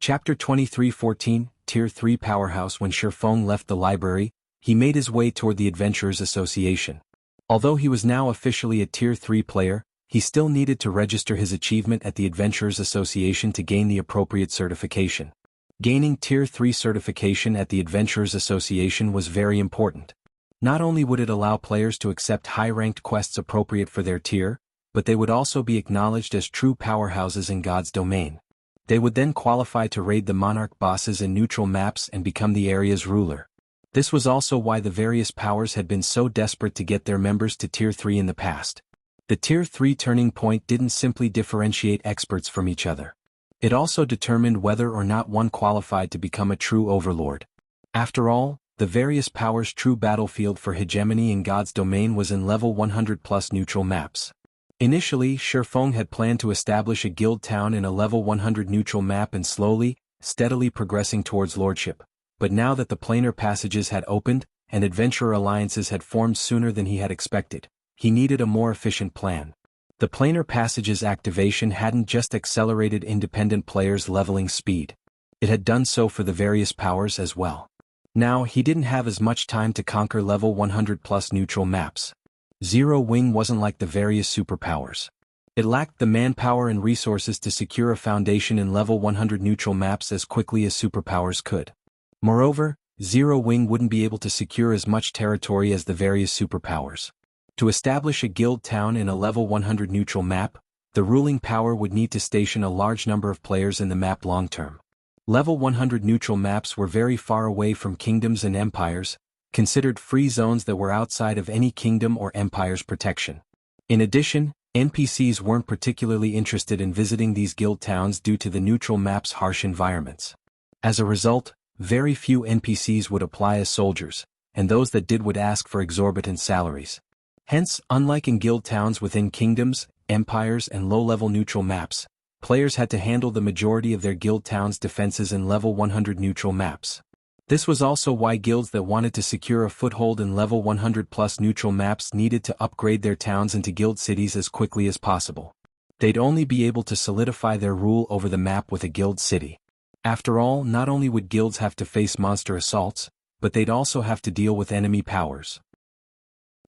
Chapter 23:14, Tier 3 Powerhouse. When Shifeng left the library, he made his way toward the Adventurers Association. Although he was now officially a Tier 3 player, he still needed to register his achievement at the Adventurers Association to gain the appropriate certification. Gaining Tier 3 certification at the Adventurers Association was very important. Not only would it allow players to accept high-ranked quests appropriate for their tier, but they would also be acknowledged as true powerhouses in God's domain. They would then qualify to raid the Monarch bosses in neutral maps and become the area's ruler. This was also why the various powers had been so desperate to get their members to Tier 3 in the past. The Tier 3 turning point didn't simply differentiate experts from each other. It also determined whether or not one qualified to become a true overlord. After all, the various powers' true battlefield for hegemony in God's domain was in level 100+ neutral maps. Initially, Shifeng had planned to establish a guild town in a level 100 neutral map and slowly, steadily progressing towards lordship. But now that the planar passages had opened, and adventurer alliances had formed sooner than he had expected, he needed a more efficient plan. The planar passages activation hadn't just accelerated independent players' leveling speed. It had done so for the various powers as well. Now he didn't have as much time to conquer level 100+ neutral maps. Zero Wing wasn't like the various superpowers. It lacked the manpower and resources to secure a foundation in level 100 neutral maps as quickly as superpowers could. Moreover, Zero Wing wouldn't be able to secure as much territory as the various superpowers. To establish a guild town in a level 100 neutral map, the ruling power would need to station a large number of players in the map long-term. Level 100 neutral maps were very far away from kingdoms and empires, considered free zones that were outside of any kingdom or empire's protection. In addition, NPCs weren't particularly interested in visiting these guild towns due to the neutral map's harsh environments. As a result, very few NPCs would apply as soldiers, and those that did would ask for exorbitant salaries. Hence, unlike in guild towns within kingdoms, empires and low-level neutral maps, players had to handle the majority of their guild town's defenses in level 100 neutral maps. This was also why guilds that wanted to secure a foothold in level 100+ neutral maps needed to upgrade their towns into guild cities as quickly as possible. They'd only be able to solidify their rule over the map with a guild city. After all, not only would guilds have to face monster assaults, but they'd also have to deal with enemy powers.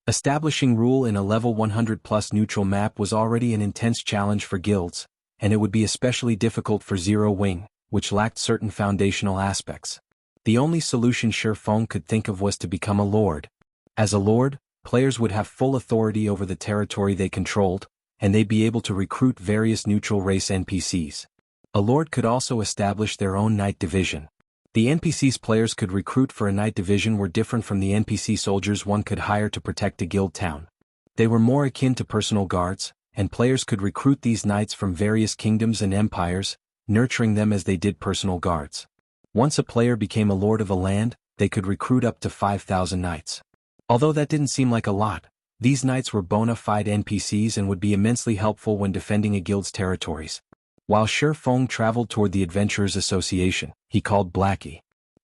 Establishing rule in a level 100+ neutral map was already an intense challenge for guilds, and it would be especially difficult for Zero Wing, which lacked certain foundational aspects. The only solution Shifeng could think of was to become a lord. As a lord, players would have full authority over the territory they controlled, and they'd be able to recruit various neutral race NPCs. A lord could also establish their own knight division. The NPCs players could recruit for a knight division were different from the NPC soldiers one could hire to protect a guild town. They were more akin to personal guards, and players could recruit these knights from various kingdoms and empires, nurturing them as they did personal guards. Once a player became a lord of a land, they could recruit up to 5,000 knights. Although that didn't seem like a lot, these knights were bona fide NPCs and would be immensely helpful when defending a guild's territories. While Shifeng traveled toward the Adventurers Association, he called Blackie.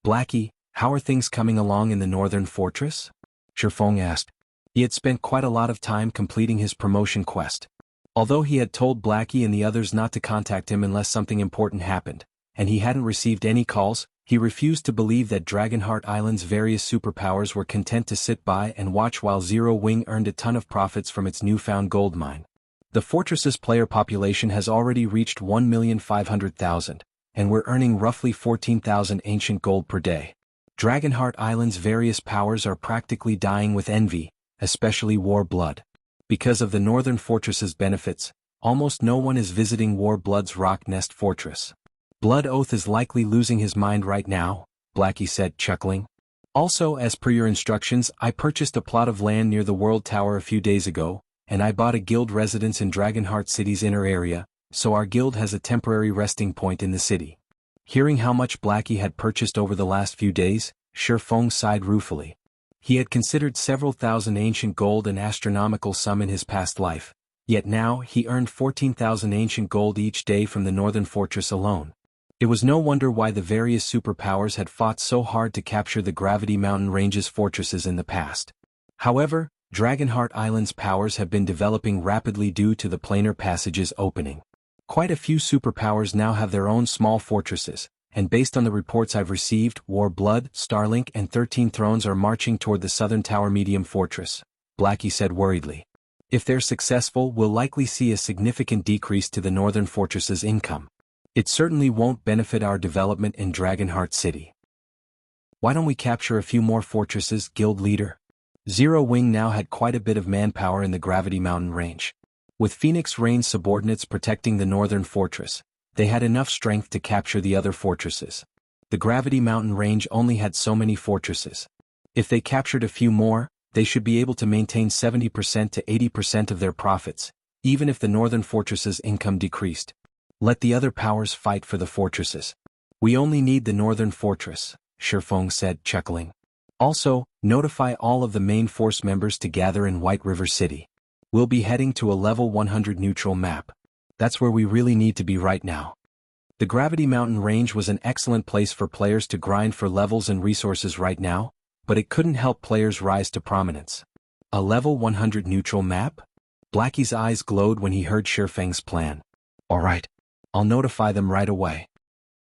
"Blackie, how are things coming along in the Northern Fortress?" Shifeng asked. He had spent quite a lot of time completing his promotion quest. Although he had told Blackie and the others not to contact him unless something important happened, and he hadn't received any calls, he refused to believe that Dragonheart Island's various superpowers were content to sit by and watch while Zero Wing earned a ton of profits from its newfound gold mine. The fortress's player population has already reached 1,500,000, and we're earning roughly 14,000 ancient gold per day. Dragonheart Island's various powers are practically dying with envy, especially War Blood. Because of the Northern Fortress's benefits, almost no one is visiting War Blood's Rock Nest Fortress. Blood Oath is likely losing his mind right now, Blackie said, chuckling. Also, as per your instructions, I purchased a plot of land near the World Tower a few days ago, and I bought a guild residence in Dragonheart City's inner area, so our guild has a temporary resting point in the city. Hearing how much Blackie had purchased over the last few days, Shifeng sighed ruefully. He had considered several thousand ancient gold an astronomical sum in his past life, yet now he earned 14,000 ancient gold each day from the Northern Fortress alone. It was no wonder why the various superpowers had fought so hard to capture the Gravity Mountain Range's fortresses in the past. However, Dragonheart Island's powers have been developing rapidly due to the planar passages opening. Quite a few superpowers now have their own small fortresses, and based on the reports I've received, War Blood, Starlink and 13 Thrones are marching toward the southern tower medium fortress, Blackie said worriedly. If they're successful, we'll likely see a significant decrease to the northern fortress's income. It certainly won't benefit our development in Dragonheart City. Why don't we capture a few more fortresses, guild leader? Zero Wing now had quite a bit of manpower in the Gravity Mountain range. With Phoenix Rain's subordinates protecting the northern fortress, they had enough strength to capture the other fortresses. The Gravity Mountain range only had so many fortresses. If they captured a few more, they should be able to maintain 70% to 80% of their profits, even if the northern fortress's income decreased. Let the other powers fight for the fortresses. We only need the northern fortress, Shifeng said, chuckling. Also, notify all of the main force members to gather in White River City. We'll be heading to a level 100 neutral map. That's where we really need to be right now. The Gravity Mountain range was an excellent place for players to grind for levels and resources right now, but it couldn't help players rise to prominence. A level 100 neutral map? Blackie's eyes glowed when he heard Shifeng's plan. Alright. I'll notify them right away.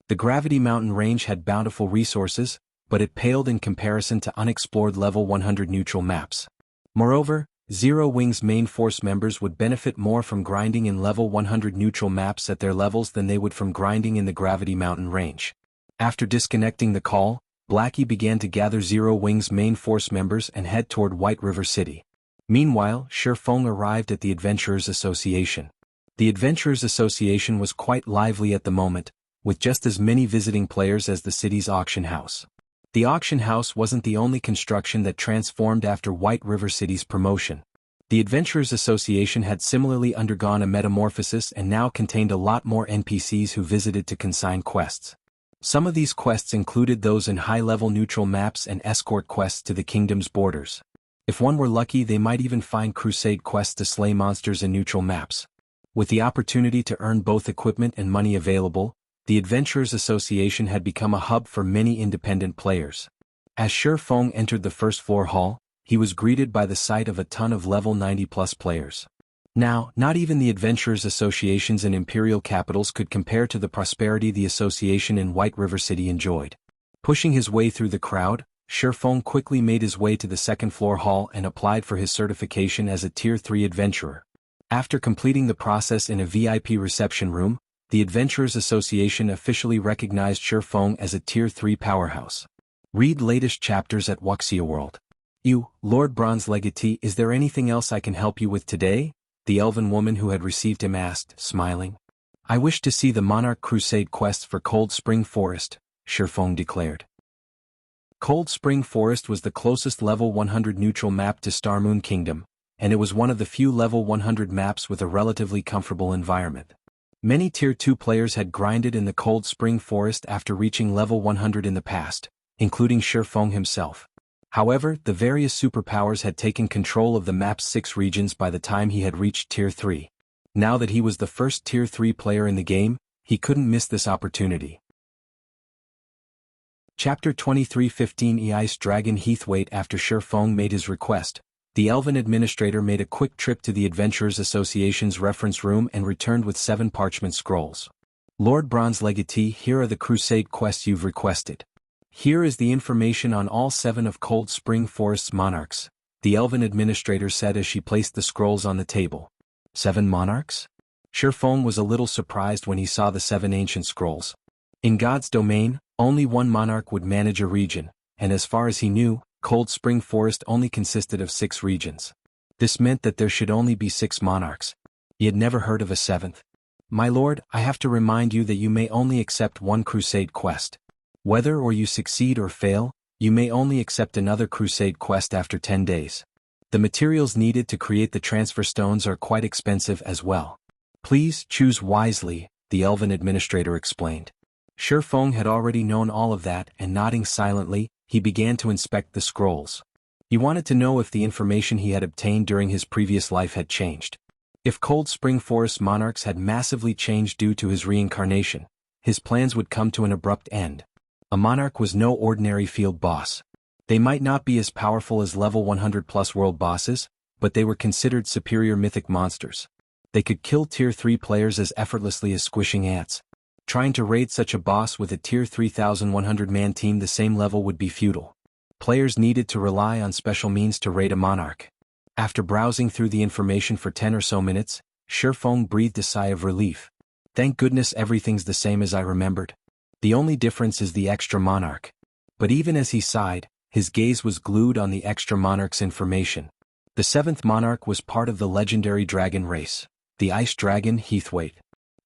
The Gravity Mountain range had bountiful resources, but it paled in comparison to unexplored level 100 neutral maps. Moreover, Zero Wing's main force members would benefit more from grinding in level 100 neutral maps at their levels than they would from grinding in the Gravity Mountain range. After disconnecting the call, Blackie began to gather Zero Wing's main force members and head toward White River City. Meanwhile, Shifeng arrived at the Adventurers Association. The Adventurers Association was quite lively at the moment, with just as many visiting players as the city's auction house. The auction house wasn't the only construction that transformed after White River City's promotion. The Adventurers Association had similarly undergone a metamorphosis and now contained a lot more NPCs who visited to consign quests. Some of these quests included those in high-level neutral maps and escort quests to the kingdom's borders. If one were lucky, they might even find crusade quests to slay monsters in neutral maps. With the opportunity to earn both equipment and money available, the Adventurers Association had become a hub for many independent players. As Shifeng entered the first floor hall, he was greeted by the sight of a ton of level 90+ players. Now, not even the Adventurers Associations in imperial capitals could compare to the prosperity the association in White River City enjoyed. Pushing his way through the crowd, Shifeng quickly made his way to the second floor hall and applied for his certification as a Tier 3 adventurer. After completing the process in a VIP reception room, the Adventurers Association officially recognized Shifeng as a Tier 3 powerhouse. Read latest chapters at Wuxia World. You, Lord Bronze Legatee, is there anything else I can help you with today? The elven woman who had received him asked, smiling. I wish to see the Monarch Crusade quests for Cold Spring Forest, Shifeng declared. Cold Spring Forest was the closest level 100 neutral map to Starmoon Kingdom, and it was one of the few level 100 maps with a relatively comfortable environment. Many Tier 2 players had grinded in the Cold Spring Forest after reaching level 100 in the past, including Shifeng himself. However, the various superpowers had taken control of the map's 6 regions by the time he had reached Tier 3. Now that he was the first Tier 3 player in the game, he couldn't miss this opportunity. Chapter 23:15 Ice Dragon Heathwaite. After Shifeng made his request, the Elven administrator made a quick trip to the Adventurers Association's reference room and returned with 7 parchment scrolls. Lord Bronze Legatee, here are the crusade quests you've requested. Here is the information on all 7 of Cold Spring Forest's monarchs, the Elven administrator said as she placed the scrolls on the table. 7 monarchs? Shifeng was a little surprised when he saw the 7 ancient scrolls. In God's domain, only one monarch would manage a region, and as far as he knew, Cold Spring Forest only consisted of 6 regions. This meant that there should only be 6 monarchs. He had never heard of a 7th. My lord, I have to remind you that you may only accept one crusade quest. Whether or you succeed or fail, you may only accept another crusade quest after 10 days. The materials needed to create the transfer stones are quite expensive as well. Please choose wisely, the Elven administrator explained. Shifeng had already known all of that, and nodding silently, he began to inspect the scrolls. He wanted to know if the information he had obtained during his previous life had changed. If Cold Spring Forest monarchs had massively changed due to his reincarnation, his plans would come to an abrupt end. A monarch was no ordinary field boss. They might not be as powerful as level 100+ world bosses, but they were considered superior mythic monsters. They could kill Tier 3 players as effortlessly as squishing ants. Trying to raid such a boss with a tier 3100 man team the same level would be futile. Players needed to rely on special means to raid a monarch. After browsing through the information for 10 or so minutes, Shifeng breathed a sigh of relief. Thank goodness everything's the same as I remembered. The only difference is the extra monarch. But even as he sighed, his gaze was glued on the extra monarch's information. The 7th monarch was part of the legendary dragon race, the ice dragon Heathwaite.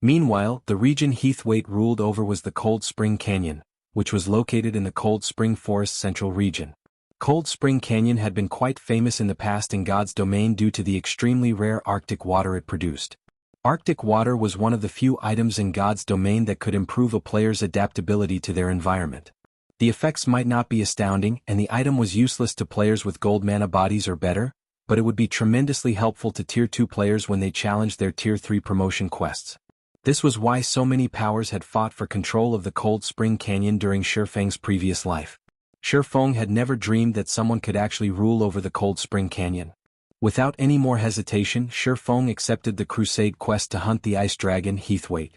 Meanwhile, the region Heathwaite ruled over was the Cold Spring Canyon, which was located in the Cold Spring Forest Central region. Cold Spring Canyon had been quite famous in the past in God's domain due to the extremely rare Arctic water it produced. Arctic water was one of the few items in God's domain that could improve a player's adaptability to their environment. The effects might not be astounding, and the item was useless to players with gold mana bodies or better, but it would be tremendously helpful to Tier 2 players when they challenged their Tier 3 promotion quests. This was why so many powers had fought for control of the Cold Spring Canyon during Shifeng's previous life. Shifeng had never dreamed that someone could actually rule over the Cold Spring Canyon. Without any more hesitation, Shifeng accepted the crusade quest to hunt the ice dragon Heathwaite.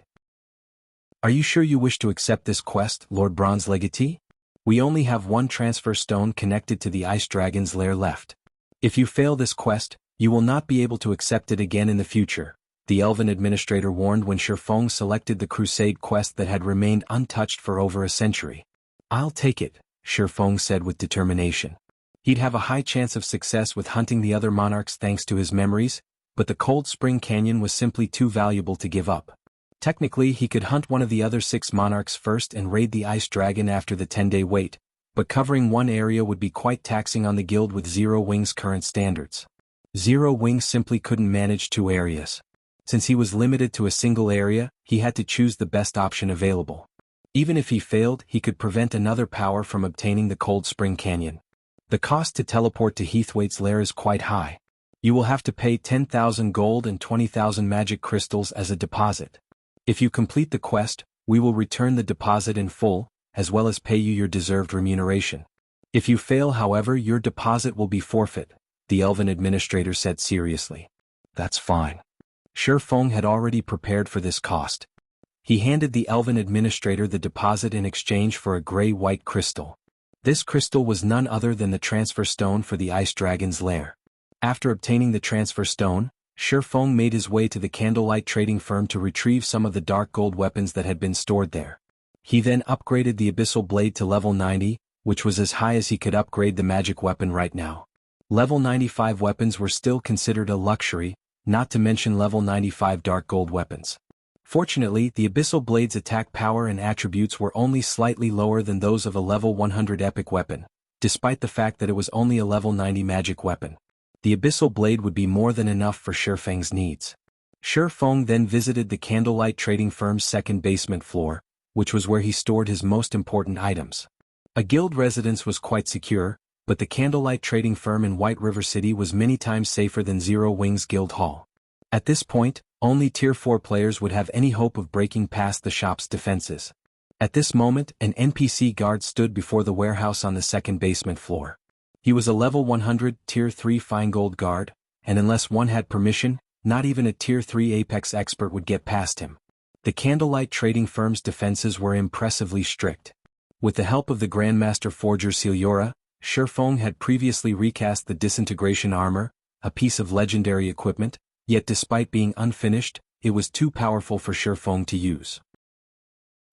Are you sure you wish to accept this quest, Lord Bronze Legatee? We only have one transfer stone connected to the ice dragon's lair left. If you fail this quest, you will not be able to accept it again in the future, the Elven administrator warned when Shifeng selected the crusade quest that had remained untouched for over a century. I'll take it, Shifeng said with determination. He'd have a high chance of success with hunting the other monarchs thanks to his memories, but the Cold Spring Canyon was simply too valuable to give up. Technically, he could hunt one of the other 6 monarchs first and raid the ice dragon after the 10-day wait, but covering one area would be quite taxing on the guild with Zero Wing's current standards. Zero Wing simply couldn't manage 2 areas. Since he was limited to a single area, he had to choose the best option available. Even if he failed, he could prevent another power from obtaining the Cold Spring Canyon. The cost to teleport to Heathwaite's lair is quite high. You will have to pay 10,000 gold and 20,000 magic crystals as a deposit. If you complete the quest, we will return the deposit in full, as well as pay you your deserved remuneration. If you fail, however, your deposit will be forfeit, the Elven administrator said seriously. That's fine. Shifeng had already prepared for this cost. He handed the Elven administrator the deposit in exchange for a gray-white crystal. This crystal was none other than the transfer stone for the ice dragon's lair. After obtaining the transfer stone, Shifeng made his way to the Candlelight trading firm to retrieve some of the dark gold weapons that had been stored there. He then upgraded the Abyssal Blade to level 90, which was as high as he could upgrade the magic weapon right now. Level 95 weapons were still considered a luxury, not to mention level 95 dark gold weapons. Fortunately, the Abyssal Blade's attack power and attributes were only slightly lower than those of a level 100 epic weapon, despite the fact that it was only a level 90 magic weapon. The Abyssal Blade would be more than enough for Shifeng's needs. Shifeng then visited the Candlelight trading firm's second basement floor, which was where he stored his most important items. A guild residence was quite secure, but the Candlelight trading firm in White River City was many times safer than Zero Wing's guild hall. At this point, only Tier 4 players would have any hope of breaking past the shop's defenses. At this moment, an NPC guard stood before the warehouse on the second basement floor. He was a level 100 Tier 3 fine gold guard, and unless one had permission, not even a Tier 3 Apex expert would get past him. The Candlelight trading firm's defenses were impressively strict. With the help of the Grandmaster Forger Celiora, Shifeng had previously recast the disintegration armor, a piece of legendary equipment, yet despite being unfinished, it was too powerful for Shifeng to use.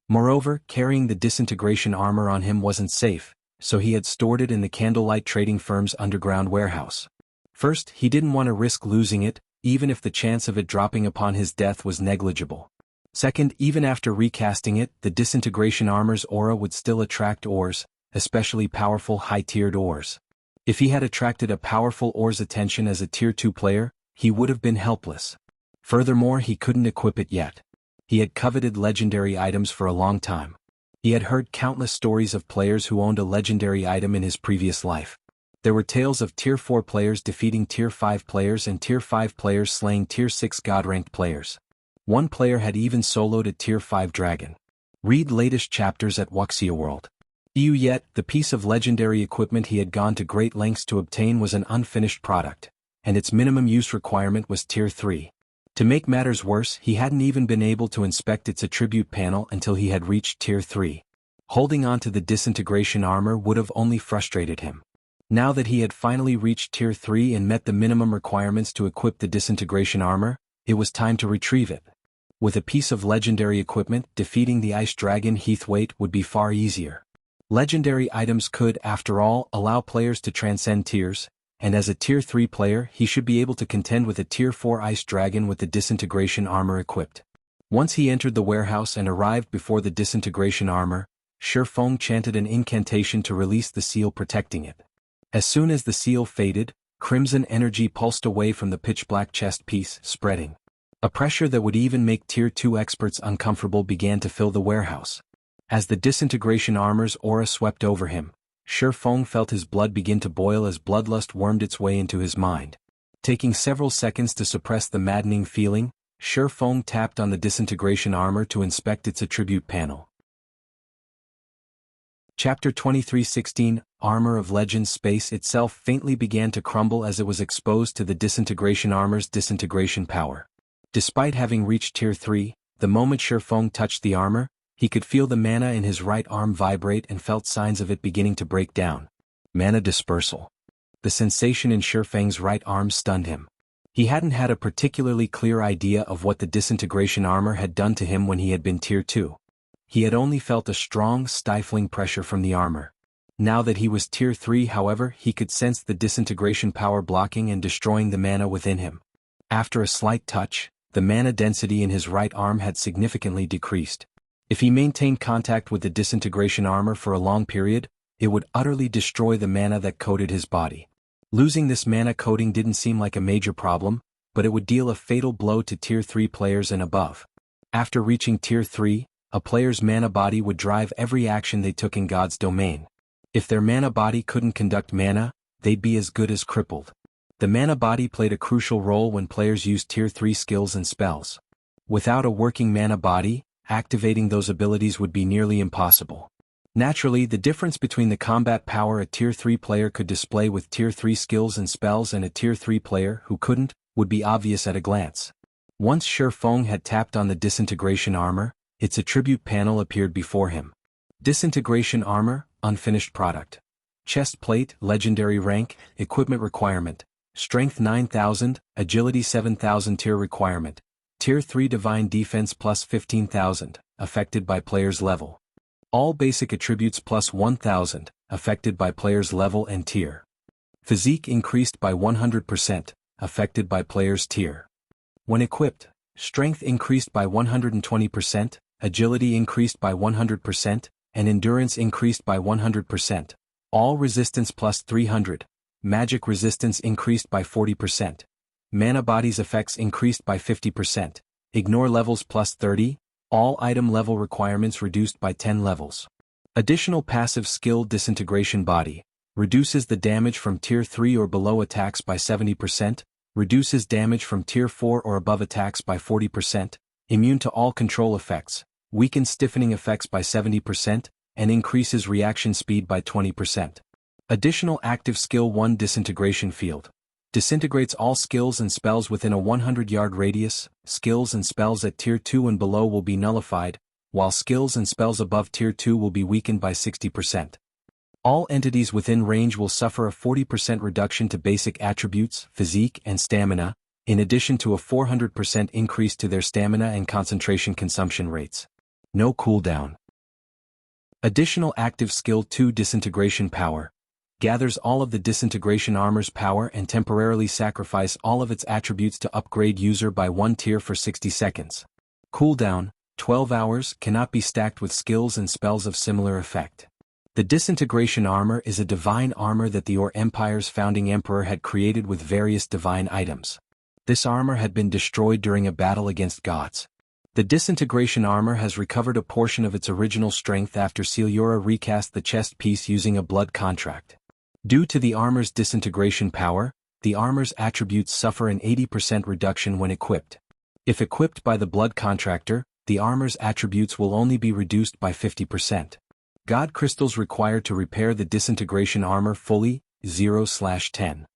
Moreover, carrying the disintegration armor on him wasn't safe, so he had stored it in the Candlelight trading firm's underground warehouse. First, he didn't want to risk losing it, even if the chance of it dropping upon his death was negligible. Second, even after recasting it, the disintegration armor's aura would still attract ores, especially powerful high-tiered ores. If he had attracted a powerful ore's attention as a Tier 2 player, he would have been helpless. Furthermore, he couldn't equip it yet. He had coveted legendary items for a long time. He had heard countless stories of players who owned a legendary item in his previous life. There were tales of Tier 4 players defeating Tier 5 players and Tier 5 players slaying Tier 6 god-ranked players. One player had even soloed a Tier 5 dragon. Read latest chapters at Wuxia World. Yet, the piece of legendary equipment he had gone to great lengths to obtain was an unfinished product, and its minimum use requirement was Tier 3. To make matters worse, he hadn't even been able to inspect its attribute panel until he had reached Tier 3. Holding on to the disintegration armor would have only frustrated him. Now that he had finally reached Tier 3 and met the minimum requirements to equip the disintegration armor, it was time to retrieve it. With a piece of legendary equipment, defeating the ice dragon Heathwaite would be far easier. Legendary items could, after all, allow players to transcend tiers, and as a Tier 3 player he should be able to contend with a Tier 4 ice dragon with the disintegration armor equipped. Once he entered the warehouse and arrived before the disintegration armor, Shifeng chanted an incantation to release the seal protecting it. As soon as the seal faded, crimson energy pulsed away from the pitch-black chest piece, spreading. A pressure that would even make Tier 2 experts uncomfortable began to fill the warehouse. As the disintegration armor's aura swept over him, Shifeng felt his blood begin to boil as bloodlust wormed its way into his mind. Taking several seconds to suppress the maddening feeling, Shifeng tapped on the disintegration armor to inspect its attribute panel. Chapter 23:16 Armor of Legends. Space itself faintly began to crumble as it was exposed to the disintegration armor's disintegration power. Despite having reached Tier 3, the moment Shifeng touched the armor, he could feel the mana in his right arm vibrate and felt signs of it beginning to break down. Mana dispersal. The sensation in Shifeng's right arm stunned him. He hadn't had a particularly clear idea of what the disintegration armor had done to him when he had been Tier 2. He had only felt a strong, stifling pressure from the armor. Now that he was Tier 3, however, he could sense the disintegration power blocking and destroying the mana within him. After a slight touch, the mana density in his right arm had significantly decreased. If he maintained contact with the disintegration armor for a long period, it would utterly destroy the mana that coated his body. Losing this mana coating didn't seem like a major problem, but it would deal a fatal blow to Tier 3 players and above. After reaching Tier 3, a player's mana body would drive every action they took in God's domain. If their mana body couldn't conduct mana, they'd be as good as crippled. The mana body played a crucial role when players used Tier 3 skills and spells. Without a working mana body, activating those abilities would be nearly impossible. Naturally, the difference between the combat power a Tier 3 player could display with Tier 3 skills and spells and a Tier 3 player who couldn't, would be obvious at a glance. Once Shifeng had tapped on the disintegration armor, its attribute panel appeared before him. Disintegration armor, unfinished product. Chest plate, legendary rank, equipment requirement. Strength 9000, agility 7000. Tier requirement. Tier 3 divine defense plus 15,000, affected by player's level. All basic attributes plus 1000, affected by player's level and tier. Physique increased by 100%, affected by player's tier. When equipped, strength increased by 120%, agility increased by 100%, and endurance increased by 100%. All resistance plus 300, magic resistance increased by 40%. Mana body's effects increased by 50%. Ignore levels plus 30, all item level requirements reduced by 10 levels. Additional passive skill disintegration body, reduces the damage from Tier 3 or below attacks by 70%, reduces damage from Tier 4 or above attacks by 40%, immune to all control effects, weakens stiffening effects by 70%, and increases reaction speed by 20%. Additional active skill 1 disintegration field. Disintegrates all skills and spells within a 100-yard radius. Skills and spells at Tier 2 and below will be nullified, while skills and spells above Tier 2 will be weakened by 60%. All entities within range will suffer a 40% reduction to basic attributes, physique and stamina, in addition to a 400% increase to their stamina and concentration consumption rates. No cooldown. Additional active skill 2 disintegration power. Gathers all of the disintegration armor's power and temporarily sacrifice all of its attributes to upgrade user by 1 tier for 60 seconds. Cooldown, 12 hours, cannot be stacked with skills and spells of similar effect. The disintegration armor is a divine armor that the Or Empire's founding emperor had created with various divine items. This armor had been destroyed during a battle against gods. The disintegration armor has recovered a portion of its original strength after Celiora recast the chest piece using a blood contract. Due to the armor's disintegration power, the armor's attributes suffer an 80% reduction when equipped. If equipped by the blood contractor, the armor's attributes will only be reduced by 50%. God crystals required to repair the disintegration armor fully, 0/10.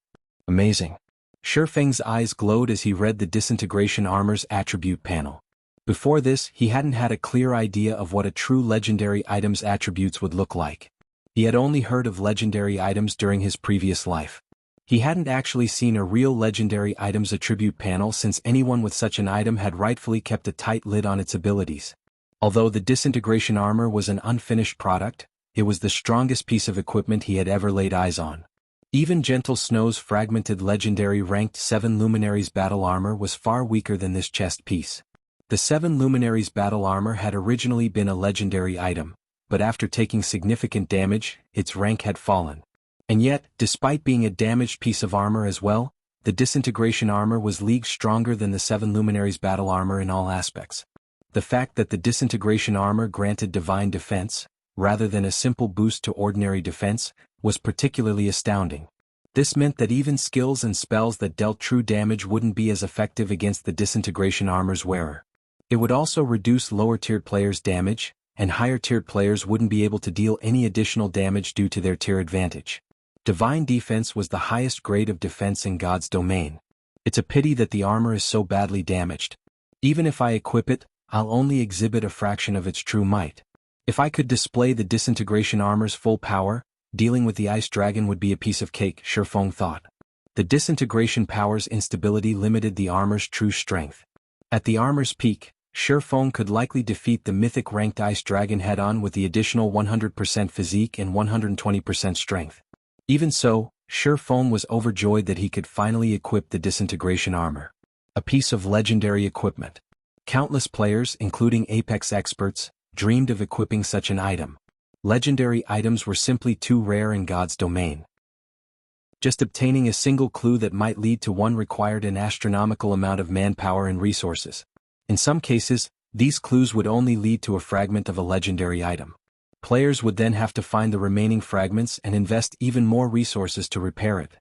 Amazing. Shifeng's eyes glowed as he read the Disintegration Armor's attribute panel. Before this, he hadn't had a clear idea of what a true legendary item's attributes would look like. He had only heard of legendary items during his previous life. He hadn't actually seen a real legendary item's attribute panel since anyone with such an item had rightfully kept a tight lid on its abilities. Although the Disintegration Armor was an unfinished product, it was the strongest piece of equipment he had ever laid eyes on. Even Gentle Snow's fragmented legendary ranked 7 Luminaries battle armor was far weaker than this chest piece. The 7 Luminaries battle armor had originally been a legendary item, but after taking significant damage, its rank had fallen. And yet, despite being a damaged piece of armor as well, the Disintegration Armor was leagues stronger than the 7 Luminaries battle armor in all aspects. The fact that the Disintegration Armor granted divine defense, rather than a simple boost to ordinary defense, was particularly astounding. This meant that even skills and spells that dealt true damage wouldn't be as effective against the Disintegration Armor's wearer. It would also reduce lower-tiered players' damage, and higher-tiered players wouldn't be able to deal any additional damage due to their tier advantage. Divine Defense was the highest grade of defense in God's domain. It's a pity that the armor is so badly damaged. Even if I equip it, I'll only exhibit a fraction of its true might. If I could display the Disintegration Armor's full power, dealing with the Ice Dragon would be a piece of cake, Shifeng thought. The Disintegration power's instability limited the armor's true strength. At the armor's peak, Shifeng could likely defeat the Mythic ranked Ice Dragon head-on with the additional 100% physique and 120% strength. Even so, Shifeng was overjoyed that he could finally equip the Disintegration Armor. A piece of legendary equipment. Countless players, including Apex experts, dreamed of equipping such an item. Legendary items were simply too rare in God's domain. Just obtaining a single clue that might lead to one required an astronomical amount of manpower and resources. In some cases, these clues would only lead to a fragment of a legendary item. Players would then have to find the remaining fragments and invest even more resources to repair it.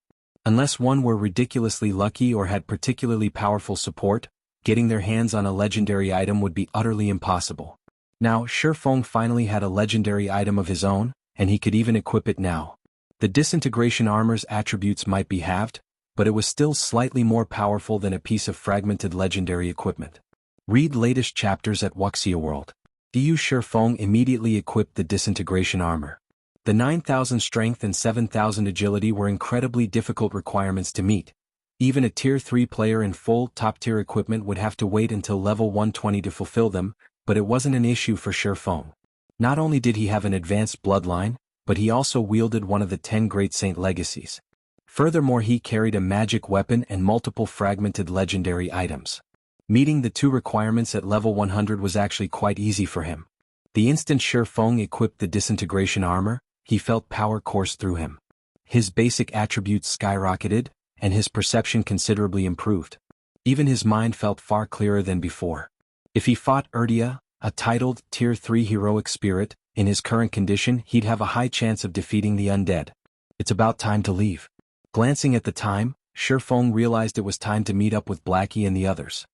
Unless one were ridiculously lucky or had particularly powerful support, getting their hands on a legendary item would be utterly impossible. Now, Shifeng finally had a legendary item of his own, and he could even equip it now. The Disintegration Armor's attributes might be halved, but it was still slightly more powerful than a piece of fragmented legendary equipment. Read latest chapters at Wuxia World. Shifeng immediately equipped the Disintegration Armor. The 9,000 strength and 7,000 agility were incredibly difficult requirements to meet. Even a Tier 3 player in full top-tier equipment would have to wait until level 120 to fulfill them, but it wasn't an issue for Shifeng. Not only did he have an advanced bloodline, but he also wielded one of the 10 Great Saint legacies. Furthermore, he carried a magic weapon and multiple fragmented legendary items. Meeting the two requirements at level 100 was actually quite easy for him. The instant Shifeng equipped the Disintegration Armor, he felt power course through him. His basic attributes skyrocketed, and his perception considerably improved. Even his mind felt far clearer than before. If he fought Erdia, a titled Tier 3 heroic spirit, in his current condition he'd have a high chance of defeating the undead. It's about time to leave. Glancing at the time, Shifeng realized it was time to meet up with Blackie and the others.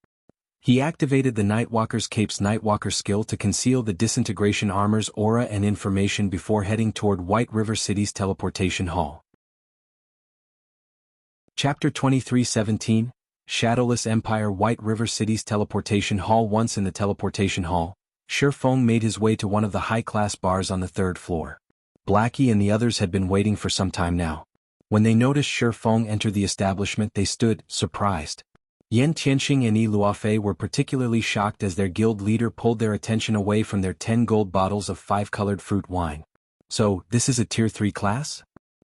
He activated the Nightwalker's Cape's Nightwalker skill to conceal the Disintegration Armor's aura and information before heading toward White River City's Teleportation Hall. Chapter 23:17, Shadowless Empire. White River City's Teleportation Hall. Once in the Teleportation Hall, Shifeng made his way to one of the high-class bars on the 3rd floor. Blackie and the others had been waiting for some time now. When they noticed Shifeng enter the establishment, they stood, surprised. Yan Tianxing and Yi Luofei were particularly shocked as their guild leader pulled their attention away from their 10 gold bottles of 5-colored fruit wine. So, this is a Tier 3 class?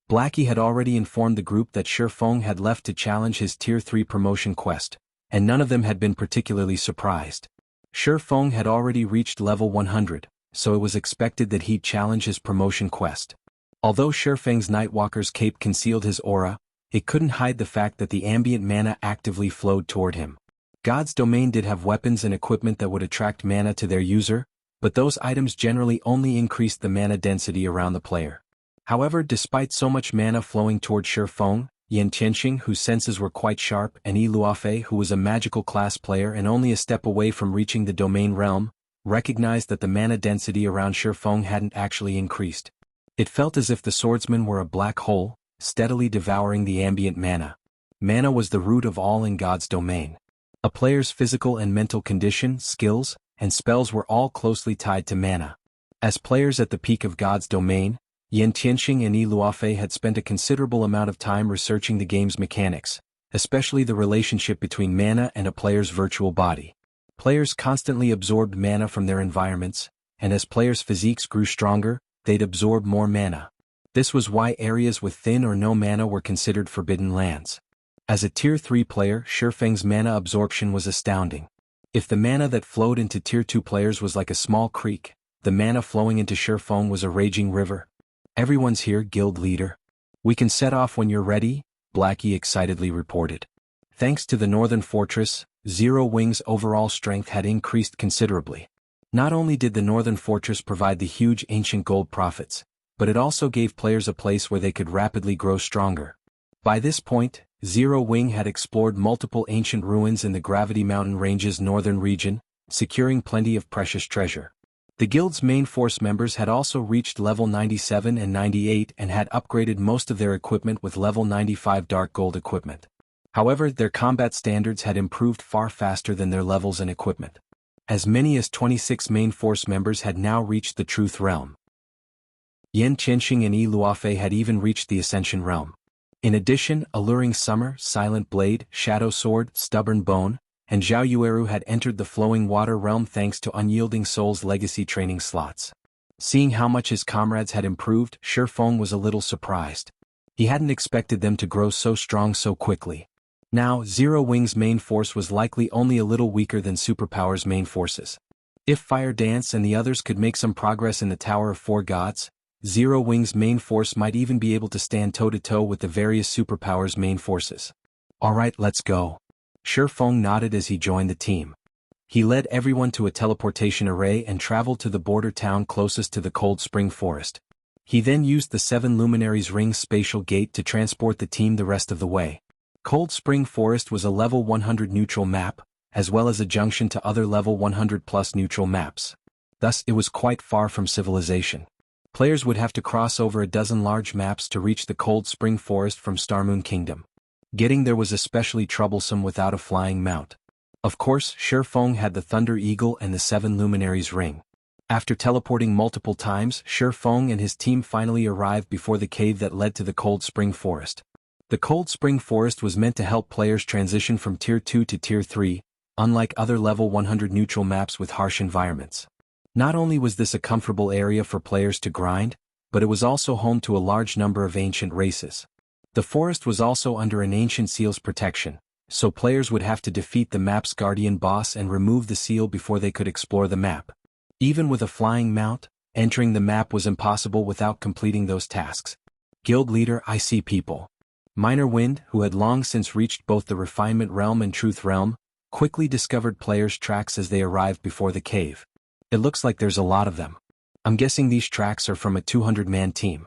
Blackie had already informed the group that Shifeng had left to challenge his Tier 3 promotion quest, and none of them had been particularly surprised. Shifeng had already reached level 100, so it was expected that he'd challenge his promotion quest. Although Shifeng's Nightwalker's cape concealed his aura, it couldn't hide the fact that the ambient mana actively flowed toward him. God's domain did have weapons and equipment that would attract mana to their user, but those items generally only increased the mana density around the player. However, despite so much mana flowing toward Shifeng, Yan Tianxing, whose senses were quite sharp, and Yi Luofei, who was a magical class player and only a step away from reaching the domain realm, recognized that the mana density around Shifeng hadn't actually increased. It felt as if the swordsman were a black hole, steadily devouring the ambient mana. Mana was the root of all in God's domain. A player's physical and mental condition, skills, and spells were all closely tied to mana. As players at the peak of God's domain, Yan Tianxing and Yi Luofei had spent a considerable amount of time researching the game's mechanics, especially the relationship between mana and a player's virtual body. Players constantly absorbed mana from their environments, and as players' physiques grew stronger, they'd absorb more mana. This was why areas with thin or no mana were considered forbidden lands. As a Tier 3 player, Shifeng's mana absorption was astounding. If the mana that flowed into Tier 2 players was like a small creek, the mana flowing into Shifeng was a raging river. "Everyone's here, guild leader. We can set off when you're ready," Blackie excitedly reported. Thanks to the Northern Fortress, Zero Wing's overall strength had increased considerably. Not only did the Northern Fortress provide the huge ancient gold profits, but it also gave players a place where they could rapidly grow stronger. By this point, Zero Wing had explored multiple ancient ruins in the Gravity Mountain Range's northern region, securing plenty of precious treasure. The guild's main force members had also reached level 97 and 98 and had upgraded most of their equipment with level 95 dark gold equipment. However, their combat standards had improved far faster than their levels and equipment. As many as 26 main force members had now reached the Truth Realm. Yan Tianxing and Yi Luofei had even reached the Ascension Realm. In addition, Alluring Summer, Silent Blade, Shadow Sword, Stubborn Bone, and Zhao Yueru had entered the Flowing Water Realm thanks to Unyielding Soul's legacy training slots. Seeing how much his comrades had improved, Shifeng was a little surprised. He hadn't expected them to grow so strong so quickly. Now, Zero Wing's main force was likely only a little weaker than Superpower's main forces. If Fire Dance and the others could make some progress in the Tower of Four Gods, Zero Wing's main force might even be able to stand toe-to-toe with the various Superpower's main forces. "Alright, let's go." Shifeng nodded as he joined the team. He led everyone to a teleportation array and traveled to the border town closest to the Cold Spring Forest. He then used the Seven Luminaries Ring spatial gate to transport the team the rest of the way. Cold Spring Forest was a level 100 neutral map, as well as a junction to other level 100+ neutral maps. Thus, it was quite far from civilization. Players would have to cross over a dozen large maps to reach the Cold Spring Forest from Starmoon Kingdom. Getting there was especially troublesome without a flying mount. Of course, Shifeng had the Thunder Eagle and the Seven Luminaries Ring. After teleporting multiple times, Shifeng and his team finally arrived before the cave that led to the Cold Spring Forest. The Cold Spring Forest was meant to help players transition from Tier 2 to Tier 3, unlike other level 100 neutral maps with harsh environments. Not only was this a comfortable area for players to grind, but it was also home to a large number of ancient races. The forest was also under an ancient seal's protection, so players would have to defeat the map's guardian boss and remove the seal before they could explore the map. Even with a flying mount, entering the map was impossible without completing those tasks. Guild leader, I see people. Minor Wind, who had long since reached both the Refinement Realm and Truth Realm, quickly discovered players' tracks as they arrived before the cave. "It looks like there's a lot of them. I'm guessing these tracks are from a 200-man team.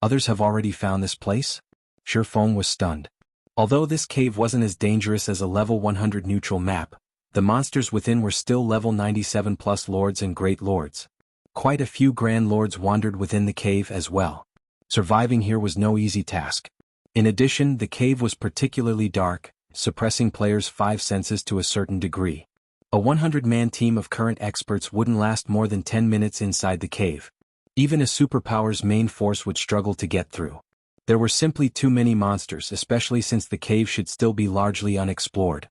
Others have already found this place?" Shifeng was stunned. Although this cave wasn't as dangerous as a level 100 neutral map, the monsters within were still level 97+ lords and great lords. Quite a few grand lords wandered within the cave as well. Surviving here was no easy task. In addition, the cave was particularly dark, suppressing players' five senses to a certain degree. A 100-man team of current experts wouldn't last more than 10 minutes inside the cave. Even a superpower's main force would struggle to get through. There were simply too many monsters, especially since the cave should still be largely unexplored.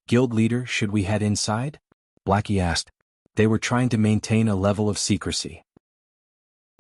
"Guild leader, should we head inside?" Blackie asked. They were trying to maintain a level of secrecy.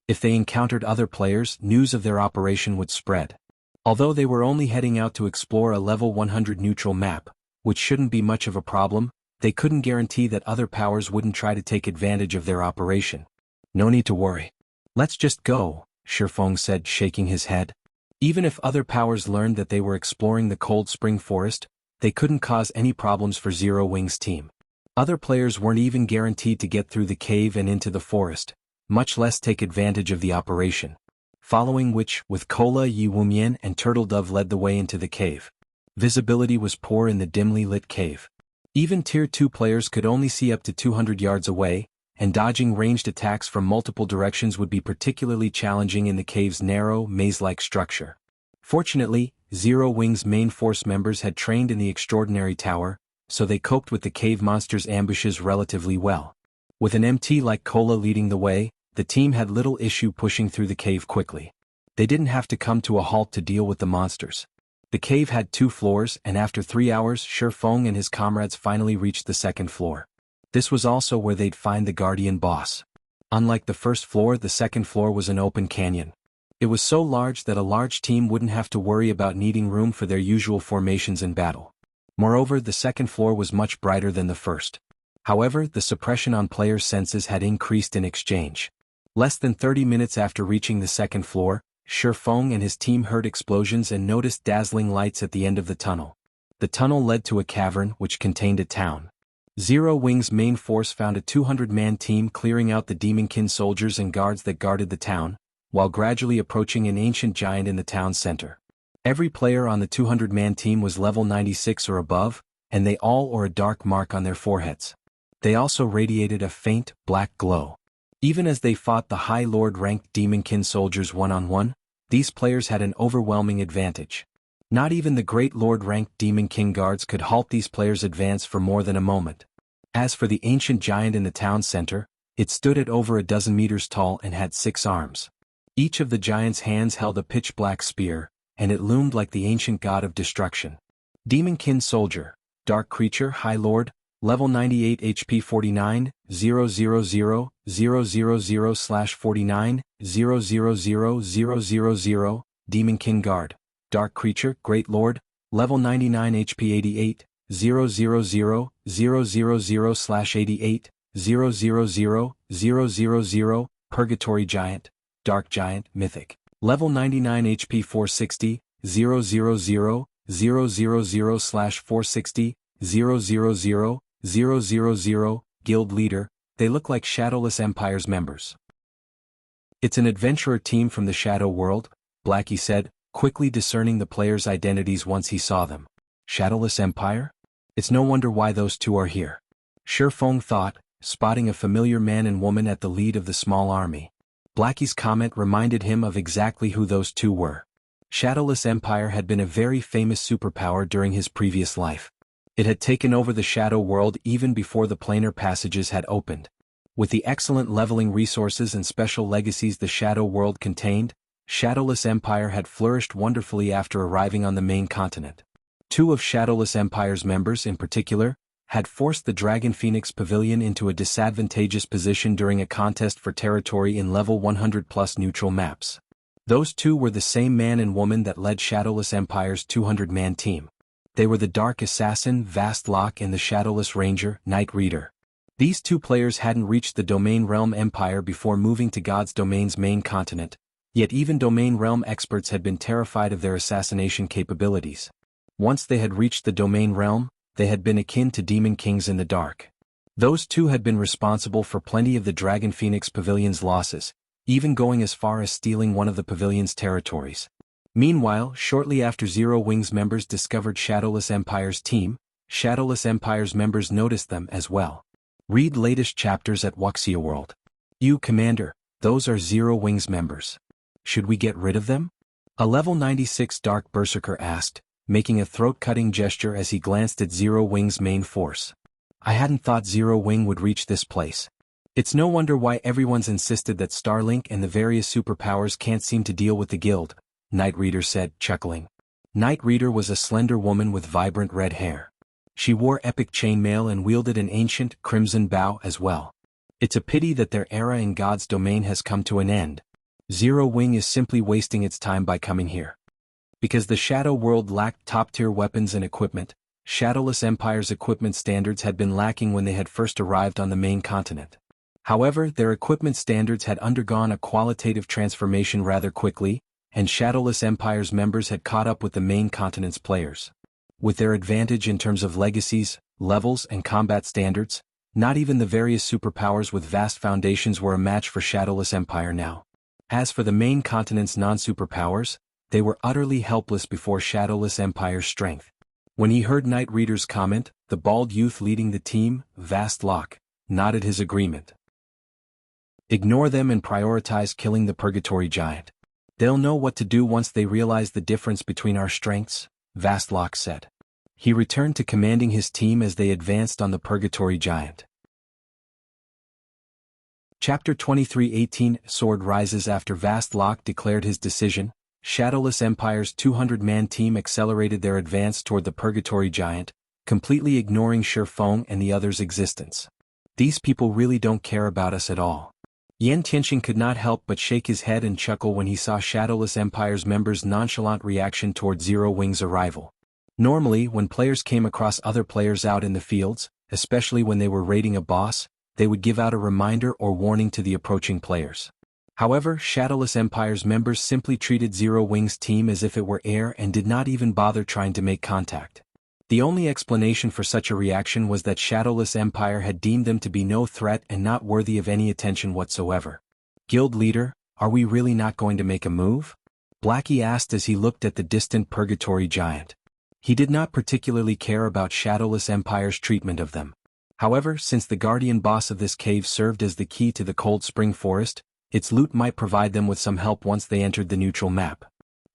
If they encountered other players, news of their operation would spread. Although they were only heading out to explore a level 100 neutral map, which shouldn't be much of a problem, they couldn't guarantee that other powers wouldn't try to take advantage of their operation. "No need to worry. Let's just go," Shifeng said, shaking his head. Even if other powers learned that they were exploring the Cold Spring Forest, they couldn't cause any problems for Zero Wing's team. Other players weren't even guaranteed to get through the cave and into the forest, much less take advantage of the operation. Following which, with Kola, Yi Wumian and Turtledove led the way into the cave. Visibility was poor in the dimly lit cave. Even Tier 2 players could only see up to 200 yards away, and dodging ranged attacks from multiple directions would be particularly challenging in the cave's narrow, maze-like structure. Fortunately, Zero Wing's main force members had trained in the Extraordinary Tower, so they coped with the cave monsters' ambushes relatively well. With an MT like Cola leading the way, the team had little issue pushing through the cave quickly. They didn't have to come to a halt to deal with the monsters. The cave had 2 floors, and after 3 hours, Shifeng and his comrades finally reached the 2nd floor. This was also where they'd find the Guardian boss. Unlike the 1st floor, the 2nd floor was an open canyon. It was so large that a large team wouldn't have to worry about needing room for their usual formations in battle. Moreover, the 2nd floor was much brighter than the 1st. However, the suppression on players' senses had increased in exchange. Less than 30 minutes after reaching the 2nd floor, Shifeng and his team heard explosions and noticed dazzling lights at the end of the tunnel. The tunnel led to a cavern which contained a town. Zero Wing's main force found a 200-man team clearing out the Demonkin soldiers and guards that guarded the town, while gradually approaching an ancient giant in the town's center. Every player on the 200-man team was level 96 or above, and they all wore a dark mark on their foreheads. They also radiated a faint, black glow. Even as they fought the High Lord-ranked Demonkin soldiers one-on-one, these players had an overwhelming advantage. Not even the Great Lord-ranked Demon King guards could halt these players' advance for more than a moment. As for the ancient giant in the town center, it stood at over a dozen meters tall and had 6 arms. Each of the giant's hands held a pitch-black spear, and it loomed like the ancient god of destruction. Demonkin soldier, dark creature, High Lord, level 98 HP 49, 000/49, 000/000, Demonkin guard, dark creature, Great Lord, level 99 HP 88, 000/000/88, 000/000, Purgatory Giant, Dark Giant, Mythic, level 99 HP 460, 000/460, 000/000, Guild Leader. They look like Shadowless Empire's members. It's an adventurer team from the Shadow World, Blackie said, quickly discerning the players' identities once he saw them. Shadowless Empire? It's no wonder why those two are here. Shifeng thought, spotting a familiar man and woman at the lead of the small army. Blackie's comment reminded him of exactly who those two were. Shadowless Empire had been a very famous superpower during his previous life. It had taken over the Shadow World even before the planar passages had opened. With the excellent leveling resources and special legacies the Shadow World contained, Shadowless Empire had flourished wonderfully after arriving on the main continent. 2 of Shadowless Empire's members in particular, had forced the Dragon Phoenix Pavilion into a disadvantageous position during a contest for territory in level 100+ neutral maps. Those 2 were the same man and woman that led Shadowless Empire's 200-man team. They were the Dark Assassin, Vastlock, and the Shadowless Ranger, Night Reader. These 2 players hadn't reached the Domain Realm Empire before moving to God's Domain's main continent, yet even Domain Realm experts had been terrified of their assassination capabilities. Once they had reached the Domain Realm, they had been akin to Demon Kings in the dark. Those 2 had been responsible for plenty of the Dragon Phoenix Pavilion's losses, even going as far as stealing one of the pavilion's territories. Meanwhile, shortly after Zero Wing's members discovered Shadowless Empire's team, Shadowless Empire's members noticed them as well. Read latest chapters at Wuxia World. You, Commander, those are Zero Wing's members. Should we get rid of them? A level 96 Dark Berserker asked, making a throat-cutting gesture as he glanced at Zero Wing's main force. I hadn't thought Zero Wing would reach this place. It's no wonder why everyone's insisted that Starlink and the various superpowers can't seem to deal with the guild, Night Reader said, chuckling. Night Reader was a slender woman with vibrant red hair. She wore epic chainmail and wielded an ancient, crimson bow as well. It's a pity that their era in God's domain has come to an end. Zero Wing is simply wasting its time by coming here. Because the Shadow World lacked top-tier weapons and equipment, Shadowless Empire's equipment standards had been lacking when they had first arrived on the main continent. However, their equipment standards had undergone a qualitative transformation rather quickly, and Shadowless Empire's members had caught up with the main continent's players. With their advantage in terms of legacies, levels, and combat standards, not even the various superpowers with vast foundations were a match for Shadowless Empire now. As for the main continent's non-superpowers, they were utterly helpless before Shadowless Empire's strength. When he heard Night Reader's comment, the bald youth leading the team, Vastlock, nodded his agreement. Ignore them and prioritize killing the Purgatory Giant. They'll know what to do once they realize the difference between our strengths, Vastlock said. He returned to commanding his team as they advanced on the Purgatory Giant. Chapter 23:18 Sword rises. After Vastlock declared his decision, Shadowless Empire's 200-man team accelerated their advance toward the Purgatory Giant, completely ignoring Shifeng and the others' existence. These people really don't care about us at all. Yan Tianxing could not help but shake his head and chuckle when he saw Shadowless Empire's members' nonchalant reaction toward Zero Wing's arrival. Normally, when players came across other players out in the fields, especially when they were raiding a boss, they would give out a reminder or warning to the approaching players. However, Shadowless Empire's members simply treated Zero Wing's team as if it were air and did not even bother trying to make contact. The only explanation for such a reaction was that Shadowless Empire had deemed them to be no threat and not worthy of any attention whatsoever. Guild leader, are we really not going to make a move? Blackie asked as he looked at the distant Purgatory Giant. He did not particularly care about Shadowless Empire's treatment of them. However, since the guardian boss of this cave served as the key to the Cold Spring Forest, its loot might provide them with some help once they entered the neutral map.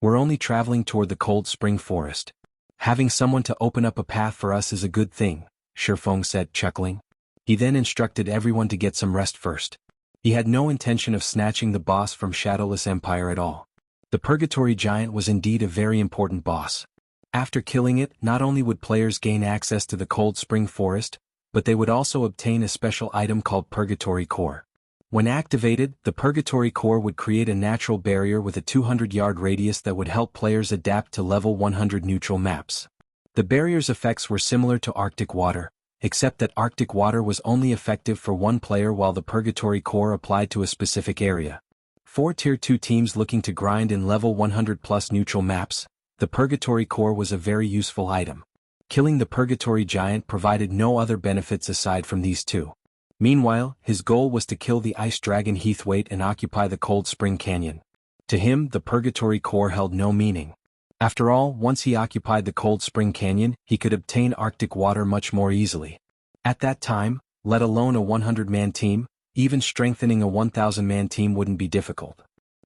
We're only traveling toward the Cold Spring Forest. Having someone to open up a path for us is a good thing, Shifeng said, chuckling. He then instructed everyone to get some rest first. He had no intention of snatching the boss from Shadowless Empire at all. The Purgatory Giant was indeed a very important boss. After killing it, not only would players gain access to the Cold Spring Forest, but they would also obtain a special item called Purgatory Core. When activated, the Purgatory Core would create a natural barrier with a 200-yard radius that would help players adapt to level 100 neutral maps. The barrier's effects were similar to Arctic Water, except that Arctic Water was only effective for one player while the Purgatory Core applied to a specific area. For Tier 2 teams looking to grind in level 100+ neutral maps, the Purgatory Core was a very useful item. Killing the Purgatory Giant provided no other benefits aside from these two. Meanwhile, his goal was to kill the ice dragon Heathwaite and occupy the Cold Spring Canyon. To him, the Purgatory Core held no meaning. After all, once he occupied the Cold Spring Canyon, he could obtain Arctic Water much more easily. At that time, let alone a 100-man team, even strengthening a 1,000-man team wouldn't be difficult.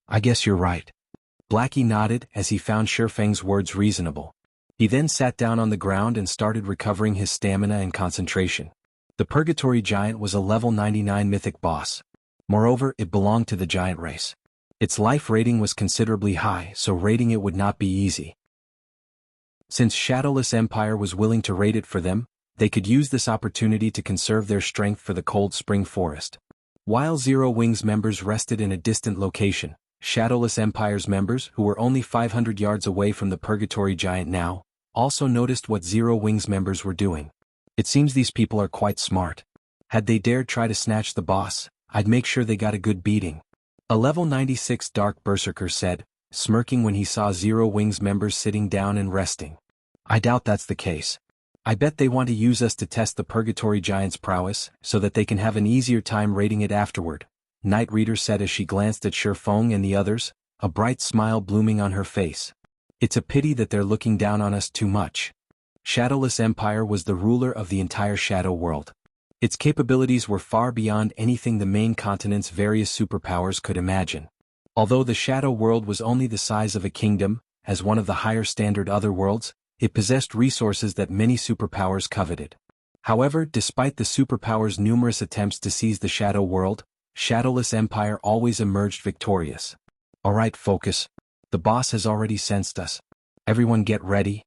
I guess you're right. Blackie nodded as he found Shifeng's words reasonable. He then sat down on the ground and started recovering his stamina and concentration. The Purgatory Giant was a level 99 mythic boss. Moreover, it belonged to the giant race. Its life rating was considerably high, so raiding it would not be easy. Since Shadowless Empire was willing to raid it for them, they could use this opportunity to conserve their strength for the Cold Spring Forest. While Zero Wing's members rested in a distant location, Shadowless Empire's members, who were only 500 yards away from the Purgatory Giant now, also noticed what Zero Wing's members were doing. It seems these people are quite smart. Had they dared try to snatch the boss, I'd make sure they got a good beating. A level 96 Dark Berserker said, smirking when he saw Zero Wing's members sitting down and resting. I doubt that's the case. I bet they want to use us to test the Purgatory Giant's prowess, so that they can have an easier time raiding it afterward, Night Reader said as she glanced at Shifeng and the others, a bright smile blooming on her face. It's a pity that they're looking down on us too much. Shadowless Empire was the ruler of the entire Shadow world. Its capabilities were far beyond anything the main continent's various superpowers could imagine. Although the Shadow world was only the size of a kingdom, as one of the higher standard otherworlds, it possessed resources that many superpowers coveted. However, despite the superpowers' numerous attempts to seize the Shadow world, Shadowless Empire always emerged victorious. Alright, focus. The boss has already sensed us. Everyone get ready.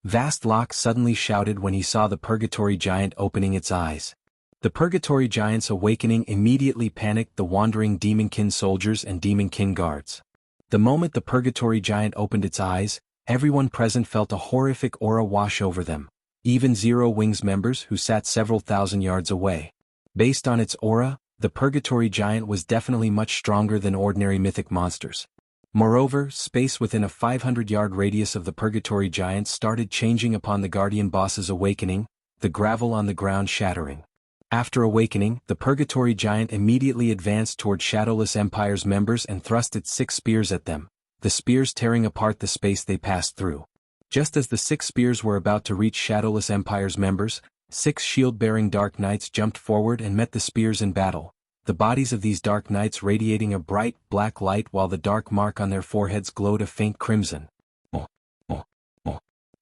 Vastlock suddenly shouted when he saw the Purgatory Giant opening its eyes. The Purgatory Giant's awakening immediately panicked the wandering Demonkin soldiers and Demonkin guards. The moment the Purgatory Giant opened its eyes, everyone present felt a horrific aura wash over them, even Zero Wing's members who sat several thousand yards away. Based on its aura, the Purgatory Giant was definitely much stronger than ordinary mythic monsters. Moreover, space within a 500-yard radius of the Purgatory Giant started changing upon the Guardian Boss's awakening, the gravel on the ground shattering. After awakening, the Purgatory Giant immediately advanced toward Shadowless Empire's members and thrust its 6 spears at them, the spears tearing apart the space they passed through. Just as the 6 spears were about to reach Shadowless Empire's members, 6 shield-bearing Dark Knights jumped forward and met the spears in battle. the bodies of these dark knights radiating a bright, black light while the dark mark on their foreheads glowed a faint crimson.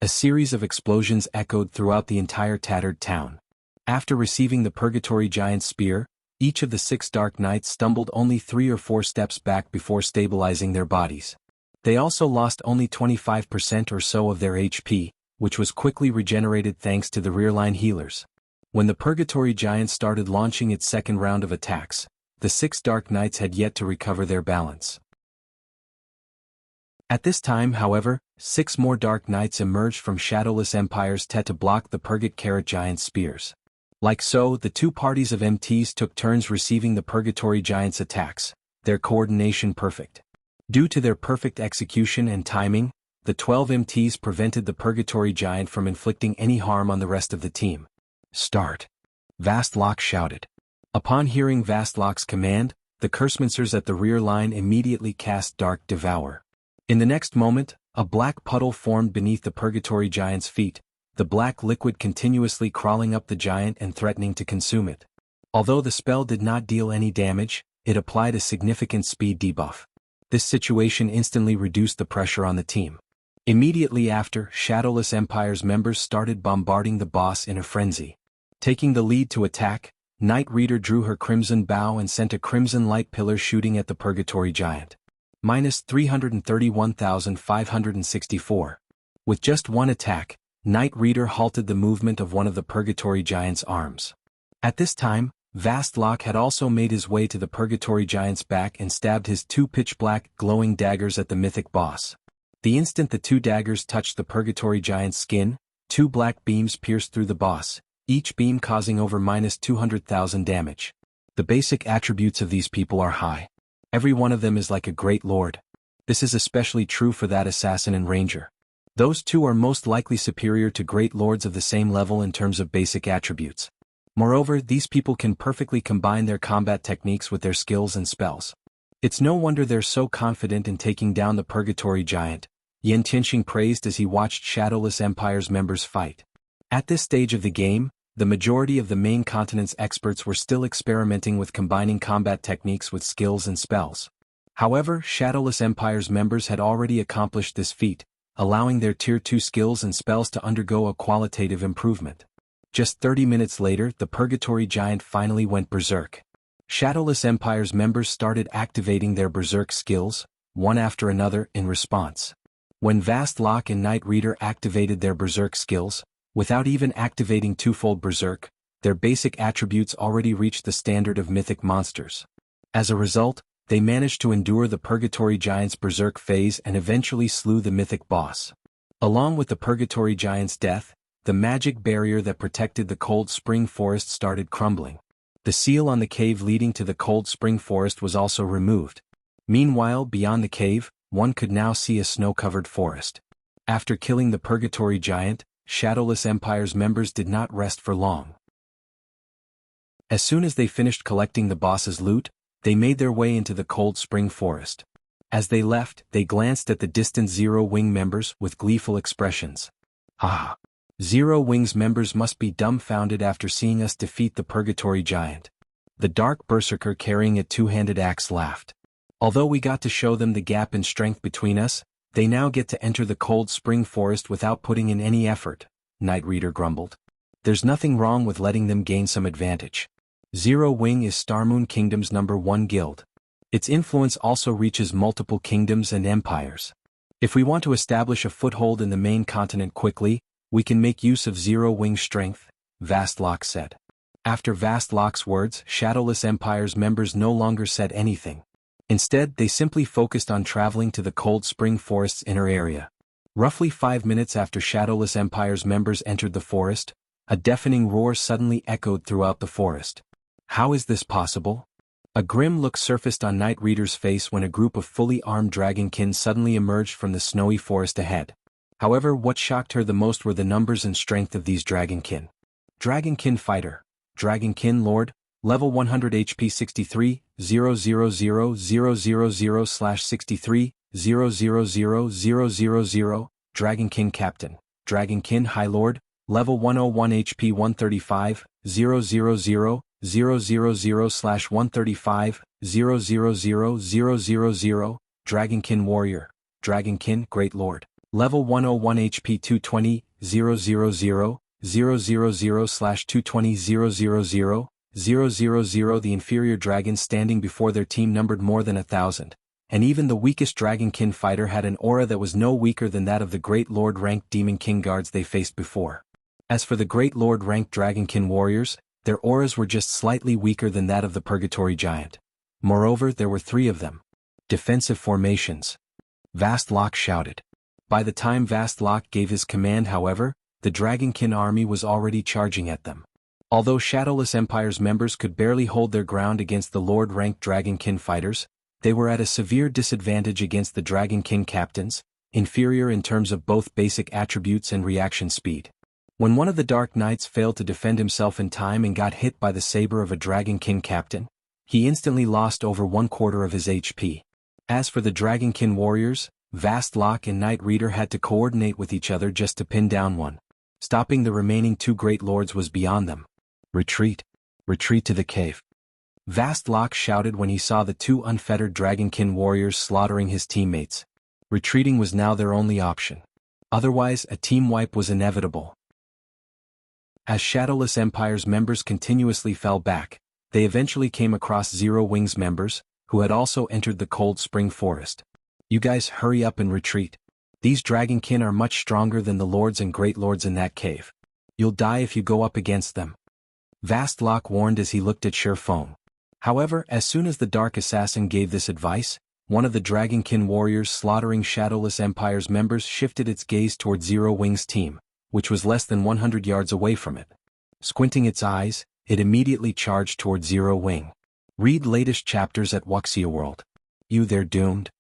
A series of explosions echoed throughout the entire tattered town. After receiving the Purgatory Giant's spear, each of the 6 dark knights stumbled only 3 or 4 steps back before stabilizing their bodies. They also lost only 25% or so of their HP, which was quickly regenerated thanks to the rearline healers. When the Purgatory Giant started launching its second round of attacks, the 6 dark knights had yet to recover their balance. At this time, however, 6 more dark knights emerged from Shadowless Empire's Tet to block the Purgatory Giant's spears. Like so, the 2 parties of MTs took turns receiving the Purgatory Giant's attacks, their coordination perfect. Due to their perfect execution and timing, the 12 MTs prevented the Purgatory Giant from inflicting any harm on the rest of the team. "Start!" Vastlock shouted. Upon hearing Vastlock's command, the Cursemancers at the rear line immediately cast Dark Devour. In the next moment, a black puddle formed beneath the Purgatory Giant's feet, the black liquid continuously crawling up the giant and threatening to consume it. Although the spell did not deal any damage, it applied a significant speed debuff. This situation instantly reduced the pressure on the team. Immediately after, Shadowless Empire's members started bombarding the boss in a frenzy. Taking the lead to attack, Night Reader drew her Crimson Bow and sent a crimson light pillar shooting at the Purgatory Giant. Minus 331,564. With just one attack, Night Reader halted the movement of one of the Purgatory Giant's arms. At this time, Vastlock had also made his way to the Purgatory Giant's back and stabbed his 2 pitch-black, glowing daggers at the Mythic boss. The instant the 2 daggers touched the Purgatory Giant's skin, 2 black beams pierced through the boss, each beam causing over minus 200,000 damage. The basic attributes of these people are high. Every one of them is like a great lord. This is especially true for that assassin and ranger. Those 2 are most likely superior to great lords of the same level in terms of basic attributes. Moreover, these people can perfectly combine their combat techniques with their skills and spells. It's no wonder they're so confident in taking down the Purgatory Giant, Yen Tianxing praised as he watched Shadowless Empire's members fight. At this stage of the game, the majority of the main continent's experts were still experimenting with combining combat techniques with skills and spells. However, Shadowless Empire's members had already accomplished this feat, allowing their Tier 2 skills and spells to undergo a qualitative improvement. Just 30 minutes later, the Purgatory Giant finally went berserk. Shadowless Empire's members started activating their berserk skills, one after another, in response. When Vastlock and Night Reader activated their berserk skills, without even activating twofold berserk, their basic attributes already reached the standard of mythic monsters. As a result, they managed to endure the Purgatory Giant's berserk phase and eventually slew the mythic boss. Along with the Purgatory Giant's death, the magic barrier that protected the Cold Spring Forest started crumbling. The seal on the cave leading to the Cold Spring Forest was also removed. Meanwhile, beyond the cave, one could now see a snow-covered forest. After killing the Purgatory Giant, Shadowless Empire's members did not rest for long. As soon as they finished collecting the boss's loot, they made their way into the Cold Spring Forest. As they left, they glanced at the distant Zero Wing members with gleeful expressions. "Ah! Zero Wing's members must be dumbfounded after seeing us defeat the Purgatory Giant." The dark berserker carrying a 2-handed axe laughed. "Although we got to show them the gap in strength between us, they now get to enter the Cold Spring Forest without putting in any effort," Night Reader grumbled. "There's nothing wrong with letting them gain some advantage. Zero Wing is Starmoon Kingdom's #1 guild. Its influence also reaches multiple kingdoms and empires. If we want to establish a foothold in the main continent quickly, we can make use of Zero Wing's strength," Vastlock said. After Vastlock's words, Shadowless Empire's members no longer said anything. Instead, they simply focused on traveling to the Cold Spring Forest's inner area. Roughly 5 minutes after Shadowless Empire's members entered the forest, a deafening roar suddenly echoed throughout the forest. How is this possible? A grim look surfaced on Night Reader's face when a group of fully armed dragonkin suddenly emerged from the snowy forest ahead. However, what shocked her the most were the numbers and strength of these dragonkin. Dragonkin Fighter, Dragonkin Lord, level 100 HP 63, 00000/63, 0000000, Dragonkin Captain, Dragonkin High Lord, level 101 HP 135, 000 000/135, 0000000, Dragonkin Warrior, Dragonkin Great Lord. Level 101 HP 220, 000/220 000. The inferior dragons standing before their team numbered more than 1,000, and even the weakest Dragonkin fighter had an aura that was no weaker than that of the Great Lord-ranked Demon King guards they faced before. As for the Great Lord-ranked Dragonkin warriors, their auras were just slightly weaker than that of the Purgatory Giant. Moreover, there were 3 of them. Defensive formations. Vastlock shouted. By the time Vastlock gave his command, however, the Dragonkin army was already charging at them. Although Shadowless Empire's members could barely hold their ground against the Lord-ranked Dragonkin fighters, they were at a severe disadvantage against the Dragonkin captains, inferior in terms of both basic attributes and reaction speed. When one of the Dark Knights failed to defend himself in time and got hit by the saber of a Dragonkin captain, he instantly lost over 1/4 of his HP. As for the Dragonkin warriors, Vastlock and Night Reader had to coordinate with each other just to pin down one. Stopping the remaining 2 Great Lords was beyond them. Retreat. Retreat to the cave. Vastlock shouted when he saw the 2 unfettered Dragonkin warriors slaughtering his teammates. Retreating was now their only option. Otherwise, a team wipe was inevitable. As Shadowless Empire's members continuously fell back, they eventually came across Zero Wings members, who had also entered the Cold Spring Forest. You guys hurry up and retreat. These Dragonkin are much stronger than the Lords and Great Lords in that cave. You'll die if you go up against them. Vastlock warned as he looked at Shurfeng. However, as soon as the Dark Assassin gave this advice, one of the Dragonkin warriors slaughtering Shadowless Empire's members shifted its gaze toward Zero Wings' team, which was less than 100 yards away from it. Squinting its eyes, it immediately charged toward Zero Wing. Read latest chapters at Wuxia World. They're doomed.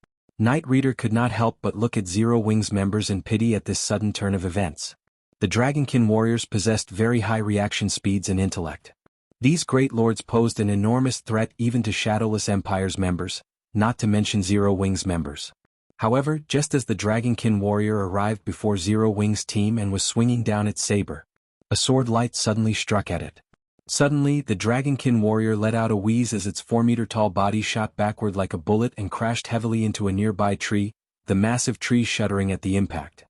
Night Reader could not help but look at Zero Wings members in pity at this sudden turn of events. The Dragonkin warriors possessed very high reaction speeds and intellect. These Great Lords posed an enormous threat even to Shadowless Empire's members, not to mention Zero Wings members. However, just as the Dragonkin warrior arrived before Zero Wings' team and was swinging down its saber, a sword light suddenly struck at it. Suddenly, the Dragonkin warrior let out a wheeze as its 4-meter-tall body shot backward like a bullet and crashed heavily into a nearby tree, the massive tree shuddering at the impact.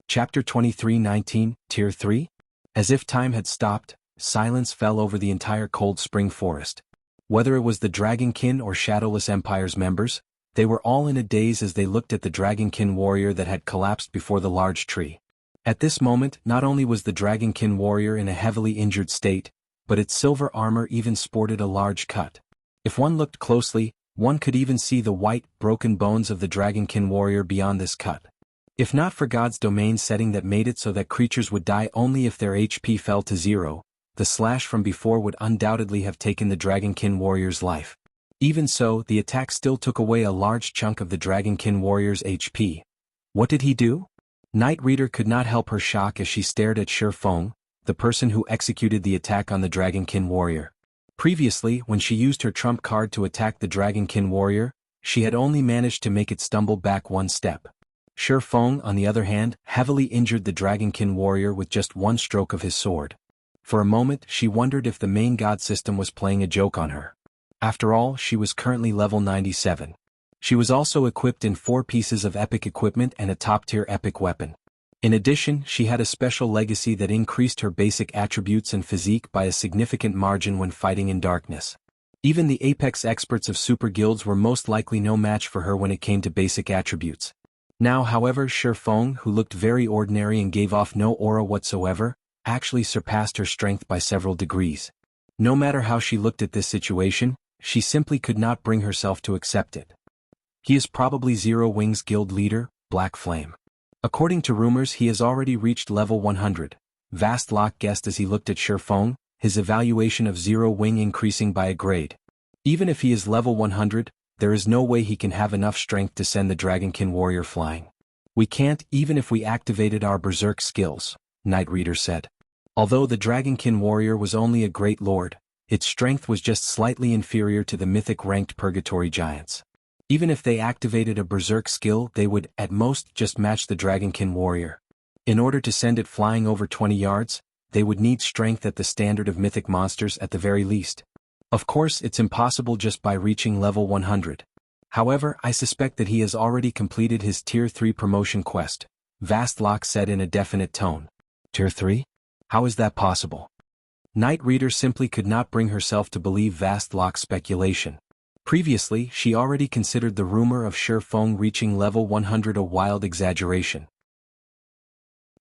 Chapter 23:19, Tier 3? As if time had stopped, silence fell over the entire Cold Spring Forest. Whether it was the Dragonkin or Shadowless Empire's members, they were all in a daze as they looked at the Dragonkin warrior that had collapsed before the large tree. At this moment, not only was the Dragonkin warrior in a heavily injured state, but its silver armor even sported a large cut. If one looked closely, one could even see the white, broken bones of the Dragonkin warrior beyond this cut. If not for God's domain setting that made it so that creatures would die only if their HP fell to 0, the slash from before would undoubtedly have taken the Dragonkin warrior's life. Even so, the attack still took away a large chunk of the Dragonkin warrior's HP. What did he do? Night Reader could not help her shock as she stared at Shurfeng, the person who executed the attack on the Dragonkin warrior. Previously, when she used her trump card to attack the Dragonkin warrior, she had only managed to make it stumble back one step. Shurfeng, on the other hand, heavily injured the Dragonkin warrior with just one stroke of his sword. For a moment, she wondered if the main god system was playing a joke on her. After all, she was currently level 97. She was also equipped in 4 pieces of epic equipment and a top-tier epic weapon. In addition, she had a special legacy that increased her basic attributes and physique by a significant margin when fighting in darkness. Even the apex experts of super guilds were most likely no match for her when it came to basic attributes. Now, however, Shurfeng, who looked very ordinary and gave off no aura whatsoever, actually surpassed her strength by several degrees. No matter how she looked at this situation, she simply could not bring herself to accept it. He is probably Zero Wings guild leader, Black Flame. According to rumors, he has already reached level 100. Vastlock guessed as he looked at Shurfeng, his evaluation of Zero Wing increasing by a grade. Even if he is level 100, there is no way he can have enough strength to send the Dragonkin warrior flying. We can't even if we activated our berserk skills, Night Reader said. Although the Dragonkin warrior was only a great lord, its strength was just slightly inferior to the mythic-ranked Purgatory Giants. Even if they activated a berserk skill, they would, at most, just match the Dragonkin warrior. In order to send it flying over 20 yards, they would need strength at the standard of mythic monsters at the very least. Of course, it's impossible just by reaching level 100. However, I suspect that he has already completed his Tier 3 promotion quest, Vastlock said in a definite tone. Tier 3? How is that possible? Night Reader simply could not bring herself to believe Vastlock's speculation. Previously, she already considered the rumor of Shifeng reaching level 100 a wild exaggeration.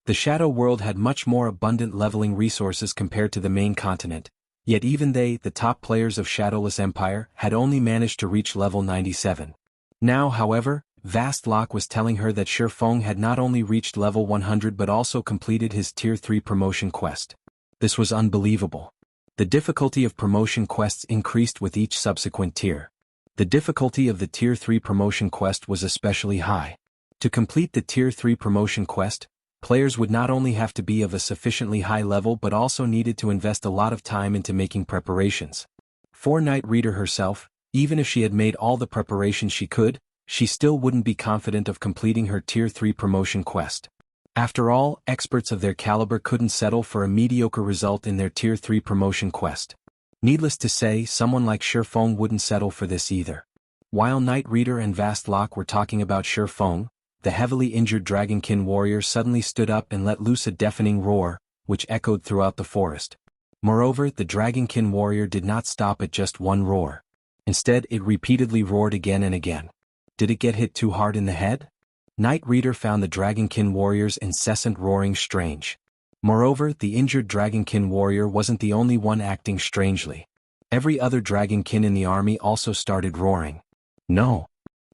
The Shadow World had much more abundant leveling resources compared to the main continent, yet even they, the top players of Shadowless Empire, had only managed to reach level 97. Now, however, Vastlock was telling her that Shifeng had not only reached level 100 but also completed his Tier 3 promotion quest. This was unbelievable. The difficulty of promotion quests increased with each subsequent tier. The difficulty of the Tier 3 promotion quest was especially high. To complete the Tier 3 promotion quest, players would not only have to be of a sufficiently high level but also needed to invest a lot of time into making preparations. For Night Reader herself, even if she had made all the preparations she could, she still wouldn't be confident of completing her Tier 3 promotion quest. After all, experts of their caliber couldn't settle for a mediocre result in their Tier 3 promotion quest. Needless to say, someone like Shifeng wouldn't settle for this either. While Night Reader and Vastlock were talking about Shifeng, the heavily injured Dragonkin warrior suddenly stood up and let loose a deafening roar, which echoed throughout the forest. Moreover, the Dragonkin warrior did not stop at just one roar. Instead, it repeatedly roared again and again. Did it get hit too hard in the head? Night Reader found the Dragonkin warrior's incessant roaring strange. Moreover, the injured Dragonkin warrior wasn't the only one acting strangely. Every other Dragonkin in the army also started roaring. No.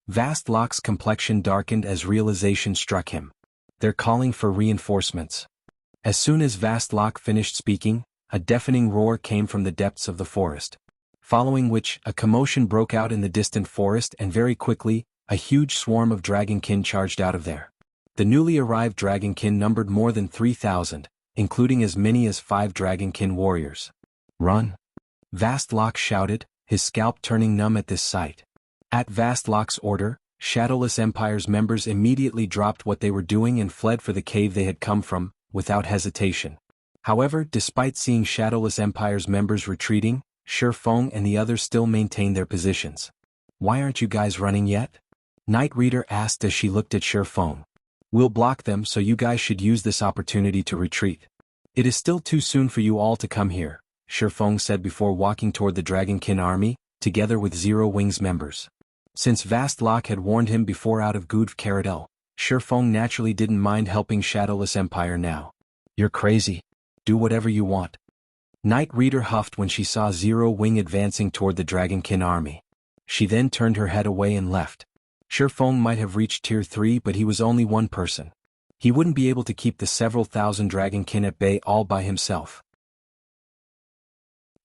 Vastlock's complexion darkened as realization struck him. They're calling for reinforcements. As soon as Vastlock finished speaking, a deafening roar came from the depths of the forest. Following which, a commotion broke out in the distant forest and very quickly, a huge swarm of Dragonkin charged out of there. The newly arrived Dragonkin numbered more than 3,000, including as many as 5 Dragonkin warriors. Run! Vastlock shouted, his scalp turning numb at this sight. At Vastlock's order, Shadowless Empire's members immediately dropped what they were doing and fled for the cave they had come from, without hesitation. However, despite seeing Shadowless Empire's members retreating, Shifeng and the others still maintained their positions. Why aren't you guys running yet? Night Reader asked as she looked at Shifeng. We'll block them, so you guys should use this opportunity to retreat. It is still too soon for you all to come here, Shifeng said before walking toward the Dragonkin army, together with Zero Wings members. Since Vastlock had warned him before out of Gudv Caradel, Shifeng naturally didn't mind helping Shadowless Empire now. You're crazy. Do whatever you want. Night Reader huffed when she saw Zero Wing advancing toward the Dragonkin army. She then turned her head away and left. Shifeng might have reached Tier 3 but he was only one person. He wouldn't be able to keep the several thousand Dragonkin at bay all by himself.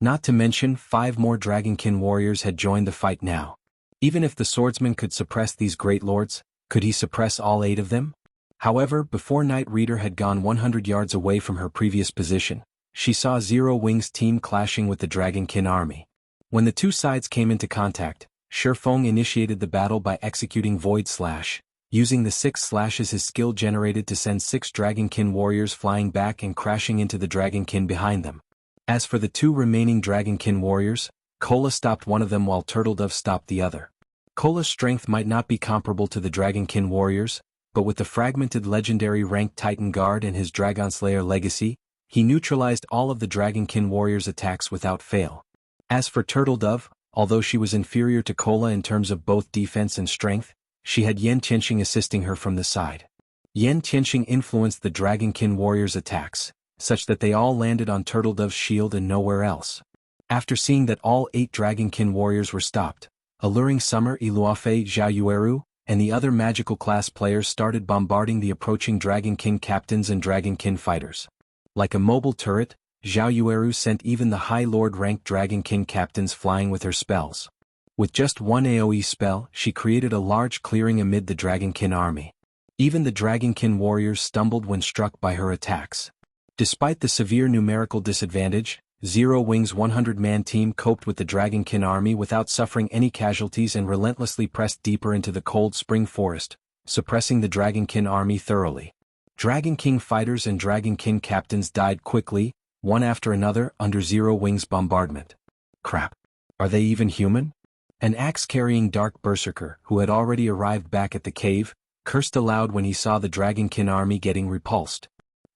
Not to mention 5 more Dragonkin warriors had joined the fight now. Even if the swordsman could suppress these great lords, could he suppress all 8 of them? However, before Night Reader had gone 100 yards away from her previous position, she saw Zero Wing's team clashing with the Dragonkin army. When the two sides came into contact, Shifeng initiated the battle by executing Void Slash, using the 6 slashes his skill generated to send 6 Dragonkin warriors flying back and crashing into the Dragonkin behind them. As for the 2 remaining Dragonkin warriors, Kola stopped one of them while Turtledove stopped the other. Kola's strength might not be comparable to the Dragonkin warriors, but with the fragmented legendary ranked Titan Guard and his Dragonslayer legacy, he neutralized all of the Dragonkin warriors' attacks without fail. As for Turtledove, although she was inferior to Kola in terms of both defense and strength, she had Yen Tianxing assisting her from the side. Yen Tianxing influenced the Dragonkin warriors' attacks, such that they all landed on Turtledove's shield and nowhere else. After seeing that all 8 Dragonkin warriors were stopped, Alluring Summer Iluafe Zhao Yueru, and the other magical class players started bombarding the approaching Dragonkin captains and Dragonkin fighters. Like a mobile turret, Zhao Yueru sent even the High Lord-ranked Dragonkin captains flying with her spells. With just one AoE spell, she created a large clearing amid the Dragonkin army. Even the Dragonkin warriors stumbled when struck by her attacks. Despite the severe numerical disadvantage, Zero Wing's 100-man team coped with the Dragonkin army without suffering any casualties and relentlessly pressed deeper into the cold spring forest, suppressing the Dragonkin army thoroughly. Dragon King fighters and Dragonkin captains died quickly, one after another under Zero Wing's bombardment. Crap. Are they even human? An axe-carrying dark berserker, who had already arrived back at the cave, cursed aloud when he saw the Dragonkin army getting repulsed.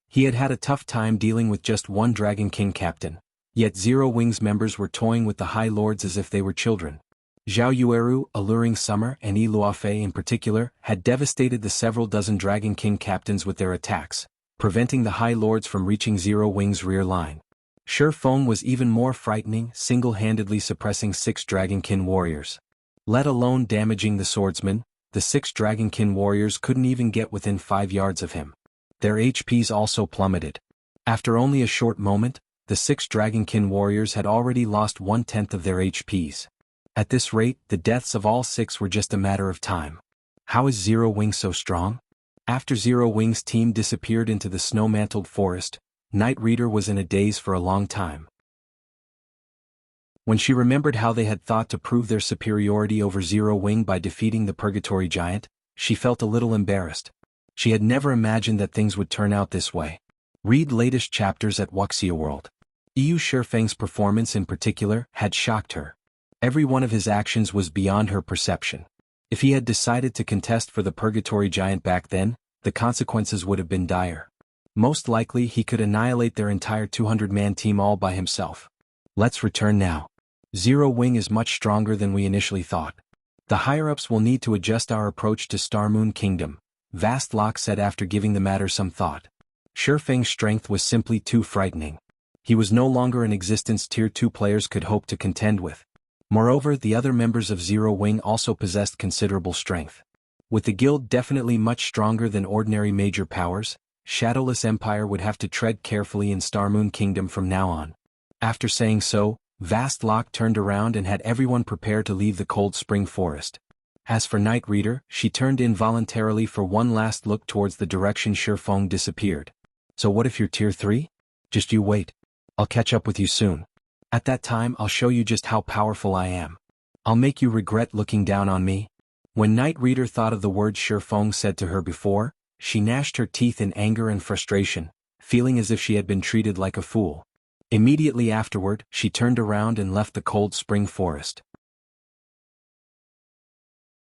He had had a tough time dealing with just one Dragonkin captain, yet Zero Wing's members were toying with the High Lords as if they were children. Zhao Yueru, Alluring Summer, and Yi Luofei in particular, had devastated the several dozen Dragonkin captains with their attacks, preventing the High Lords from reaching Zero Wing's rear line. Shi Feng was even more frightening, single-handedly suppressing 6 Dragonkin warriors. Let alone damaging the swordsman, the 6 Dragonkin warriors couldn't even get within 5 yards of him. Their HPs also plummeted. After only a short moment, the 6 Dragonkin warriors had already lost 1/10 of their HPs. At this rate, the deaths of all 6 were just a matter of time. How is Zero Wing so strong? After Zero Wing's team disappeared into the snow-mantled forest, Night Reader was in a daze for a long time. When she remembered how they had thought to prove their superiority over Zero Wing by defeating the Purgatory Giant, she felt a little embarrassed. She had never imagined that things would turn out this way. Read latest chapters at Wuxia World. Yu Shifeng's performance in particular had shocked her. Every one of his actions was beyond her perception. If he had decided to contest for the Purgatory Giant back then, the consequences would have been dire. Most likely he could annihilate their entire 200-man team all by himself. Let's return now. Zero Wing is much stronger than we initially thought. The higher-ups will need to adjust our approach to Star Moon Kingdom, Vast Lock said after giving the matter some thought. Shi Feng's strength was simply too frightening. He was no longer an existence Tier 2 players could hope to contend with. Moreover, the other members of Zero Wing also possessed considerable strength. With the guild definitely much stronger than ordinary major powers, Shadowless Empire would have to tread carefully in Star Moon Kingdom from now on. After saying so, Vast Lock turned around and had everyone prepare to leave the Cold Spring Forest. As for Night Reader, she turned involuntarily for one last look towards the direction Shi Feng disappeared. So what if you're Tier 3? Just you wait. I'll catch up with you soon. At that time I'll show you just how powerful I am. I'll make you regret looking down on me. When Night Reader thought of the words Shi Feng said to her before, she gnashed her teeth in anger and frustration, feeling as if she had been treated like a fool. Immediately afterward, she turned around and left the Cold Spring Forest.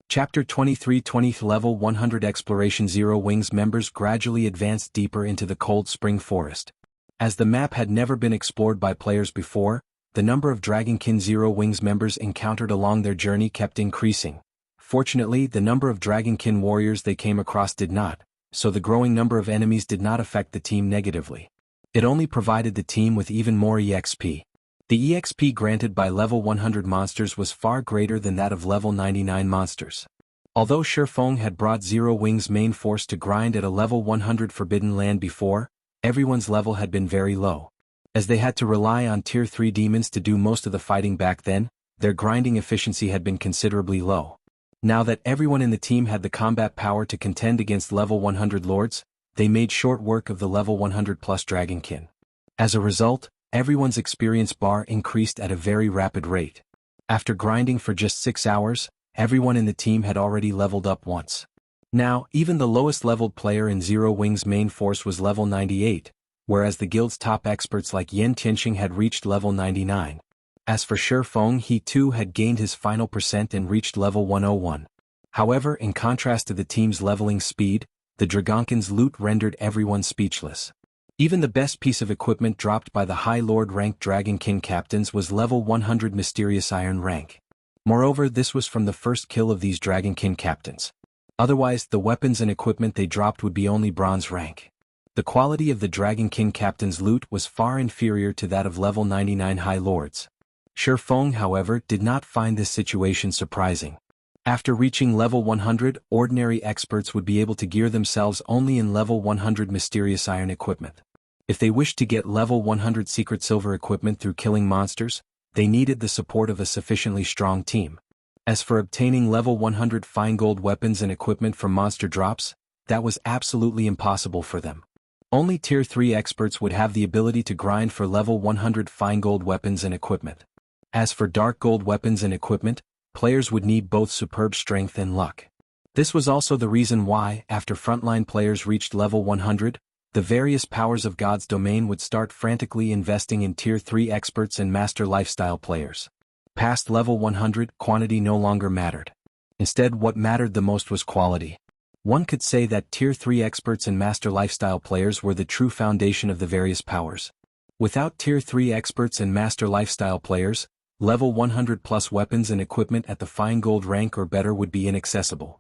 Chapter 23 20th Level 100 Exploration Zero Wing's members gradually advanced deeper into the Cold Spring Forest. As the map had never been explored by players before, the number of Dragonkin Zero Wing's members encountered along their journey kept increasing. Fortunately, the number of Dragonkin warriors they came across did not, so the growing number of enemies did not affect the team negatively. It only provided the team with even more EXP. The EXP granted by level 100 monsters was far greater than that of level 99 monsters. Although Shi Feng had brought Zero Wing's main force to grind at a level 100 Forbidden Land before, everyone's level had been very low. As they had to rely on Tier 3 demons to do most of the fighting back then, their grinding efficiency had been considerably low. Now that everyone in the team had the combat power to contend against level 100 lords, they made short work of the level 100 plus Dragonkin. As a result, everyone's experience bar increased at a very rapid rate. After grinding for just 6 hours, everyone in the team had already leveled up once. Now, even the lowest leveled player in Zero Wing's main force was level 98, whereas the guild's top experts like Yen Tianxing had reached level 99. As for Shi Feng, he too had gained his final percent and reached level 101. However, in contrast to the team's leveling speed, the Dragonkin's loot rendered everyone speechless. Even the best piece of equipment dropped by the High Lord ranked Dragonkin captains was level 100 Mysterious Iron rank. Moreover, this was from the first kill of these Dragonkin captains. Otherwise, the weapons and equipment they dropped would be only bronze rank. The quality of the Dragonkin captain's loot was far inferior to that of level 99 High Lords. Shi Feng, however, did not find this situation surprising. After reaching level 100, ordinary experts would be able to gear themselves only in level 100 Mysterious Iron equipment. If they wished to get level 100 Secret Silver equipment through killing monsters, they needed the support of a sufficiently strong team. As for obtaining level 100 Fine Gold weapons and equipment from monster drops, that was absolutely impossible for them. Only Tier 3 experts would have the ability to grind for level 100 Fine Gold weapons and equipment. As for Dark Gold weapons and equipment, players would need both superb strength and luck. This was also the reason why, after frontline players reached level 100, the various powers of God's domain would start frantically investing in Tier 3 experts and Master Lifestyle players. Past level 100, quantity no longer mattered. Instead, what mattered the most was quality. One could say that Tier 3 experts and Master Lifestyle players were the true foundation of the various powers. Without Tier 3 experts and Master Lifestyle players, level 100 plus weapons and equipment at the fine gold rank or better would be inaccessible.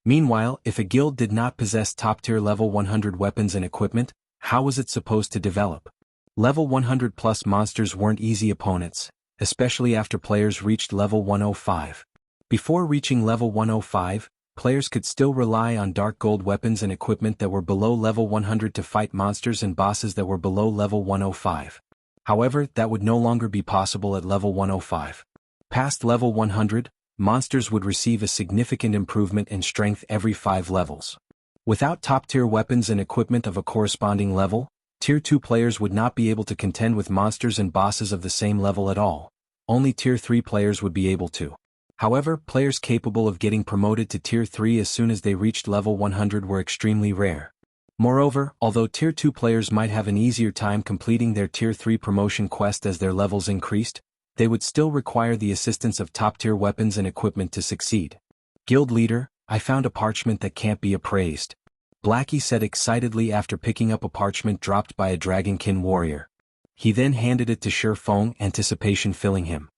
Meanwhile, if a guild did not possess top-tier level 100 weapons and equipment, how was it supposed to develop? Level 100 plus monsters weren't easy opponents, especially after players reached level 105. Before reaching level 105, players could still rely on dark gold weapons and equipment that were below level 100 to fight monsters and bosses that were below level 105. However, that would no longer be possible at level 105. Past level 100, monsters would receive a significant improvement in strength every 5 levels. Without top-tier weapons and equipment of a corresponding level, Tier 2 players would not be able to contend with monsters and bosses of the same level at all. Only Tier 3 players would be able to. However, players capable of getting promoted to Tier 3 as soon as they reached level 100 were extremely rare. Moreover, although Tier 2 players might have an easier time completing their Tier 3 promotion quest as their levels increased, they would still require the assistance of top-tier weapons and equipment to succeed. Guild leader, I found a parchment that can't be appraised. Blackie said excitedly after picking up a parchment dropped by a Dragonkin warrior. He then handed it to Shifeng, anticipation filling him.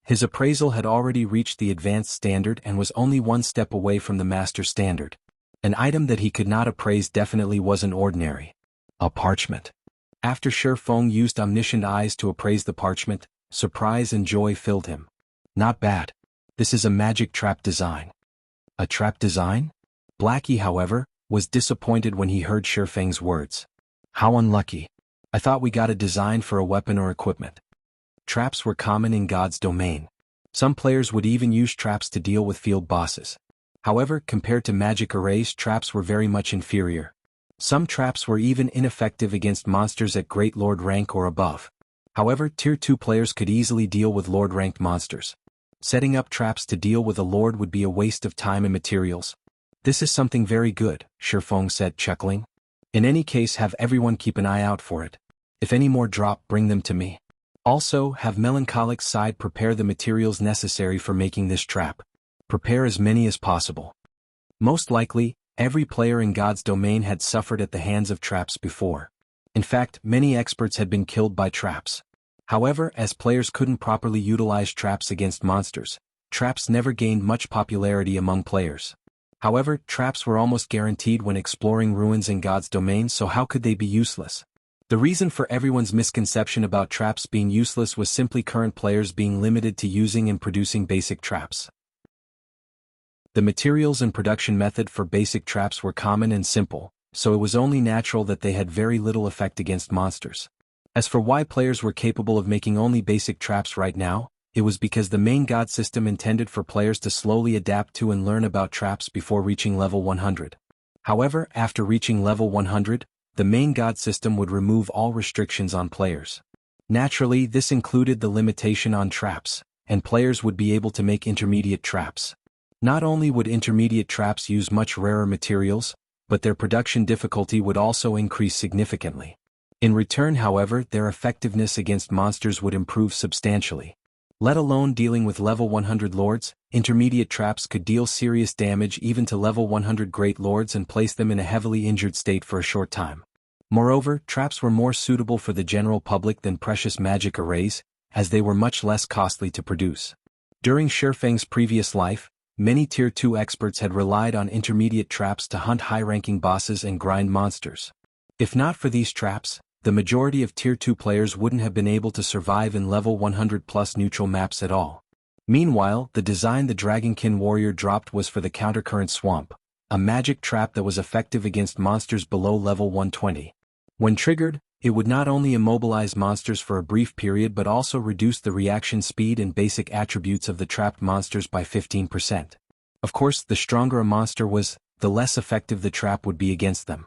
His appraisal had already reached the advanced standard and was only one step away from the master standard. An item that he could not appraise definitely wasn't ordinary. A parchment. After Shifeng used omniscient eyes to appraise the parchment, surprise and joy filled him. Not bad. This is a magic trap design. A trap design? Blackie, however, was disappointed when he heard Shifeng's words. How unlucky. I thought we got a design for a weapon or equipment. Traps were common in God's domain. Some players would even use traps to deal with field bosses. However, compared to magic arrays, traps were very much inferior. Some traps were even ineffective against monsters at Great Lord rank or above. However, Tier 2 players could easily deal with Lord-ranked monsters. Setting up traps to deal with a Lord would be a waste of time and materials. This is something very good, Shifeng said, chuckling. In any case, have everyone keep an eye out for it. If any more drop, bring them to me. Also, have Melancholic's side prepare the materials necessary for making this trap. Prepare as many as possible. Most likely, every player in God's domain had suffered at the hands of traps before. In fact, many experts had been killed by traps. However, as players couldn't properly utilize traps against monsters, traps never gained much popularity among players. However, traps were almost guaranteed when exploring ruins in God's domain, so how could they be useless? The reason for everyone's misconception about traps being useless was simply current players being limited to using and producing basic traps. The materials and production method for basic traps were common and simple, so it was only natural that they had very little effect against monsters. As for why players were capable of making only basic traps right now, it was because the main God system intended for players to slowly adapt to and learn about traps before reaching level 100. However, after reaching level 100, the main God system would remove all restrictions on players. Naturally, this included the limitation on traps, and players would be able to make intermediate traps. Not only would intermediate traps use much rarer materials, but their production difficulty would also increase significantly. In return, however, their effectiveness against monsters would improve substantially. Let alone dealing with level 100 lords, intermediate traps could deal serious damage even to level 100 great lords and place them in a heavily injured state for a short time. Moreover, traps were more suitable for the general public than precious magic arrays, as they were much less costly to produce. During Shifeng's previous life, many Tier 2 experts had relied on intermediate traps to hunt high-ranking bosses and grind monsters. If not for these traps, the majority of Tier 2 players wouldn't have been able to survive in level 100 plus neutral maps at all. Meanwhile, the design the Dragonkin warrior dropped was for the Countercurrent Swamp, a magic trap that was effective against monsters below level 120. When triggered, it would not only immobilize monsters for a brief period but also reduce the reaction speed and basic attributes of the trapped monsters by 15%. Of course, the stronger a monster was, the less effective the trap would be against them.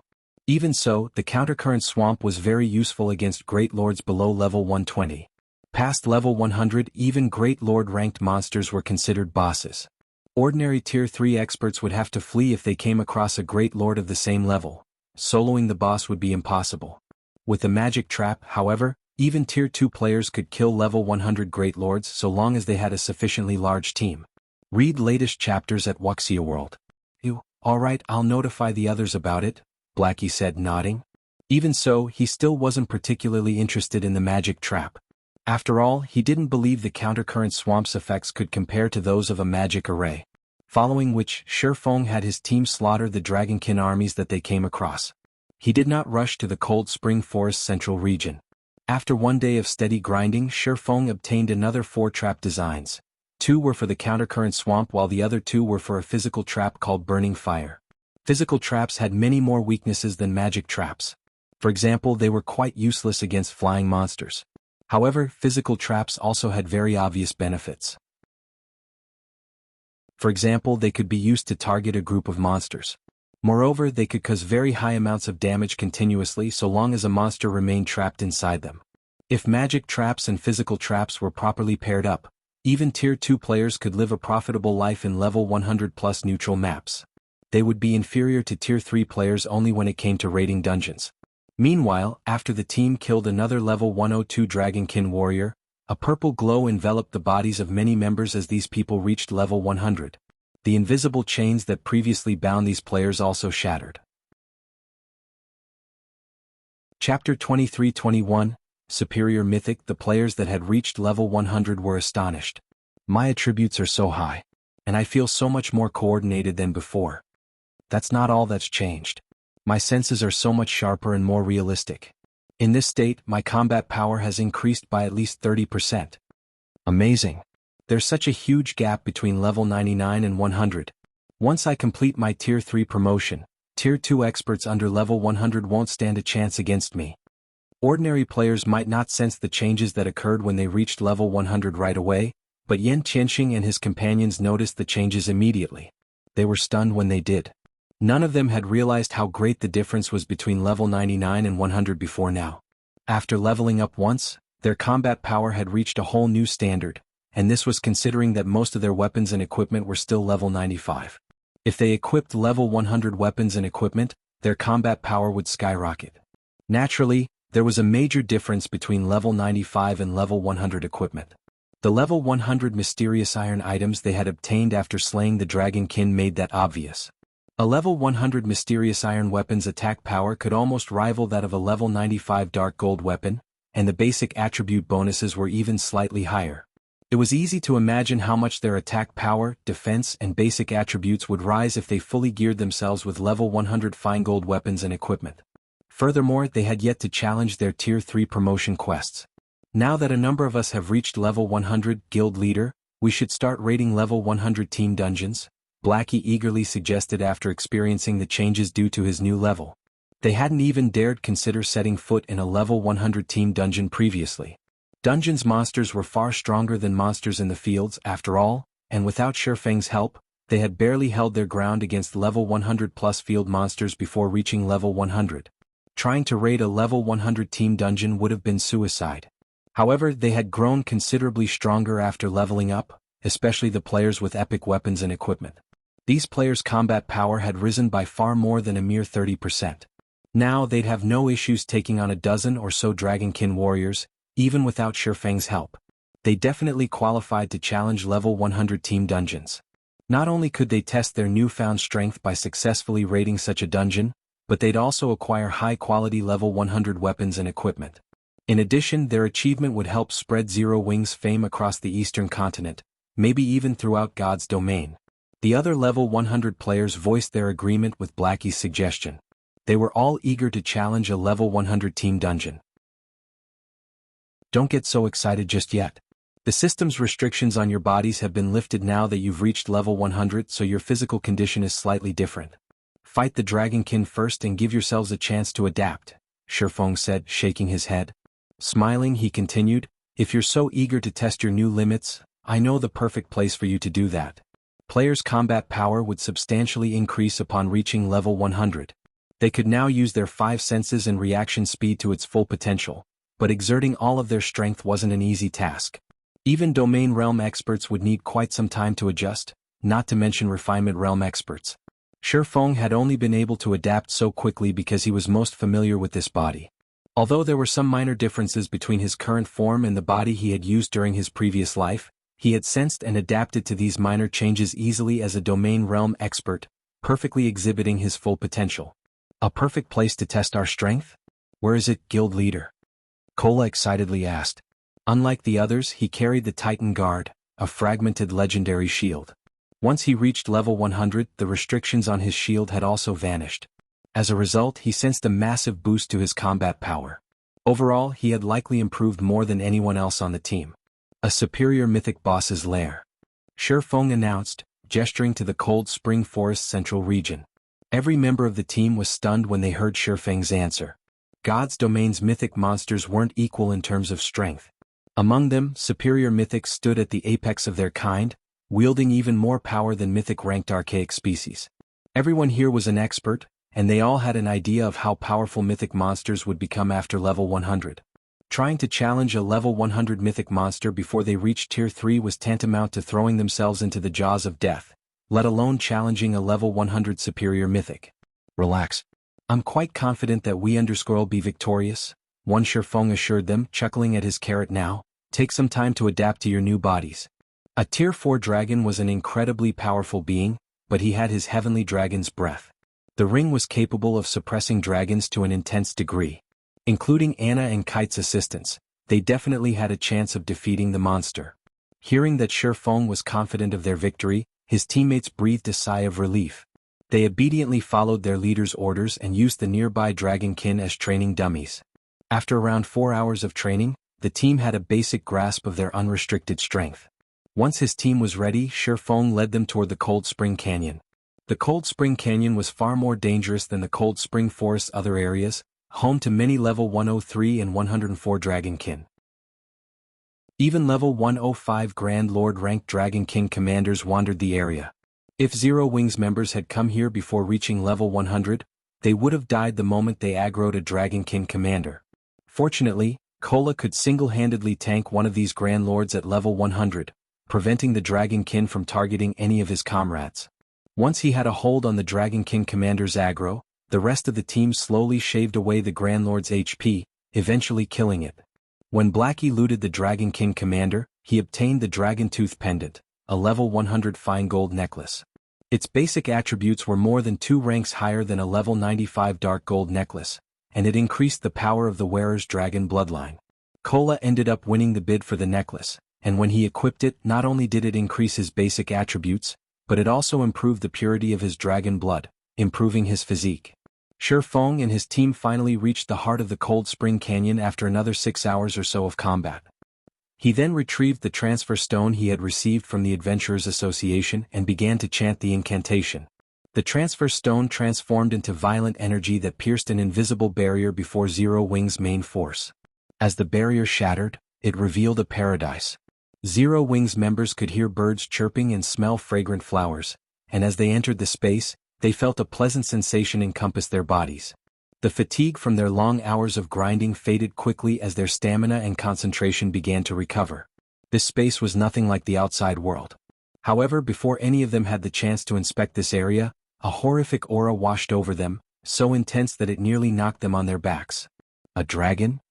Even so, the Countercurrent Swamp was very useful against Great Lords below level 120. Past level 100, even Great Lord-ranked monsters were considered bosses. Ordinary Tier 3 experts would have to flee if they came across a Great Lord of the same level, soloing the boss would be impossible. With the magic trap, however, even Tier 2 players could kill level 100 Great Lords so long as they had a sufficiently large team. Read latest chapters at Wuxia World. Alright, I'll notify the others about it, Blackie said, nodding. Even so, he still wasn't particularly interested in the magic trap. After all, he didn't believe the countercurrent swamp's effects could compare to those of a magic array. Following which, Shifeng had his team slaughter the Dragonkin armies that they came across. He did not rush to the Cold Spring Forest Central region. After one day of steady grinding, Shifeng obtained another 4 trap designs. 2 were for the countercurrent swamp while the other 2 were for a physical trap called Burning Fire. Physical traps had many more weaknesses than magic traps. For example, they were quite useless against flying monsters. However, physical traps also had very obvious benefits. For example, they could be used to target a group of monsters. Moreover, they could cause very high amounts of damage continuously so long as a monster remained trapped inside them. If magic traps and physical traps were properly paired up, even Tier 2 players could live a profitable life in level 100 plus neutral maps. They would be inferior to Tier 3 players only when it came to raiding dungeons. Meanwhile, after the team killed another level 102 Dragonkin warrior, a purple glow enveloped the bodies of many members as these people reached level 100. The invisible chains that previously bound these players also shattered. Chapter 23-21, Superior Mythic. The players that had reached level 100 were astonished. My attributes are so high. And I feel so much more coordinated than before. That's not all that's changed. My senses are so much sharper and more realistic. In this state, my combat power has increased by at least 30%. Amazing. There's such a huge gap between level 99 and 100. Once I complete my Tier 3 promotion, Tier 2 experts under level 100 won't stand a chance against me. Ordinary players might not sense the changes that occurred when they reached level 100 right away, but Yan Qianxing and his companions noticed the changes immediately. They were stunned when they did. None of them had realized how great the difference was between level 99 and 100 before now. After leveling up once, their combat power had reached a whole new standard, and this was considering that most of their weapons and equipment were still level 95. If they equipped level 100 weapons and equipment, their combat power would skyrocket. Naturally, there was a major difference between level 95 and level 100 equipment. The level 100 mysterious iron items they had obtained after slaying the Dragonkin made that obvious. A level 100 mysterious iron weapon's attack power could almost rival that of a level 95 dark gold weapon, and the basic attribute bonuses were even slightly higher. It was easy to imagine how much their attack power, defense, and basic attributes would rise if they fully geared themselves with level 100 fine gold weapons and equipment. Furthermore, they had yet to challenge their Tier 3 promotion quests. Now that a number of us have reached level 100 guild leader, we should start raiding level 100 team dungeons, Blackie eagerly suggested after experiencing the changes due to his new level. They hadn't even dared consider setting foot in a level 100 team dungeon previously. Dungeons monsters were far stronger than monsters in the fields after all, and without Shifeng's help, they had barely held their ground against level 100 plus field monsters before reaching level 100. Trying to raid a level 100 team dungeon would have been suicide. However, they had grown considerably stronger after leveling up, especially the players with epic weapons and equipment. These players' combat power had risen by far more than a mere 30%. Now they'd have no issues taking on a dozen or so Dragonkin warriors, even without Shifeng's help. They definitely qualified to challenge level 100 team dungeons. Not only could they test their newfound strength by successfully raiding such a dungeon, but they'd also acquire high-quality level 100 weapons and equipment. In addition, their achievement would help spread Zero Wing's fame across the eastern continent, maybe even throughout God's domain. The other level 100 players voiced their agreement with Blackie's suggestion. They were all eager to challenge a level 100 team dungeon. Don't get so excited just yet. The system's restrictions on your bodies have been lifted now that you've reached level 100, so your physical condition is slightly different. Fight the Dragonkin first and give yourselves a chance to adapt, Shifeng said, shaking his head. Smiling, he continued, if you're so eager to test your new limits, I know the perfect place for you to do that. Players' combat power would substantially increase upon reaching level 100. They could now use their 5 senses and reaction speed to its full potential, but exerting all of their strength wasn't an easy task. Even Domain Realm experts would need quite some time to adjust, not to mention Refinement Realm experts. Feng had only been able to adapt so quickly because he was most familiar with this body. Although there were some minor differences between his current form and the body he had used during his previous life, he had sensed and adapted to these minor changes easily as a domain realm expert, perfectly exhibiting his full potential. A perfect place to test our strength? Where is it, guild leader? Kola excitedly asked. Unlike the others, he carried the Titan Guard, a fragmented legendary shield. Once he reached level 100, the restrictions on his shield had also vanished. As a result, he sensed a massive boost to his combat power. Overall, he had likely improved more than anyone else on the team. A superior mythic boss's lair. Feng announced, gesturing to the Cold Spring Forest Central region. Every member of the team was stunned when they heard Feng's answer. God's domain's mythic monsters weren't equal in terms of strength. Among them, superior mythics stood at the apex of their kind, wielding even more power than mythic-ranked archaic species. Everyone here was an expert, and they all had an idea of how powerful mythic monsters would become after level 100. Trying to challenge a level 100 mythic monster before they reached tier 3 was tantamount to throwing themselves into the jaws of death, let alone challenging a level 100 superior mythic. Relax. I'm quite confident that we'll be victorious, one Feng assured them, chuckling at his carrot now. Take some time to adapt to your new bodies. A tier 4 dragon was an incredibly powerful being, but he had his heavenly dragon's breath. The ring was capable of suppressing dragons to an intense degree. Including Anna and Kite's assistance, they definitely had a chance of defeating the monster. Hearing that Feng was confident of their victory, his teammates breathed a sigh of relief. They obediently followed their leader's orders and used the nearby dragonkin as training dummies. After around 4 hours of training, the team had a basic grasp of their unrestricted strength. Once his team was ready, Feng led them toward the Cold Spring Canyon. The Cold Spring Canyon was far more dangerous than the Cold Spring Forest's other areas, home to many level 103 and 104 dragonkin. Even level 105 Grand Lord ranked dragonkin commanders wandered the area. If Zero Wings members had come here before reaching level 100, they would have died the moment they aggroed a dragonkin commander. Fortunately, Kola could single-handedly tank one of these Grand Lords at level 100, preventing the dragonkin from targeting any of his comrades. Once he had a hold on the dragonkin commander's aggro, the rest of the team slowly shaved away the Grand Lord's HP, eventually killing it. When Blackie looted the dragonkin commander, he obtained the Dragon Tooth Pendant, a level 100 fine gold necklace. Its basic attributes were more than 2 ranks higher than a level 95 dark gold necklace, and it increased the power of the wearer's dragon bloodline. Kola ended up winning the bid for the necklace, and when he equipped it, not only did it increase his basic attributes, but it also improved the purity of his dragon blood, improving his physique. Feng and his team finally reached the heart of the Cold Spring Canyon after another 6 hours or so of combat. He then retrieved the transfer stone he had received from the Adventurers Association and began to chant the incantation. The transfer stone transformed into violent energy that pierced an invisible barrier before Zero Wings' main force. As the barrier shattered, it revealed a paradise. Zero Wings members could hear birds chirping and smell fragrant flowers, and as they entered the space, they felt a pleasant sensation encompass their bodies. The fatigue from their long hours of grinding faded quickly as their stamina and concentration began to recover. This space was nothing like the outside world. However, before any of them had the chance to inspect this area, a horrific aura washed over them, so intense that it nearly knocked them on their backs. A dragon?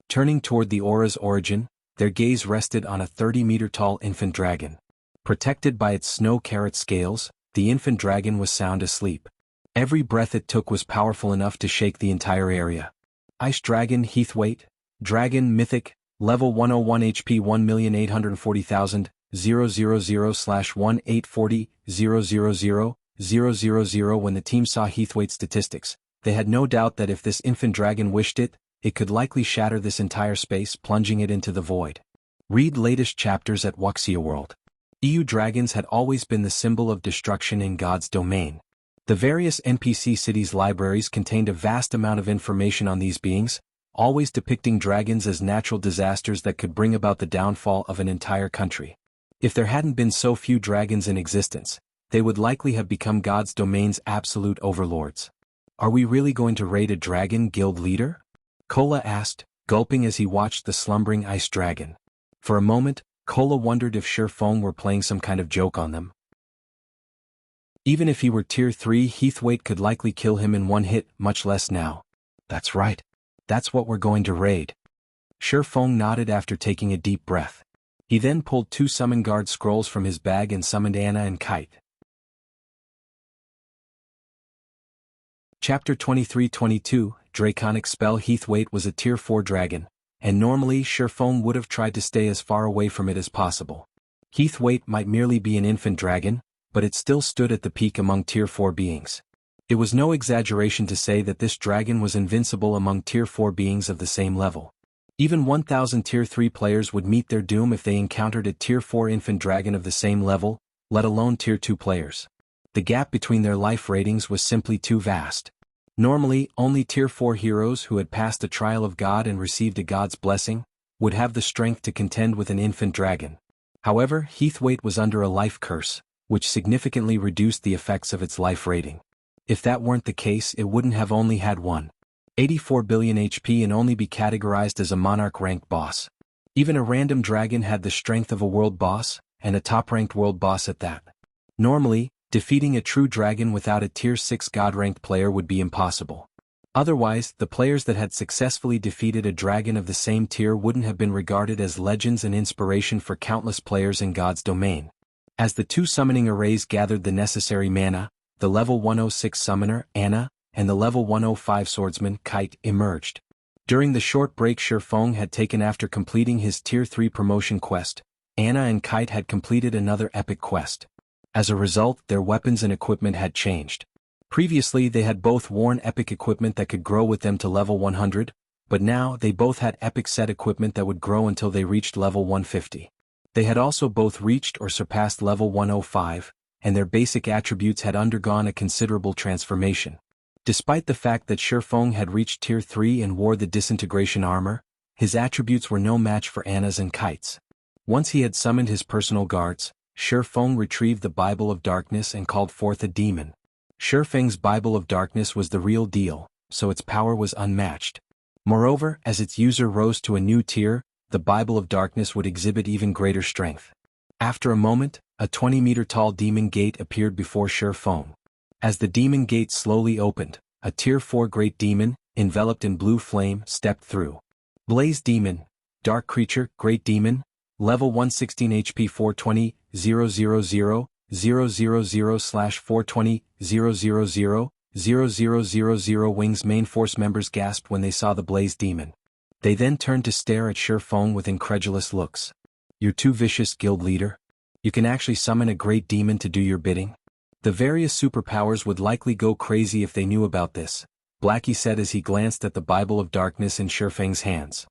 Turning toward the aura's origin, their gaze rested on a 30-meter-tall infant dragon. Protected by its snow-carrot scales, the infant dragon was sound asleep. Every breath it took was powerful enough to shake the entire area. Ice Dragon Heathwaite, Dragon Mythic, Level 101 HP 1,840,000, 000/1840, 000, When the team saw Heathwaite's statistics, they had no doubt that if this infant dragon wished it, it could likely shatter this entire space, plunging it into the void. Read latest chapters at Wuxia World. EU dragons had always been the symbol of destruction in God's domain. The various NPC cities' libraries contained a vast amount of information on these beings, always depicting dragons as natural disasters that could bring about the downfall of an entire country. If there hadn't been so few dragons in existence, they would likely have become God's domain's absolute overlords. Are we really going to raid a dragon guild leader? Kola asked, gulping as he watched the slumbering ice dragon. For a moment, Kola wondered if Feng were playing some kind of joke on them. Even if he were tier 3, Heathwaite could likely kill him in one hit, much less now. That's right. That's what we're going to raid. Shifeng nodded after taking a deep breath. He then pulled 2 Summon Guard scrolls from his bag and summoned Anna and Kite. Chapter 23-22, Draconic Spell. Heathwaite was a tier 4 dragon, and normally Shifeng would have tried to stay as far away from it as possible. Heathwaite might merely be an infant dragon, but it still stood at the peak among tier 4 beings. It was no exaggeration to say that this dragon was invincible among tier 4 beings of the same level. Even 1000 tier 3 players would meet their doom if they encountered a tier 4 infant dragon of the same level, let alone tier 2 players. The gap between their life ratings was simply too vast. Normally, only tier 4 heroes who had passed the trial of God and received a god's blessing would have the strength to contend with an infant dragon. However, Heathwaite was under a life curse, which significantly reduced the effects of its life rating. If that weren't the case, it wouldn't have only had 1.84 billion HP and only be categorized as a monarch-ranked boss. Even a random dragon had the strength of a world boss, and a top-ranked world boss at that. Normally, defeating a true dragon without a tier 6 god-ranked player would be impossible. Otherwise, the players that had successfully defeated a dragon of the same tier wouldn't have been regarded as legends and inspiration for countless players in God's domain. As the 2 summoning arrays gathered the necessary mana, the level 106 summoner, Anna, and the level 105 swordsman, Kite, emerged. During the short break Shifeng had taken after completing his tier 3 promotion quest, Anna and Kite had completed another epic quest. As a result, their weapons and equipment had changed. Previously they had both worn epic equipment that could grow with them to level 100, but now they both had epic set equipment that would grow until they reached level 150. They had also both reached or surpassed level 105, and their basic attributes had undergone a considerable transformation. Despite the fact that Shifeng had reached tier 3 and wore the disintegration armor, his attributes were no match for Anna's and Kite's. Once he had summoned his personal guards, Shifeng retrieved the Bible of Darkness and called forth a demon. Shifeng's Bible of Darkness was the real deal, so its power was unmatched. Moreover, as its user rose to a new tier, the Bible of Darkness would exhibit even greater strength. After a moment, a 20-meter-tall demon gate appeared before Shifeng. As the demon gate slowly opened, a tier 4 great demon, enveloped in blue flame, stepped through. Blaze Demon, Dark Creature, Great Demon, level 116 HP 420, 000, 000/420, 000, 0000 Wings. Main force members gasped when they saw the Blaze Demon. They then turned to stare at Shifeng with incredulous looks. You're too vicious, guild leader. You can actually summon a great demon to do your bidding? The various superpowers would likely go crazy if they knew about this, Blackie said as he glanced at the Bible of Darkness in Shifeng's hands.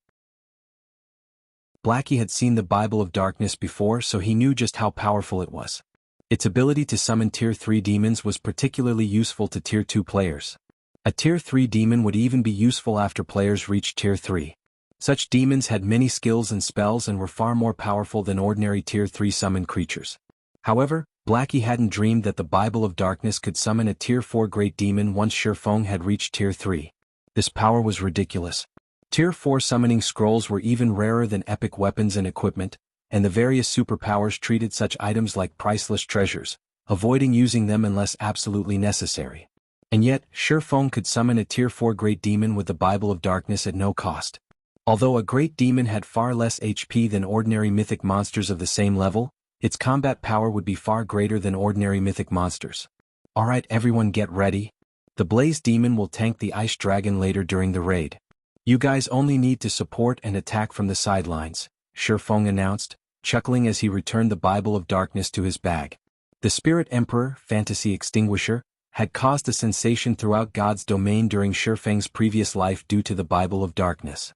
Blackie had seen the Bible of Darkness before, so he knew just how powerful it was. Its ability to summon tier 3 demons was particularly useful to tier 2 players. A tier 3 demon would even be useful after players reached tier 3. Such demons had many skills and spells and were far more powerful than ordinary tier 3 summoned creatures. However, Blackie hadn't dreamed that the Bible of Darkness could summon a tier 4 great demon once Shifeng had reached tier 3. This power was ridiculous. Tier 4 summoning scrolls were even rarer than epic weapons and equipment, and the various superpowers treated such items like priceless treasures, avoiding using them unless absolutely necessary. And yet, Shifeng could summon a tier 4 great demon with the Bible of Darkness at no cost. Although a great demon had far less HP than ordinary mythic monsters of the same level, its combat power would be far greater than ordinary mythic monsters. Alright, everyone, get ready. The Blaze Demon will tank the Ice Dragon later during the raid. You guys only need to support and attack from the sidelines, Shifeng announced, chuckling as he returned the Bible of Darkness to his bag. The Spirit Emperor, Fantasy Extinguisher, had caused a sensation throughout God's domain during Shifeng's previous life due to the Bible of Darkness.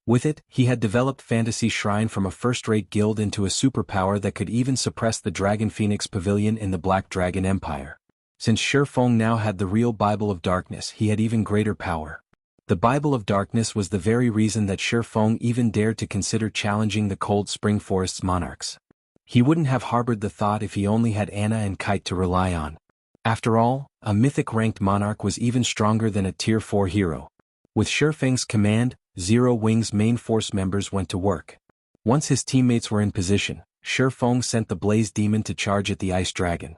With it, he had developed Fantasy Shrine from a first-rate guild into a superpower that could even suppress the Dragon Phoenix Pavilion in the Black Dragon Empire. Since Shifeng now had the real Bible of Darkness, he had even greater power. The Bible of Darkness was the very reason that Shifeng even dared to consider challenging the Cold Spring Forest's monarchs. He wouldn't have harbored the thought if he only had Anna and Kite to rely on. After all, a mythic-ranked monarch was even stronger than a tier 4 hero. With Shifeng's command, Zero Wing's main force members went to work. Once his teammates were in position, Shifeng sent the Blaze Demon to charge at the Ice Dragon.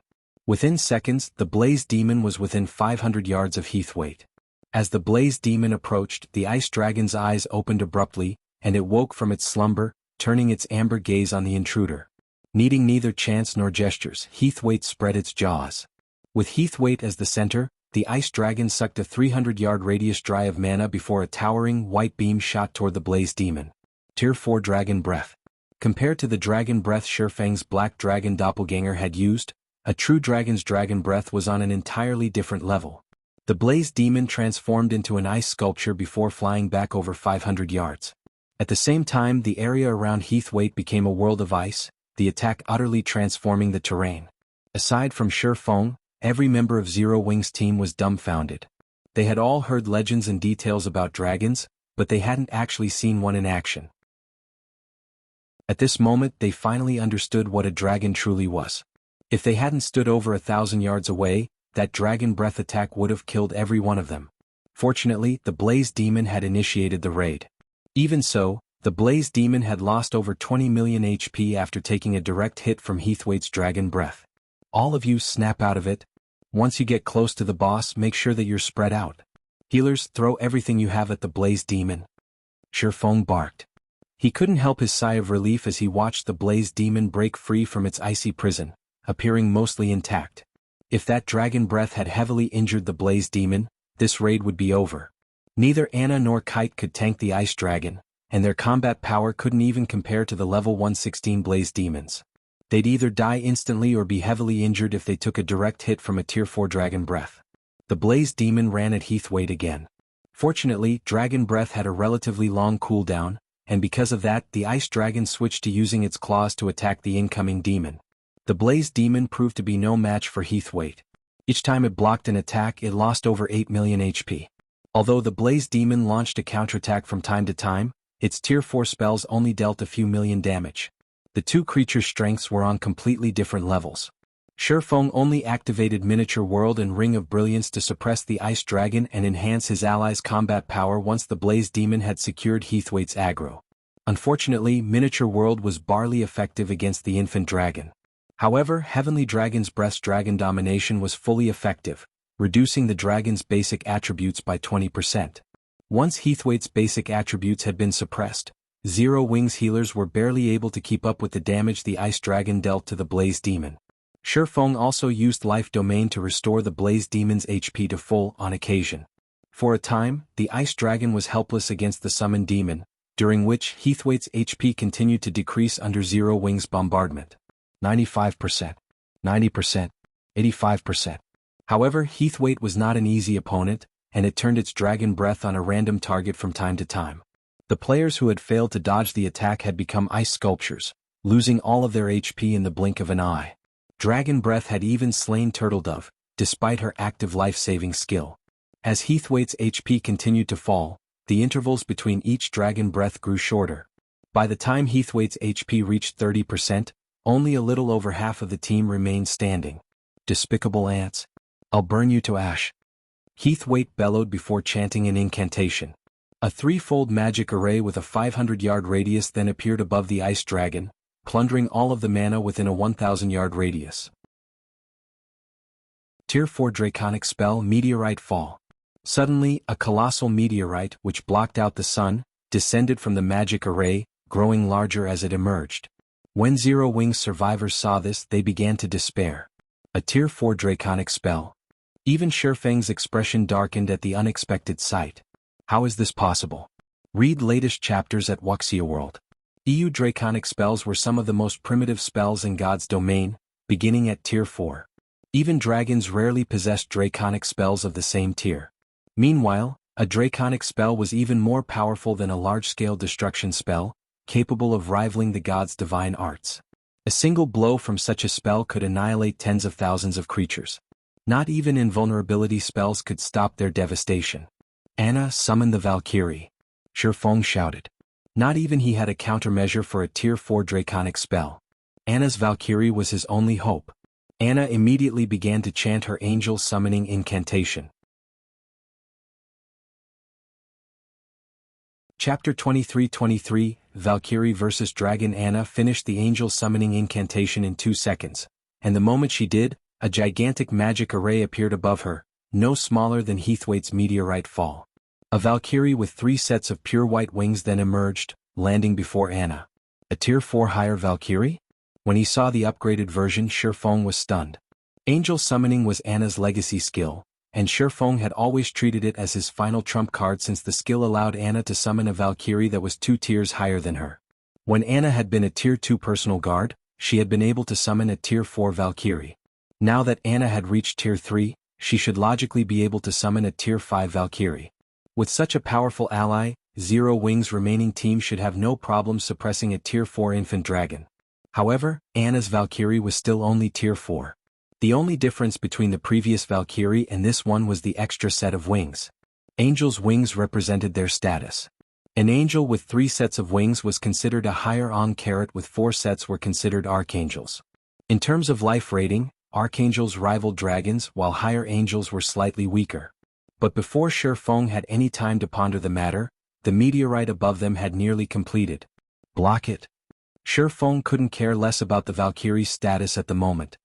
Within seconds, the Blaze Demon was within 500 yards of Heathwaite. As the Blaze Demon approached, the Ice Dragon's eyes opened abruptly, and it woke from its slumber, turning its amber gaze on the intruder. Needing neither chance nor gestures, Heathwaite spread its jaws. With Heathwaite as the center, the Ice Dragon sucked a 300-yard radius dry of mana before a towering white beam shot toward the Blaze Demon. Tier 4 Dragon Breath. Compared to the Dragon Breath Shurfang's Black Dragon Doppelganger had used, a true dragon's Dragon Breath was on an entirely different level. The Blaze Demon transformed into an ice sculpture before flying back over 500 yards. At the same time, the area around Heathwaite became a world of ice, the attack utterly transforming the terrain. Aside from Shurfang, every member of Zero Wing's team was dumbfounded. They had all heard legends and details about dragons, but they hadn't actually seen one in action. At this moment, they finally understood what a dragon truly was. If they hadn't stood over 1,000 yards away, that Dragon Breath attack would have killed every one of them. Fortunately, the Blaze Demon had initiated the raid. Even so, the Blaze Demon had lost over 20 million HP after taking a direct hit from Heathwaite's Dragon Breath. All of you snap out of it. Once you get close to the boss, make sure that you're spread out. Healers, throw everything you have at the Blaze Demon. Shurfang barked. He couldn't help his sigh of relief as he watched the Blaze Demon break free from its icy prison, appearing mostly intact. If that Dragon Breath had heavily injured the Blaze Demon, this raid would be over. Neither Anna nor Kite could tank the Ice Dragon, and their combat power couldn't even compare to the level 116 Blaze Demons. They'd either die instantly or be heavily injured if they took a direct hit from a Tier 4 Dragon Breath. The Blaze Demon ran at Heathwaite again. Fortunately, Dragon Breath had a relatively long cooldown, and because of that, the Ice Dragon switched to using its claws to attack the incoming demon. The Blaze Demon proved to be no match for Heathwaite. Each time it blocked an attack, it lost over 8 million HP. Although the Blaze Demon launched a counterattack from time to time, its Tier 4 spells only dealt a few million damage. The two creatures' strengths were on completely different levels. Shurfang only activated Miniature World and Ring of Brilliance to suppress the Ice Dragon and enhance his allies' combat power once the Blaze Demon had secured Heathwaite's aggro. Unfortunately, Miniature World was barely effective against the Infant Dragon. However, Heavenly Dragon's Breath's Dragon Domination was fully effective, reducing the dragon's basic attributes by 20%. Once Heathwaite's basic attributes had been suppressed, Zero Wing's healers were barely able to keep up with the damage the Ice Dragon dealt to the Blaze Demon. Shurfang also used Life Domain to restore the Blaze Demon's HP to full on occasion. For a time, the Ice Dragon was helpless against the Summoned Demon, during which Heathwaite's HP continued to decrease under Zero Wing's bombardment. 95%, 90%, 85%. However, Heathwaite was not an easy opponent, and it turned its Dragon Breath on a random target from time to time. The players who had failed to dodge the attack had become ice sculptures, losing all of their HP in the blink of an eye. Dragon Breath had even slain Turtledove, despite her active life-saving skill. As Heathwaite's HP continued to fall, the intervals between each Dragon Breath grew shorter. By the time Heathwaite's HP reached 30%, only a little over half of the team remained standing. Despicable ants. I'll burn you to ash. Heathwaite bellowed before chanting an incantation. A threefold magic array with a 500-yard radius then appeared above the Ice Dragon, plundering all of the mana within a 1,000-yard radius. Tier 4 Draconic spell Meteorite Fall. Suddenly, a colossal meteorite which blocked out the sun, descended from the magic array, growing larger as it emerged. When Zero Wing's survivors saw this, they began to despair. A Tier 4 Draconic spell. Even Shurfang's expression darkened at the unexpected sight. How is this possible? Read latest chapters at Wuxia World. EU Draconic spells were some of the most primitive spells in God's domain, beginning at Tier 4. Even dragons rarely possessed Draconic spells of the same tier. Meanwhile, a Draconic spell was even more powerful than a large-scale destruction spell, capable of rivaling the gods' divine arts. A single blow from such a spell could annihilate tens of thousands of creatures. Not even invulnerability spells could stop their devastation. Anna summoned the Valkyrie. Shurfang shouted. Not even he had a countermeasure for a Tier 4 Draconic spell. Anna's Valkyrie was his only hope. Anna immediately began to chant her angel summoning incantation. Chapter 23:23, Valkyrie vs. Dragon. Anna finished the angel summoning incantation in 2 seconds, and the moment she did, a gigantic magic array appeared above her, no smaller than Heathwaite's meteorite fall. A Valkyrie with 3 sets of pure white wings then emerged, landing before Anna. A tier 4 higher Valkyrie? When he saw the upgraded version, Shifeng was stunned. Angel summoning was Anna's legacy skill, and Shifeng had always treated it as his final trump card since the skill allowed Anna to summon a Valkyrie that was 2 tiers higher than her. When Anna had been a tier 2 personal guard, she had been able to summon a tier 4 Valkyrie. Now that Anna had reached tier 3, she should logically be able to summon a tier 5 Valkyrie. With such a powerful ally, Zero Wings' remaining team should have no problem suppressing a tier 4 infant dragon. However, Anna's Valkyrie was still only tier 4. The only difference between the previous Valkyrie and this one was the extra set of wings. Angel's wings represented their status. An angel with 3 sets of wings was considered a higher Carrot with 4 sets were considered archangels. In terms of life rating, archangels rivaled dragons while higher angels were slightly weaker. But before Shifeng had any time to ponder the matter, the meteorite above them had nearly completed. Block it. Shifeng couldn't care less about the Valkyrie's status at the moment.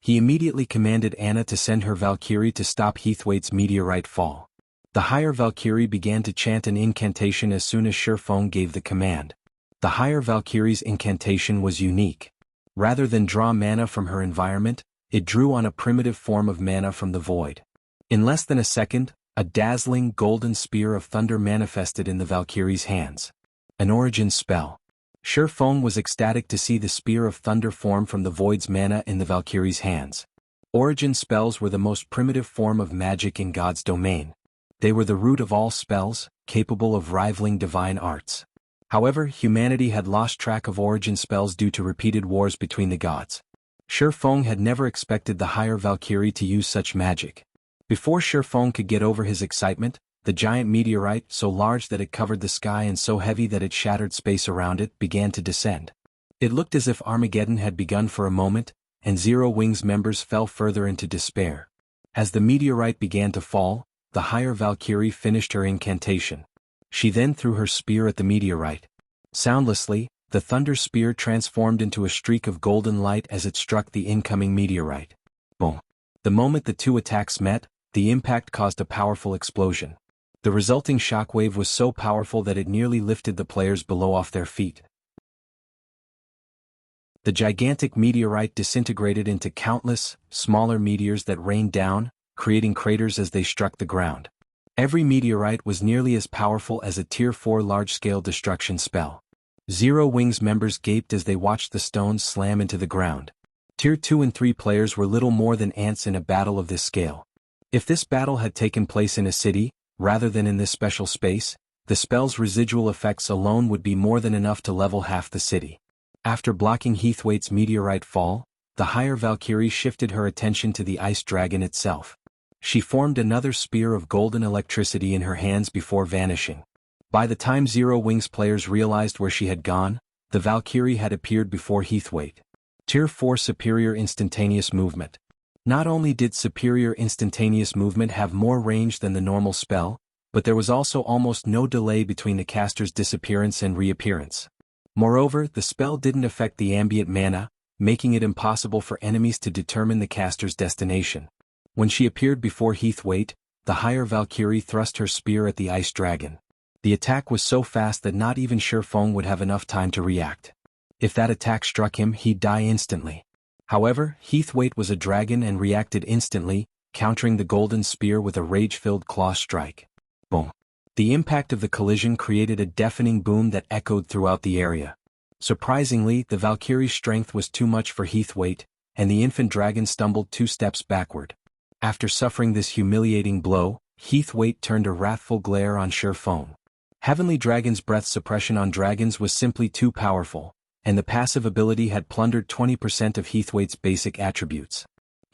He immediately commanded Anna to send her Valkyrie to stop Heathwaite's meteorite fall. The higher Valkyrie began to chant an incantation as soon as Shifeng gave the command. The higher Valkyrie's incantation was unique. Rather than draw mana from her environment, it drew on a primitive form of mana from the void. In less than a second, a dazzling golden spear of thunder manifested in the Valkyrie's hands. An origin spell. Shifeng was ecstatic to see the spear of thunder form from the void's mana in the Valkyrie's hands. Origin spells were the most primitive form of magic in God's domain. They were the root of all spells, capable of rivaling divine arts. However, humanity had lost track of origin spells due to repeated wars between the gods. Shifeng had never expected the higher Valkyrie to use such magic. Before Shifeng could get over his excitement, the giant meteorite, so large that it covered the sky and so heavy that it shattered space around it, began to descend. It looked as if Armageddon had begun for a moment, and Zero Wings members fell further into despair. As the meteorite began to fall, the higher Valkyrie finished her incantation. She then threw her spear at the meteorite. Soundlessly, the thunder spear transformed into a streak of golden light as it struck the incoming meteorite. Boom! The moment the two attacks met, the impact caused a powerful explosion. The resulting shockwave was so powerful that it nearly lifted the players below off their feet. The gigantic meteorite disintegrated into countless, smaller meteors that rained down, creating craters as they struck the ground. Every meteorite was nearly as powerful as a Tier 4 large-scale destruction spell. Zero Wings members gaped as they watched the stones slam into the ground. Tier 2 and 3 players were little more than ants in a battle of this scale. If this battle had taken place in a city, rather than in this special space, the spell's residual effects alone would be more than enough to level half the city. After blocking Heathwaite's meteorite fall, the higher Valkyrie shifted her attention to the ice dragon itself. She formed another spear of golden electricity in her hands before vanishing. By the time Zero Wings players realized where she had gone, the Valkyrie had appeared before Heathwaite. Tier 4 Superior Instantaneous Movement. Not only did Superior Instantaneous Movement have more range than the normal spell, but there was also almost no delay between the caster's disappearance and reappearance. Moreover, the spell didn't affect the ambient mana, making it impossible for enemies to determine the caster's destination. When she appeared before Heathwaite, the higher Valkyrie thrust her spear at the ice dragon. The attack was so fast that not even Shifeng would have enough time to react. If that attack struck him, he'd die instantly. However, Heathwaite was a dragon and reacted instantly, countering the golden spear with a rage-filled claw strike. Boom! The impact of the collision created a deafening boom that echoed throughout the area. Surprisingly, the Valkyrie's strength was too much for Heathwaite, and the infant dragon stumbled 2 steps backward. After suffering this humiliating blow, Heathwaite turned a wrathful glare on Shifeng. Heavenly Dragon's breath suppression on dragons was simply too powerful, and the passive ability had plundered 20% of Heathwaite's basic attributes.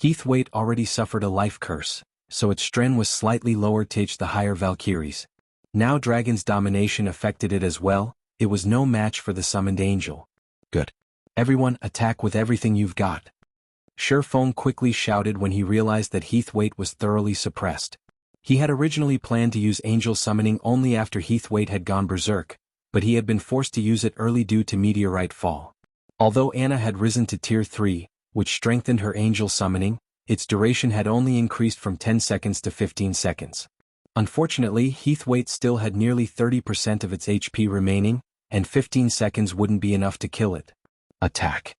Heathwaite already suffered a life curse, so its strength was slightly lower to the higher Valkyries. Now Dragon's domination affected it as well. It was no match for the summoned angel. Good. Everyone, attack with everything you've got. Shifeng quickly shouted when he realized that Heathwaite was thoroughly suppressed. He had originally planned to use angel summoning only after Heathwaite had gone berserk, but he had been forced to use it early due to meteorite fall. Although Anna had risen to Tier 3, which strengthened her angel summoning, its duration had only increased from 10 seconds to 15 seconds. Unfortunately, Heathwaite still had nearly 30% of its HP remaining, and 15 seconds wouldn't be enough to kill it. Attack!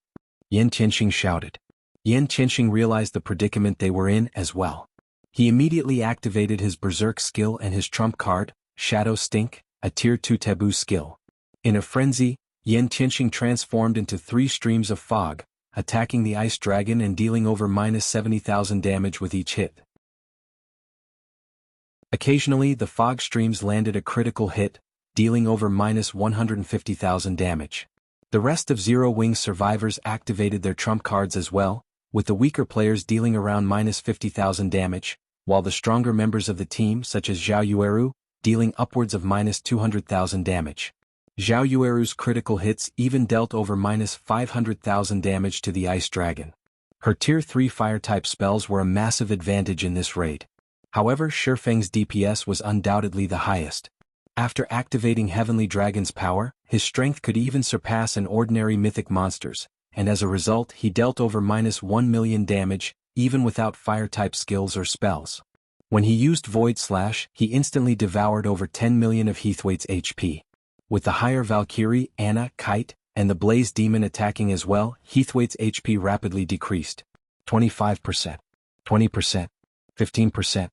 Yan Tianxing shouted. Yan Tianxing realized the predicament they were in as well. He immediately activated his Berserk skill and his trump card, Shadow Stink, a Tier 2 taboo skill. In a frenzy, Yan Tianxing transformed into 3 streams of fog, attacking the ice dragon and dealing over -70,000 damage with each hit. Occasionally the fog streams landed a critical hit, dealing over -150,000 damage. The rest of Zero Wing's survivors activated their trump cards as well, with the weaker players dealing around -50,000 damage, while the stronger members of the team such as Zhao Yueru, dealing upwards of -200,000 damage. Zhao Yueru's critical hits even dealt over -500,000 damage to the ice dragon. Her Tier 3 fire-type spells were a massive advantage in this raid. However, Shifeng's DPS was undoubtedly the highest. After activating Heavenly Dragon's power, his strength could even surpass an ordinary mythic monster's, and as a result he dealt over -1 million damage, even without fire-type skills or spells. When he used Void Slash, he instantly devoured over 10 million of Heathwaite's HP. With the higher Valkyrie, Anna, Kite, and the Blaze Demon attacking as well, Heathwaite's HP rapidly decreased. 25%, 20%, 15%.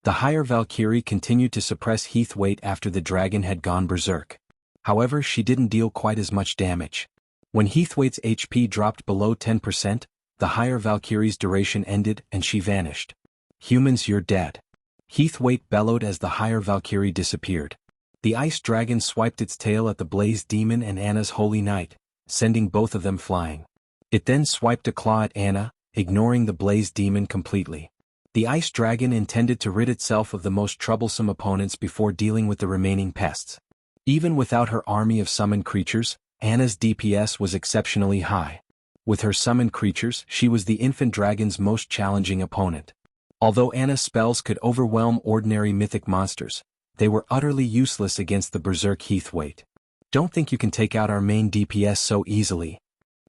The higher Valkyrie continued to suppress Heathwaite after the dragon had gone berserk. However, she didn't deal quite as much damage. When Heathwaite's HP dropped below 10%, the higher Valkyrie's duration ended and she vanished. "Humans, you're dead." Heathwaite bellowed as the higher Valkyrie disappeared. The ice dragon swiped its tail at the Blaze Demon and Anna's Holy Knight, sending both of them flying. It then swiped a claw at Anna, ignoring the Blaze Demon completely. The ice dragon intended to rid itself of the most troublesome opponents before dealing with the remaining pests. Even without her army of summoned creatures, Anna's DPS was exceptionally high. With her summoned creatures, she was the infant dragon's most challenging opponent. Although Anna's spells could overwhelm ordinary mythic monsters, they were utterly useless against the berserk Heathwaite. "Don't think you can take out our main DPS so easily."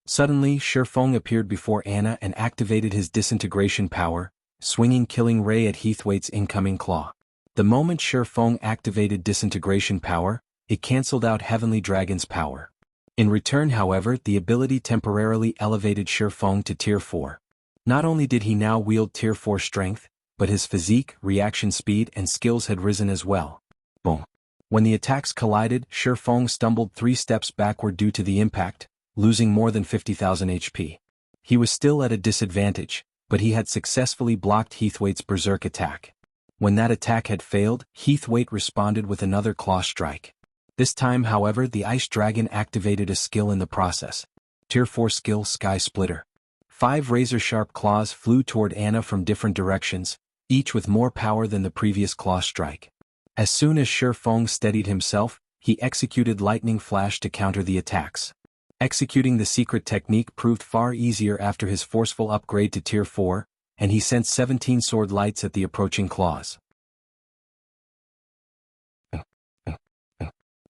Suddenly, Shifeng appeared before Anna and activated his disintegration power, swinging Killing Ray at Heathwaite's incoming claw. The moment Shifeng activated disintegration power, it cancelled out Heavenly Dragon's power. In return, however, the ability temporarily elevated Shifeng to Tier 4. Not only did he now wield Tier 4 strength, but his physique, reaction speed and skills had risen as well. Boom. When the attacks collided, Shifeng stumbled 3 steps backward due to the impact, losing more than 50,000 HP. He was still at a disadvantage, but he had successfully blocked Heathwaite's berserk attack. When that attack had failed, Heathwaite responded with another claw strike. This time, however, the ice dragon activated a skill in the process. Tier 4 skill Sky Splitter. 5 razor-sharp claws flew toward Anna from different directions, each with more power than the previous claw strike. As soon as Shifeng steadied himself, he executed Lightning Flash to counter the attacks. Executing the secret technique proved far easier after his forceful upgrade to Tier 4, and he sent 17 sword lights at the approaching claws.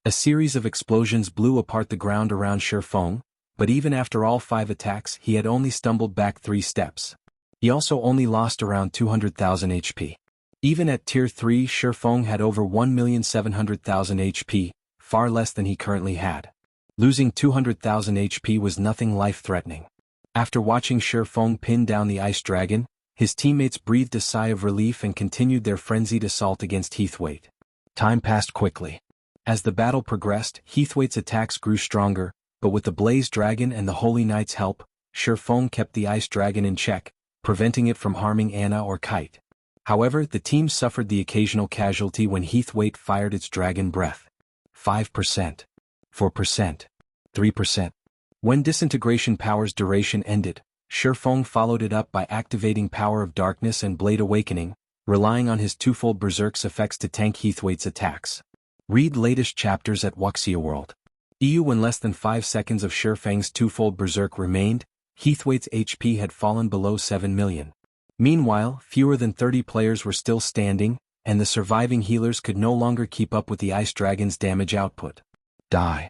A series of explosions blew apart the ground around Shifeng, but even after all 5 attacks he had only stumbled back 3 steps. He also only lost around 200,000 HP. Even at Tier 3, Shifeng had over 1,700,000 HP, far less than he currently had. Losing 200,000 HP was nothing life-threatening. After watching Shifeng pin down the ice dragon, his teammates breathed a sigh of relief and continued their frenzied assault against Heathwaite. Time passed quickly. As the battle progressed, Heathwaite's attacks grew stronger, but with the Blaze Dragon and the Holy Knight's help, Shifeng kept the ice dragon in check, preventing it from harming Anna or Kite. However, the team suffered the occasional casualty when Heathwaite fired its dragon breath. 5%. 4%. 3%. When disintegration power's duration ended, Shifeng followed it up by activating Power of Darkness and Blade Awakening, relying on his twofold Berserk's effects to tank Heathwaite's attacks. Read latest chapters at Wuxia World. When less than 5 seconds of Shifeng's twofold Berserk remained, Heathwaite's HP had fallen below 7 million. Meanwhile, fewer than 30 players were still standing, and the surviving healers could no longer keep up with the ice dragon's damage output. Die.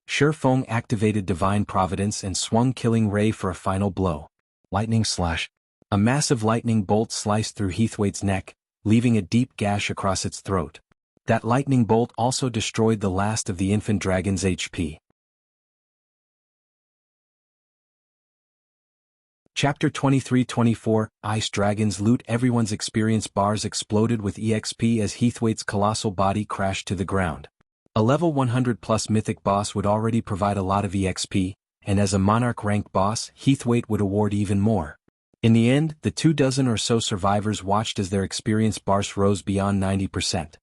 Shifeng activated Divine Providence and swung Killing Ray for a final blow. Lightning Slash. A massive lightning bolt sliced through Heathwaite's neck, leaving a deep gash across its throat. That lightning bolt also destroyed the last of the infant dragon's HP. Chapter 23-24, Ice Dragons Loot. Everyone's experience bars exploded with EXP as Heathwaite's colossal body crashed to the ground. A level 100 plus mythic boss would already provide a lot of EXP, and as a monarch rank boss, Heathwaite would award even more. In the end, the 24 or so survivors watched as their experience bars rose beyond 90%.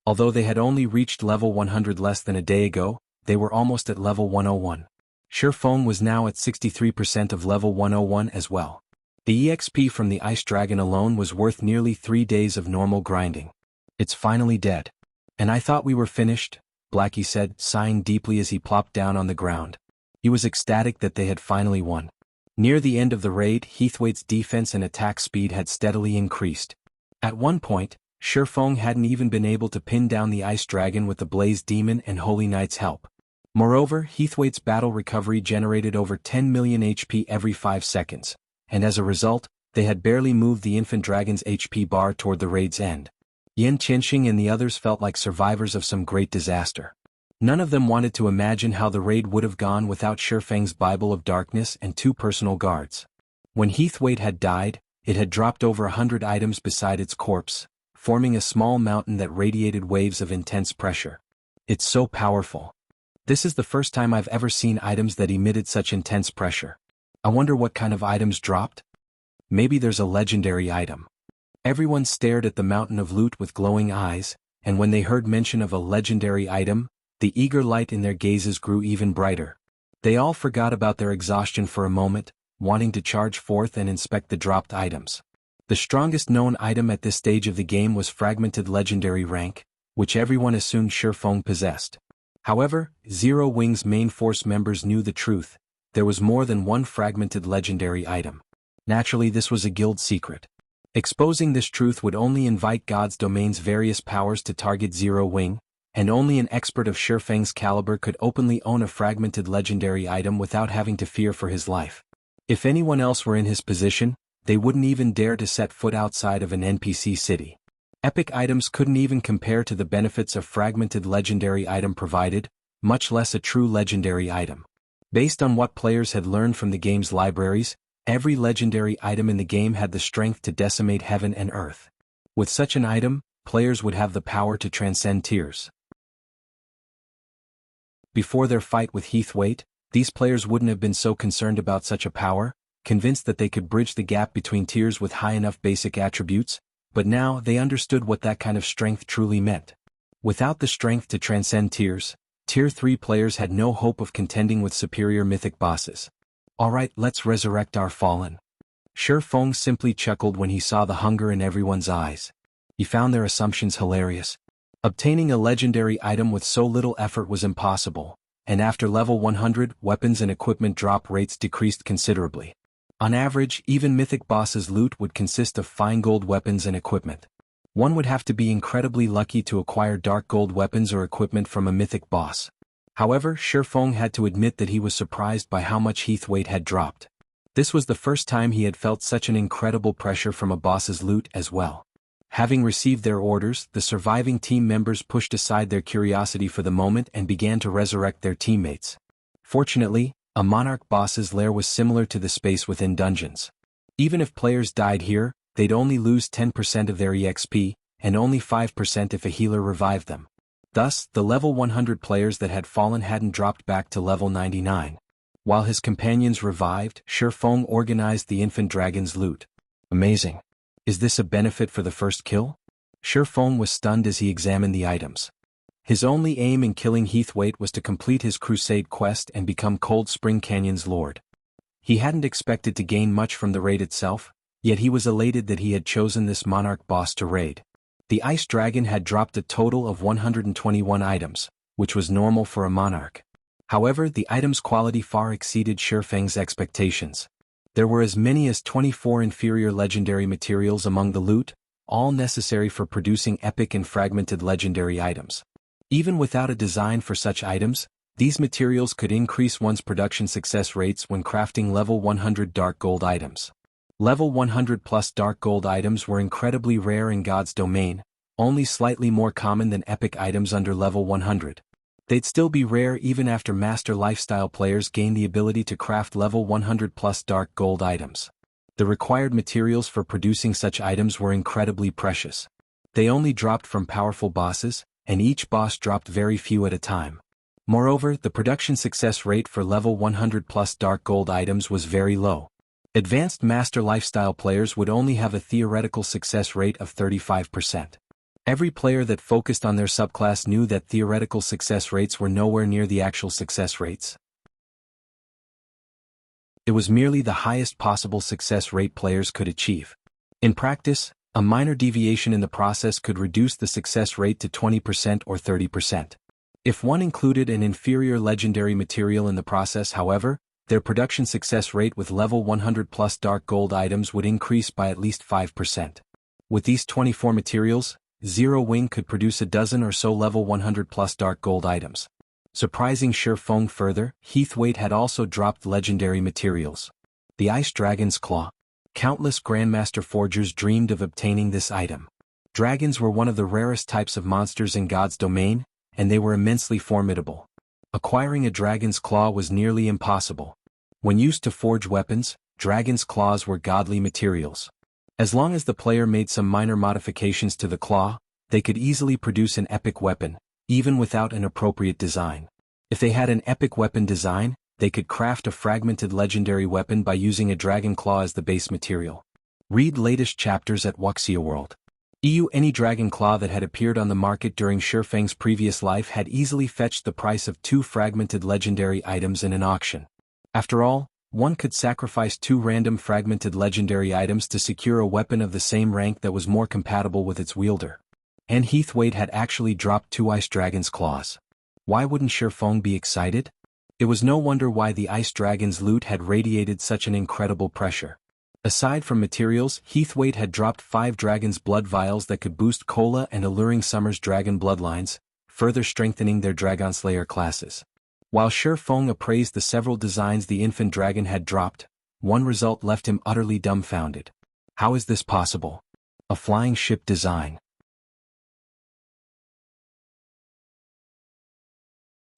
Although they had only reached level 100 less than a day ago, they were almost at level 101. Shifeng was now at 63% of level 101 as well. The EXP from the Ice Dragon alone was worth nearly 3 days of normal grinding. It's finally dead. And I thought we were finished, Blackie said, sighing deeply as he plopped down on the ground. He was ecstatic that they had finally won. Near the end of the raid, Heathwaite's defense and attack speed had steadily increased. At one point, Shifeng hadn't even been able to pin down the Ice Dragon with the Blaze Demon and Holy Knight's help. Moreover, Heathwaite's battle recovery generated over 10 million HP every 5 seconds, and as a result, they had barely moved the infant dragon's HP bar toward the raid's end. Yin Qianxing and the others felt like survivors of some great disaster. None of them wanted to imagine how the raid would have gone without Shifeng's Bible of Darkness and 2 personal guards. When Heathwaite had died, it had dropped over 100 items beside its corpse, forming a small mountain that radiated waves of intense pressure. It's so powerful. This is the first time I've ever seen items that emitted such intense pressure. I wonder what kind of items dropped? Maybe there's a legendary item. Everyone stared at the mountain of loot with glowing eyes, and when they heard mention of a legendary item, the eager light in their gazes grew even brighter. They all forgot about their exhaustion for a moment, wanting to charge forth and inspect the dropped items. The strongest known item at this stage of the game was Fragmented Legendary Rank, which everyone assumed Shifeng possessed. However, Zero Wing's main force members knew the truth. There was more than one fragmented legendary item. Naturally, this was a guild secret. Exposing this truth would only invite God's domain's various powers to target Zero Wing, and only an expert of Shifeng's caliber could openly own a fragmented legendary item without having to fear for his life. If anyone else were in his position, they wouldn't even dare to set foot outside of an NPC city. Epic items couldn't even compare to the benefits a fragmented legendary item provided, much less a true legendary item. Based on what players had learned from the game's libraries, every legendary item in the game had the strength to decimate heaven and earth. With such an item, players would have the power to transcend tiers. Before their fight with Heathwaite, these players wouldn't have been so concerned about such a power, convinced that they could bridge the gap between tiers with high enough basic attributes, but now they understood what that kind of strength truly meant. Without the strength to transcend tiers, Tier 3 players had no hope of contending with superior mythic bosses. Alright, let's resurrect our fallen. Shifeng simply chuckled when he saw the hunger in everyone's eyes. He found their assumptions hilarious. Obtaining a legendary item with so little effort was impossible, and after level 100, weapons and equipment drop rates decreased considerably. On average, even mythic bosses' loot would consist of fine gold weapons and equipment. One would have to be incredibly lucky to acquire dark gold weapons or equipment from a mythic boss. However, Shifeng had to admit that he was surprised by how much Heathwaite had dropped. This was the first time he had felt such an incredible pressure from a boss's loot as well. Having received their orders, the surviving team members pushed aside their curiosity for the moment and began to resurrect their teammates. Fortunately, a monarch boss's lair was similar to the space within dungeons. Even if players died here, they'd only lose 10% of their EXP, and only 5% if a healer revived them. Thus, the level 100 players that had fallen hadn't dropped back to level 99. While his companions revived, Shifeng organized the infant dragon's loot. Amazing. Is this a benefit for the first kill? Shifeng was stunned as he examined the items. His only aim in killing Heathwaite was to complete his crusade quest and become Cold Spring Canyon's lord. He hadn't expected to gain much from the raid itself, yet he was elated that he had chosen this monarch boss to raid. The Ice Dragon had dropped a total of 121 items, which was normal for a monarch. However, the items' quality far exceeded Shifeng's expectations. There were as many as 24 inferior legendary materials among the loot, all necessary for producing epic and fragmented legendary items. Even without a design for such items, these materials could increase one's production success rates when crafting level 100 dark gold items. Level 100 plus dark gold items were incredibly rare in God's domain, only slightly more common than epic items under level 100. They'd still be rare even after master lifestyle players gain the ability to craft level 100 plus dark gold items. The required materials for producing such items were incredibly precious. They only dropped from powerful bosses, and each boss dropped very few at a time. Moreover, the production success rate for level 100 plus dark gold items was very low. Advanced master lifestyle players would only have a theoretical success rate of 35%. Every player that focused on their subclass knew that theoretical success rates were nowhere near the actual success rates. It was merely the highest possible success rate players could achieve. In practice, a minor deviation in the process could reduce the success rate to 20% or 30%. If one included an inferior legendary material in the process, however, their production success rate with level 100 plus dark gold items would increase by at least 5%. With these 24 materials, Zero Wing could produce a dozen or so level 100 plus dark gold items. Surprising Shi Feng further, Heathwaite had also dropped legendary materials. The Ice Dragon's Claw. Countless Grandmaster Forgers dreamed of obtaining this item. Dragons were one of the rarest types of monsters in God's domain, and they were immensely formidable. Acquiring a dragon's claw was nearly impossible. When used to forge weapons, dragon's claws were godly materials. As long as the player made some minor modifications to the claw, they could easily produce an epic weapon, even without an appropriate design. If they had an epic weapon design, they could craft a fragmented legendary weapon by using a dragon claw as the base material. Read latest chapters at Wuxia World. Any dragon claw that had appeared on the market during Shi Feng's previous life had easily fetched the price of 2 fragmented legendary items in an auction. After all, one could sacrifice 2 random fragmented legendary items to secure a weapon of the same rank that was more compatible with its wielder. And Heathwaite had actually dropped 2 ice dragon's claws. Why wouldn't Shi Feng be excited? It was no wonder why the ice dragon's loot had radiated such an incredible pressure. Aside from materials, Heathwaite had dropped 5 dragon's blood vials that could boost Cola and Alluring Summer's dragon bloodlines, further strengthening their Dragon Slayer classes. While Shi Feng appraised the several designs the infant dragon had dropped, one result left him utterly dumbfounded. How is this possible? A flying ship design.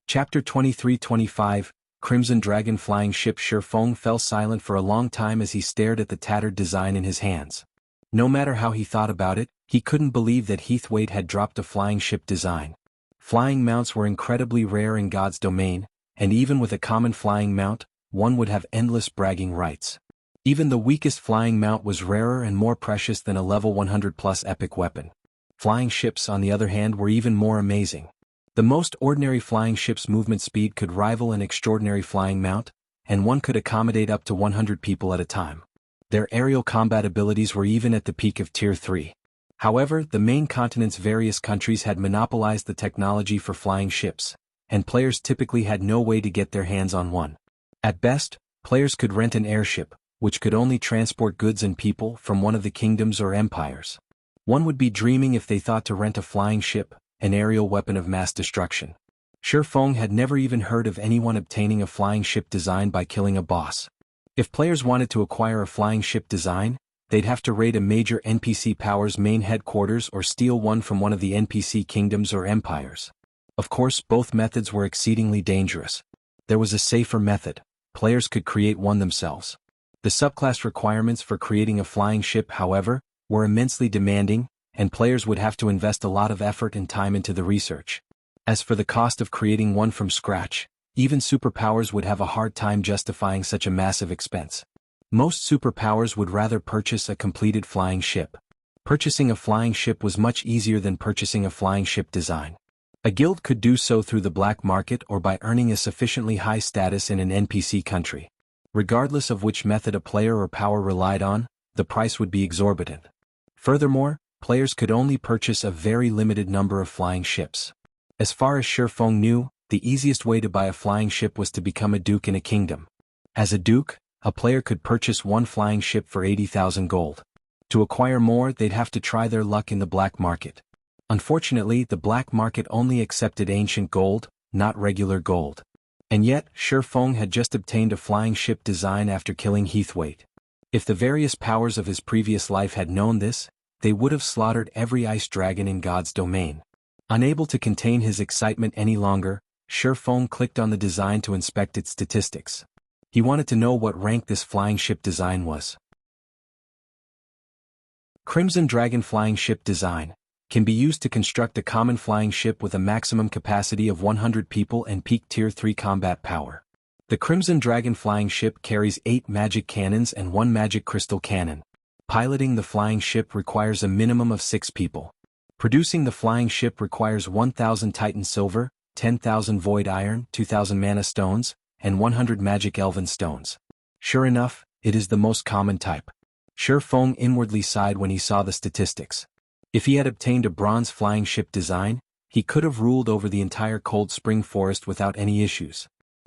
Chapter 23-25, Crimson Dragon Flying Ship. Shi Feng fell silent for a long time as he stared at the tattered design in his hands. No matter how he thought about it, he couldn't believe that Heathwaite had dropped a flying ship design. Flying mounts were incredibly rare in God's domain, and even with a common flying mount, one would have endless bragging rights. Even the weakest flying mount was rarer and more precious than a level 100 plus epic weapon. Flying ships, on the other hand, were even more amazing. The most ordinary flying ship's movement speed could rival an extraordinary flying mount, and one could accommodate up to 100 people at a time. Their aerial combat abilities were even at the peak of Tier 3. However, the main continent's various countries had monopolized the technology for flying ships, and players typically had no way to get their hands on one. At best, players could rent an airship, which could only transport goods and people from one of the kingdoms or empires. One would be dreaming if they thought to rent a flying ship, an aerial weapon of mass destruction. Shi Feng had never even heard of anyone obtaining a flying ship design by killing a boss. If players wanted to acquire a flying ship design, they'd have to raid a major NPC power's main headquarters or steal one from one of the NPC kingdoms or empires. Of course, both methods were exceedingly dangerous. There was a safer method. Players could create one themselves. The subclass requirements for creating a flying ship, however, were immensely demanding, and players would have to invest a lot of effort and time into the research. As for the cost of creating one from scratch, even superpowers would have a hard time justifying such a massive expense. Most superpowers would rather purchase a completed flying ship. Purchasing a flying ship was much easier than purchasing a flying ship design. A guild could do so through the black market or by earning a sufficiently high status in an NPC country. Regardless of which method a player or power relied on, the price would be exorbitant. Furthermore, players could only purchase a very limited number of flying ships. As far as Shi Feng knew, the easiest way to buy a flying ship was to become a duke in a kingdom. As a duke, a player could purchase one flying ship for 80,000 gold. To acquire more, they'd have to try their luck in the black market. Unfortunately, the black market only accepted ancient gold, not regular gold. And yet, Shi Feng had just obtained a flying ship design after killing Heathwaite. If the various powers of his previous life had known this, they would have slaughtered every ice dragon in God's domain. Unable to contain his excitement any longer, Shifeng clicked on the design to inspect its statistics. He wanted to know what rank this flying ship design was. Crimson Dragon Flying Ship Design can be used to construct a common flying ship with a maximum capacity of 100 people and peak Tier 3 combat power. The Crimson Dragon Flying Ship carries 8 magic cannons and 1 magic crystal cannon. Piloting the flying ship requires a minimum of 6 people. Producing the flying ship requires 1,000 Titan Silver, 10,000 Void Iron, 2,000 Mana Stones, and 100 Magic Elven Stones. Sure enough, it is the most common type. Shifeng inwardly sighed when he saw the statistics. If he had obtained a bronze flying ship design, he could have ruled over the entire Cold Spring Forest without any issues.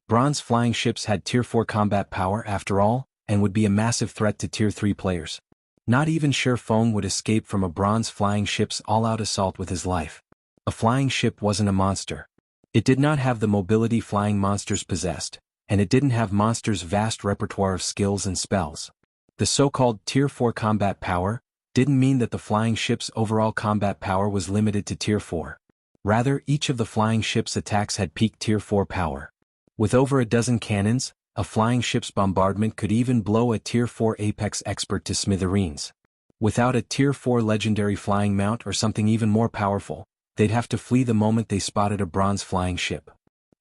Bronze flying ships had Tier 4 combat power after all, and would be a massive threat to Tier 3 players. Not even Shifeng would escape from a bronze flying ship's all-out assault with his life. A flying ship wasn't a monster. It did not have the mobility flying monsters possessed, and it didn't have monsters' vast repertoire of skills and spells. The so-called Tier 4 combat power didn't mean that the flying ship's overall combat power was limited to Tier 4. Rather, each of the flying ship's attacks had peak Tier 4 power. With over a dozen cannons, a flying ship's bombardment could even blow a Tier 4 Apex expert to smithereens. Without a Tier 4 legendary flying mount or something even more powerful, they'd have to flee the moment they spotted a bronze flying ship.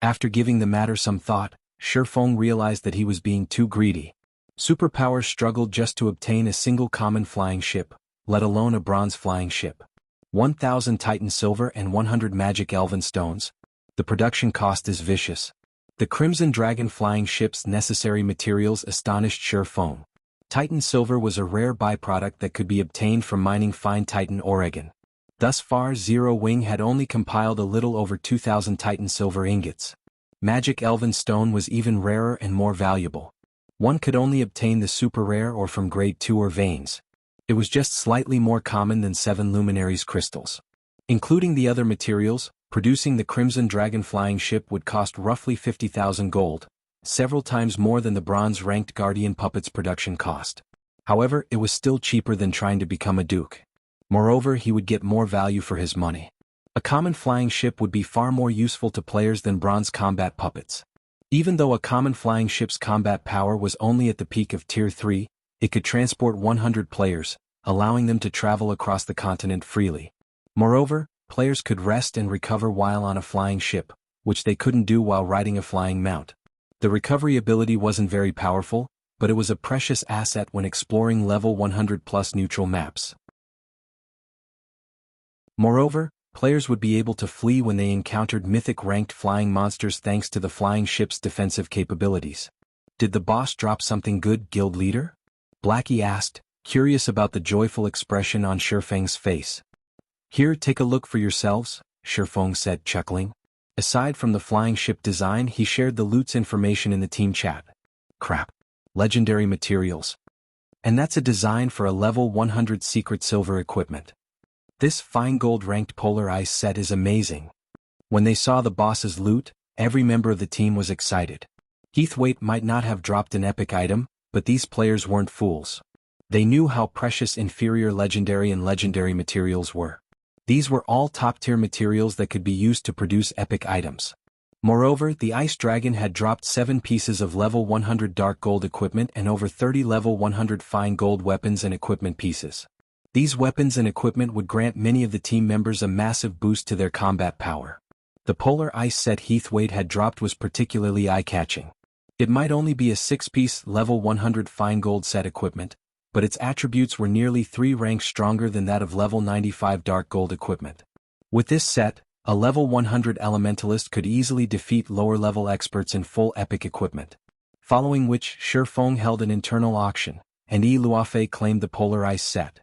After giving the matter some thought, Shifeng realized that he was being too greedy. Superpowers struggled just to obtain a single common flying ship, let alone a bronze flying ship. 1,000 Titan Silver and 100 Magic Elven Stones. The production cost is vicious. The Crimson Dragon flying ship's necessary materials astonished Shifeng. Titan Silver was a rare byproduct that could be obtained from mining fine Titan Oregon. Thus far, Zero Wing had only compiled a little over 2,000 Titan Silver ingots. Magic Elven Stone was even rarer and more valuable. One could only obtain the super rare or from grade 2 or veins. It was just slightly more common than 7 Luminaries crystals. Including the other materials, producing the Crimson Dragon flying ship would cost roughly 50,000 gold, several times more than the bronze-ranked Guardian Puppet's production cost. However, it was still cheaper than trying to become a duke. Moreover, he would get more value for his money. A common flying ship would be far more useful to players than bronze combat puppets. Even though a common flying ship's combat power was only at the peak of Tier 3, it could transport 100 players, allowing them to travel across the continent freely. Moreover, players could rest and recover while on a flying ship, which they couldn't do while riding a flying mount. The recovery ability wasn't very powerful, but it was a precious asset when exploring level 100+ neutral maps. Moreover, players would be able to flee when they encountered mythic-ranked flying monsters thanks to the flying ship's defensive capabilities. Did the boss drop something good, guild leader? Blackie asked, curious about the joyful expression on Shifeng's face. Here, take a look for yourselves, Shifeng said, chuckling. Aside from the flying ship design, he shared the loot's information in the team chat. Crap. Legendary materials. And that's a design for a level 100 secret silver equipment. This fine gold-ranked polar ice set is amazing. When they saw the boss's loot, every member of the team was excited. Heathwaite might not have dropped an epic item, but these players weren't fools. They knew how precious inferior legendary and legendary materials were. These were all top-tier materials that could be used to produce epic items. Moreover, the Ice Dragon had dropped 7 pieces of level 100 dark gold equipment and over 30 level 100 fine gold weapons and equipment pieces. These weapons and equipment would grant many of the team members a massive boost to their combat power. The polar ice set Heathwaite had dropped was particularly eye-catching. It might only be a 6-piece level 100 fine gold set equipment, but its attributes were nearly 3 ranks stronger than that of level 95 dark gold equipment. With this set, a level 100 elementalist could easily defeat lower-level experts in full epic equipment. Following which, Shifeng held an internal auction, and Luafei claimed the polar ice set.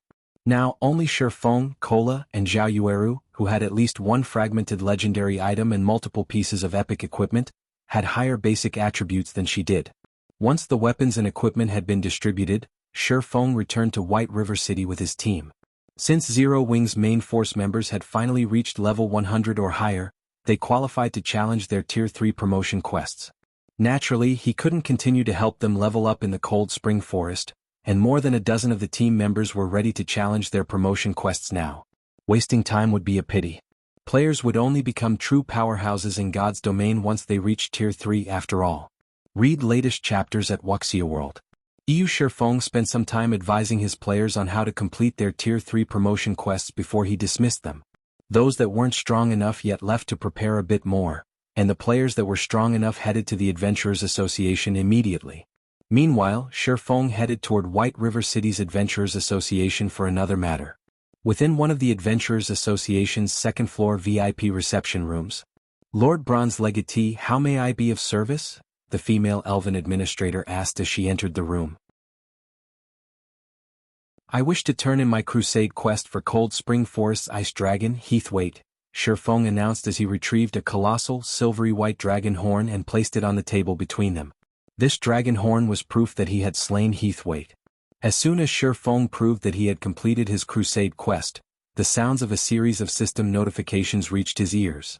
Now, only Shifeng, Kola, and Zhao Yueru, who had at least one fragmented legendary item and multiple pieces of epic equipment, had higher basic attributes than she did. Once the weapons and equipment had been distributed, Shifeng returned to White River City with his team. Since Zero Wing's main force members had finally reached level 100 or higher, they qualified to challenge their Tier 3 promotion quests. Naturally, he couldn't continue to help them level up in the Cold Spring Forest, and more than a dozen of the team members were ready to challenge their promotion quests now. Wasting time would be a pity. Players would only become true powerhouses in God's domain once they reached Tier 3 after all. Read latest chapters at Wuxia World. Yu Shifeng spent some time advising his players on how to complete their Tier 3 promotion quests before he dismissed them. Those that weren't strong enough yet left to prepare a bit more, and the players that were strong enough headed to the Adventurers Association immediately. Meanwhile, Shifeng headed toward White River City's Adventurers Association for another matter. Within one of the Adventurers Association's second-floor VIP reception rooms, Lord Bronze Legatee, "How may I be of service?" the female elven administrator asked as she entered the room. "I wish to turn in my crusade quest for Cold Spring Forest's ice dragon, Heathwaite," Shifeng announced as he retrieved a colossal, silvery white dragon horn and placed it on the table between them. This dragon horn was proof that he had slain Heathwaite. As soon as Shifeng proved that he had completed his crusade quest, the sounds of a series of system notifications reached his ears.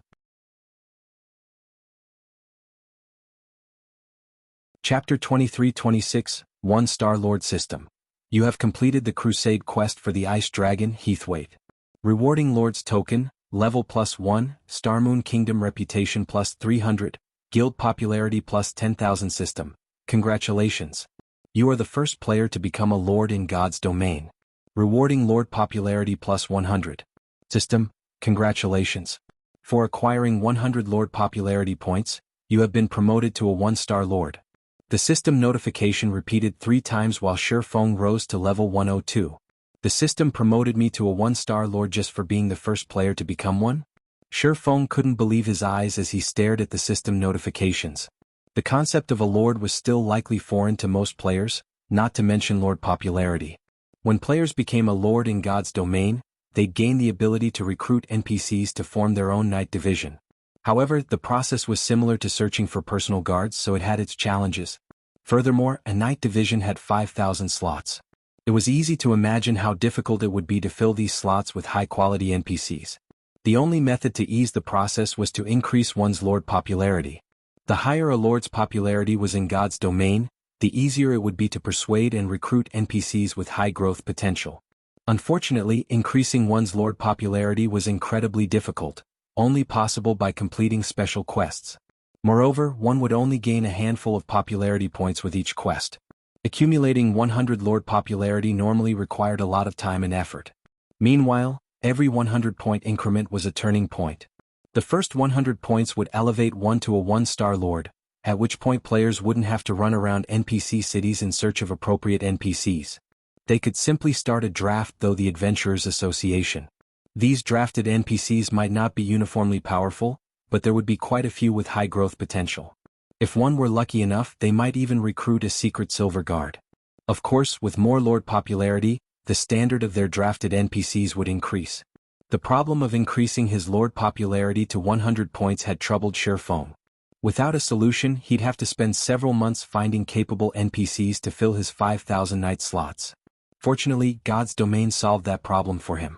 Chapter 23-26, 1-Star Lord System. You have completed the crusade quest for the Ice Dragon, Heathwaite. Rewarding Lord's Token, Level +1, Starmoon Kingdom Reputation +300, Guild Popularity +10,000 System. Congratulations. You are the first player to become a Lord in God's domain. Rewarding Lord Popularity +100. System. Congratulations. For acquiring 100 Lord Popularity points, you have been promoted to a 1-Star Lord. The system notification repeated 3 times while Shifeng rose to level 102. The system promoted me to a 1-Star Lord just for being the first player to become one? Shifeng couldn't believe his eyes as he stared at the system notifications. The concept of a Lord was still likely foreign to most players, not to mention Lord Popularity. When players became a Lord in God's domain, they'd gain the ability to recruit NPCs to form their own Knight Division. However, the process was similar to searching for personal guards, so it had its challenges. Furthermore, a Knight Division had 5,000 slots. It was easy to imagine how difficult it would be to fill these slots with high-quality NPCs. The only method to ease the process was to increase one's Lord popularity. The higher a Lord's popularity was in God's domain, the easier it would be to persuade and recruit NPCs with high growth potential. Unfortunately, increasing one's Lord popularity was incredibly difficult, only possible by completing special quests. Moreover, one would only gain a handful of popularity points with each quest. Accumulating 100 Lord popularity normally required a lot of time and effort. Meanwhile, every 100-point increment was a turning point. The first 100 points would elevate one to a 1-Star Lord, at which point players wouldn't have to run around NPC cities in search of appropriate NPCs. They could simply start a draft through the Adventurers Association. These drafted NPCs might not be uniformly powerful, but there would be quite a few with high growth potential. If one were lucky enough, they might even recruit a secret silver guard. Of course, with more Lord popularity, the standard of their drafted NPCs would increase. The problem of increasing his Lord popularity to 100 points had troubled Shifeng. Without a solution, he'd have to spend several months finding capable NPCs to fill his 5,000 Knight slots. Fortunately, God's domain solved that problem for him.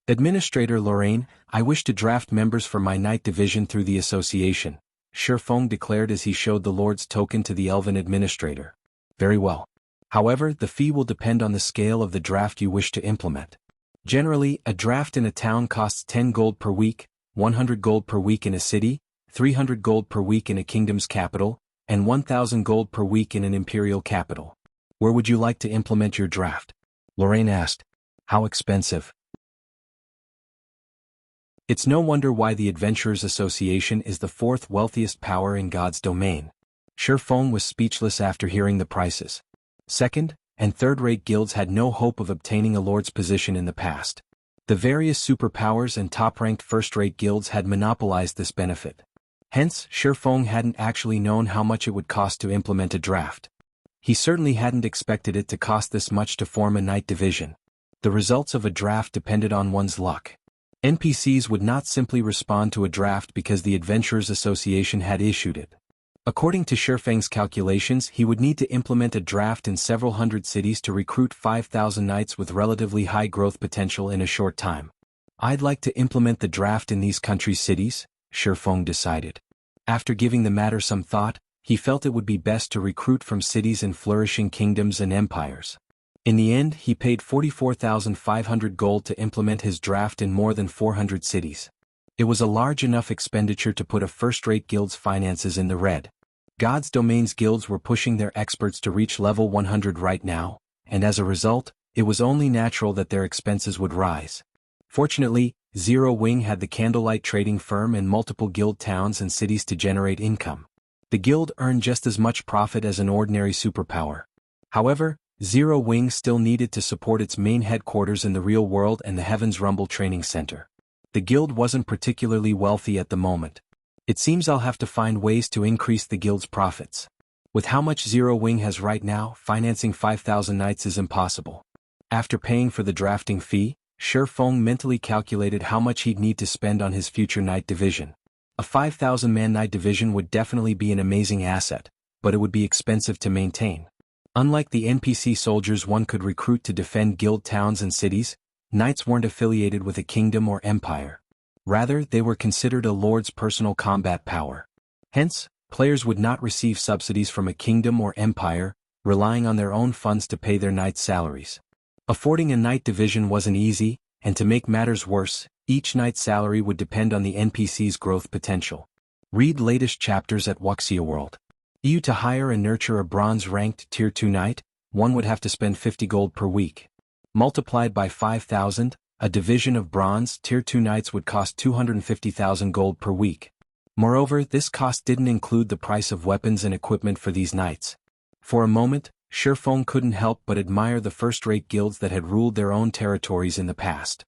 Administrator Lorraine, I wish to draft members for my Knight Division through the association, Shifeng declared as he showed the Lord's token to the Elven administrator. Very well. However, the fee will depend on the scale of the draft you wish to implement. Generally, a draft in a town costs 10 gold per week, 100 gold per week in a city, 300 gold per week in a kingdom's capital, and 1,000 gold per week in an imperial capital. Where would you like to implement your draft? Lorraine asked. How expensive? It's no wonder why the Adventurers Association is the 4th wealthiest power in God's domain. Shifeng was speechless after hearing the prices. Second and third-rate guilds had no hope of obtaining a lord's position in the past. The various superpowers and top-ranked first-rate guilds had monopolized this benefit. Hence, Shifeng hadn't actually known how much it would cost to implement a draft. He certainly hadn't expected it to cost this much to form a Knight Division. The results of a draft depended on one's luck. NPCs would not simply respond to a draft because the Adventurers Association had issued it. According to Shifeng's calculations, he would need to implement a draft in several hundred cities to recruit 5,000 knights with relatively high growth potential in a short time. I'd like to implement the draft in these countries' cities, Shifeng decided. After giving the matter some thought, he felt it would be best to recruit from cities in flourishing kingdoms and empires. In the end, he paid 44,500 gold to implement his draft in more than 400 cities. It was a large enough expenditure to put a first-rate guild's finances in the red. God's Domain's guilds were pushing their experts to reach level 100 right now, and as a result, it was only natural that their expenses would rise. Fortunately, Zero Wing had the Candlelight trading firm and multiple guild towns and cities to generate income. The guild earned just as much profit as an ordinary superpower. However, Zero Wing still needed to support its main headquarters in the real world and the Heaven's Rumble training center. The guild wasn't particularly wealthy at the moment. It seems I'll have to find ways to increase the guild's profits. With how much Zero Wing has right now, financing 5,000 knights is impossible. After paying for the drafting fee, Shi Feng mentally calculated how much he'd need to spend on his future knight division. A 5,000-man knight division would definitely be an amazing asset, but it would be expensive to maintain. Unlike the NPC soldiers one could recruit to defend guild towns and cities, knights weren't affiliated with a kingdom or empire. Rather, they were considered a lord's personal combat power. Hence, players would not receive subsidies from a kingdom or empire, relying on their own funds to pay their knights' salaries. Affording a knight division wasn't easy, and to make matters worse, each knight's salary would depend on the NPC's growth potential. Read latest chapters at Wuxia World. To hire and nurture a bronze-ranked Tier 2 knight, one would have to spend 50 gold per week. Multiplied by 5,000, a division of bronze Tier 2 knights would cost 250,000 gold per week. Moreover, this cost didn't include the price of weapons and equipment for these knights. For a moment, Shi Feng couldn't help but admire the first-rate guilds that had ruled their own territories in the past.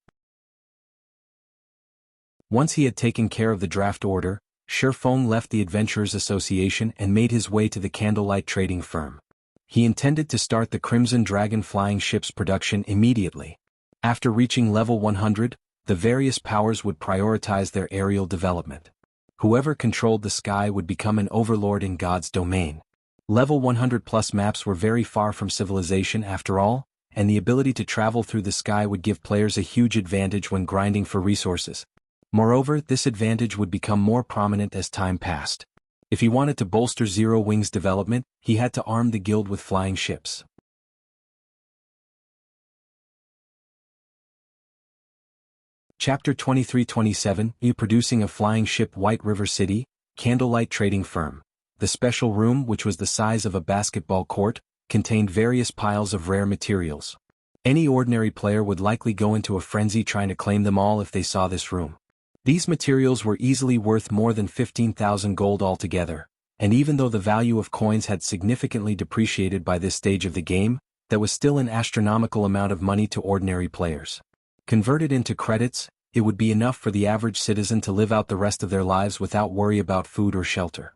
Once he had taken care of the draft order, Shi Feng left the Adventurers Association and made his way to the Candlelight trading firm. He intended to start the Crimson Dragon flying ships production immediately. After reaching level 100, the various powers would prioritize their aerial development. Whoever controlled the sky would become an overlord in God's domain. Level 100+ maps were very far from civilization after all, and the ability to travel through the sky would give players a huge advantage when grinding for resources. Moreover, this advantage would become more prominent as time passed. If he wanted to bolster Zero Wing's development, he had to arm the guild with flying ships. Chapter 23-27, Producing a Flying Ship. White River City, Candlelight Trading Firm. The special room, which was the size of a basketball court, contained various piles of rare materials. Any ordinary player would likely go into a frenzy trying to claim them all if they saw this room. These materials were easily worth more than 15,000 gold altogether, and even though the value of coins had significantly depreciated by this stage of the game, that was still an astronomical amount of money to ordinary players. Converted into credits, it would be enough for the average citizen to live out the rest of their lives without worry about food or shelter.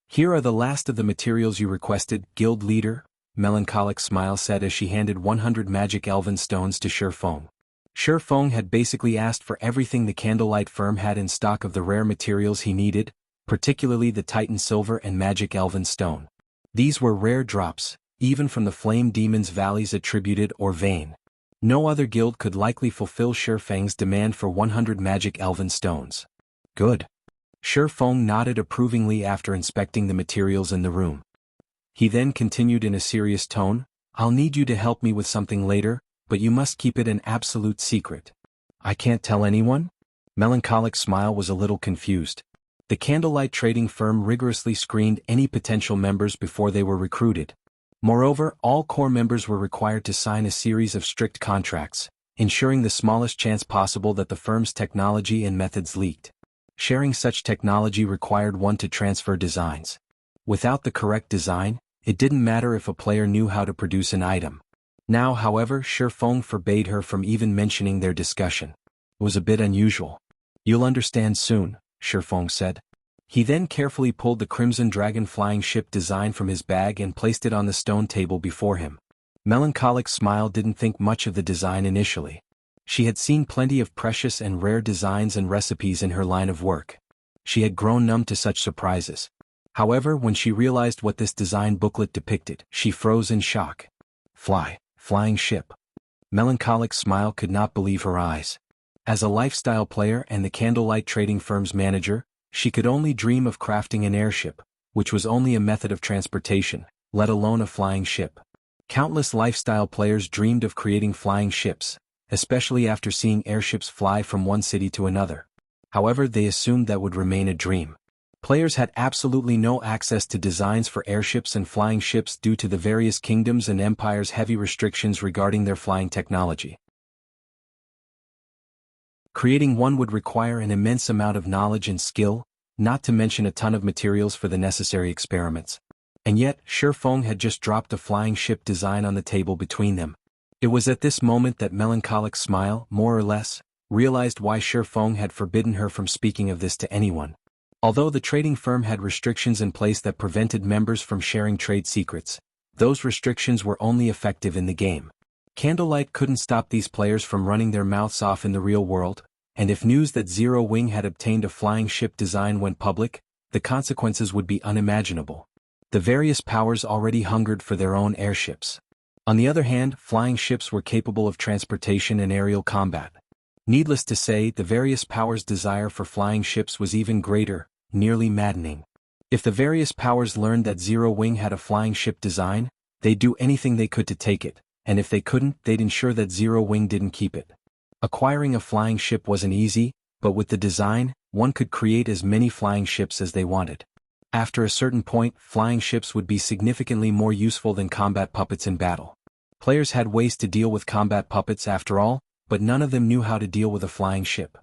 Here are the last of the materials you requested, Guild Leader, Melancholic Smile said as she handed 100 magic elven stones to Shi Feng. Shi Feng had basically asked for everything the Candlelight firm had in stock of the rare materials he needed, particularly the Titan Silver and Magic Elven Stone. These were rare drops, even from the Flame Demon's valleys attributed or vein. No other guild could likely fulfill Shi Feng's demand for 100 Magic Elven Stones. Good. Shi Feng nodded approvingly after inspecting the materials in the room. He then continued in a serious tone, "I'll need you to help me with something later, but you must keep it an absolute secret." "I can't tell anyone?" Melancholic Smile was a little confused. The Candlelight trading firm rigorously screened any potential members before they were recruited. Moreover, all core members were required to sign a series of strict contracts, ensuring the smallest chance possible that the firm's technology and methods leaked. Sharing such technology required one to transfer designs. Without the correct design, it didn't matter if a player knew how to produce an item. Now, however, Shi Feng forbade her from even mentioning their discussion. It was a bit unusual. "You'll understand soon," Shi Feng said. He then carefully pulled the Crimson Dragon flying ship design from his bag and placed it on the stone table before him. Melancholic Smile didn't think much of the design initially. She had seen plenty of precious and rare designs and recipes in her line of work. She had grown numb to such surprises. However, when she realized what this design booklet depicted, she froze in shock. Flying ship. Melancholic Smile could not believe her eyes. As a lifestyle player and the Candlelight trading firm's manager, she could only dream of crafting an airship, which was only a method of transportation, let alone a flying ship. Countless lifestyle players dreamed of creating flying ships, especially after seeing airships fly from one city to another. However, they assumed that would remain a dream. Players had absolutely no access to designs for airships and flying ships due to the various kingdoms and empires' heavy restrictions regarding their flying technology. Creating one would require an immense amount of knowledge and skill, not to mention a ton of materials for the necessary experiments. And yet, Shifeng had just dropped a flying ship design on the table between them. It was at this moment that Melancholic Smile, more or less, realized why Shifeng had forbidden her from speaking of this to anyone. Although the trading firm had restrictions in place that prevented members from sharing trade secrets, those restrictions were only effective in the game. Candlelight couldn't stop these players from running their mouths off in the real world, and if news that Zero Wing had obtained a flying ship design went public, the consequences would be unimaginable. The various powers already hungered for their own airships. On the other hand, flying ships were capable of transportation and aerial combat. Needless to say, the various powers' desire for flying ships was even greater, nearly maddening. If the various powers learned that Zero Wing had a flying ship design, they'd do anything they could to take it, and if they couldn't, they'd ensure that Zero Wing didn't keep it. Acquiring a flying ship wasn't easy, but with the design, one could create as many flying ships as they wanted. After a certain point, flying ships would be significantly more useful than combat puppets in battle. Players had ways to deal with combat puppets after all, but none of them knew how to deal with a flying ship.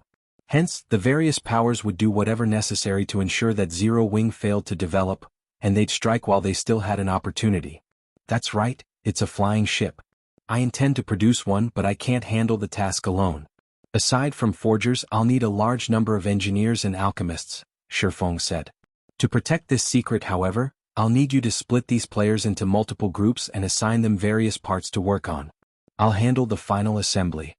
Hence, the various powers would do whatever necessary to ensure that Zero Wing failed to develop, and they'd strike while they still had an opportunity. That's right, it's a flying ship. I intend to produce one, but I can't handle the task alone. Aside from forgers, I'll need a large number of engineers and alchemists, Shifeng said. To protect this secret, however, I'll need you to split these players into multiple groups and assign them various parts to work on. I'll handle the final assembly.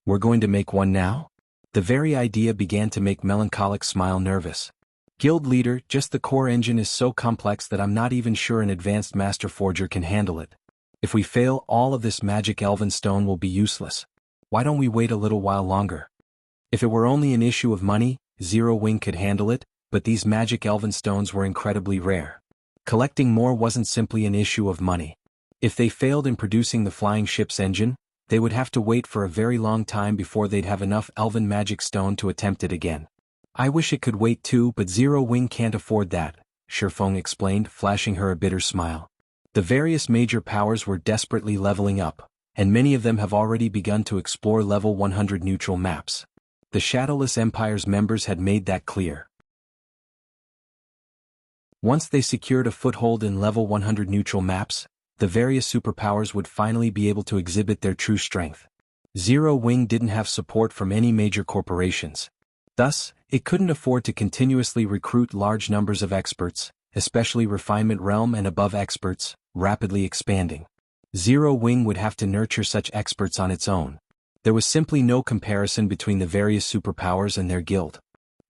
We're going to make one now? The very idea began to make Melancholic Smile nervous. Guild leader, just the core engine is so complex that I'm not even sure an advanced master forger can handle it. If we fail, all of this magic elven stone will be useless. Why don't we wait a little while longer? If it were only an issue of money, Zero Wing could handle it, but these magic elven stones were incredibly rare. Collecting more wasn't simply an issue of money. If they failed in producing the flying ship's engine, they would have to wait for a very long time before they'd have enough elven magic stone to attempt it again. I wish it could wait too, but Zero Wing can't afford that, Shifeng explained, flashing her a bitter smile. The various major powers were desperately leveling up, and many of them have already begun to explore level 100 neutral maps. The Shadowless Empire's members had made that clear. Once they secured a foothold in level 100 neutral maps, the various superpowers would finally be able to exhibit their true strength. Zero Wing didn't have support from any major corporations. Thus, it couldn't afford to continuously recruit large numbers of experts, especially refinement realm and above experts, rapidly expanding. Zero Wing would have to nurture such experts on its own. There was simply no comparison between the various superpowers and their guild.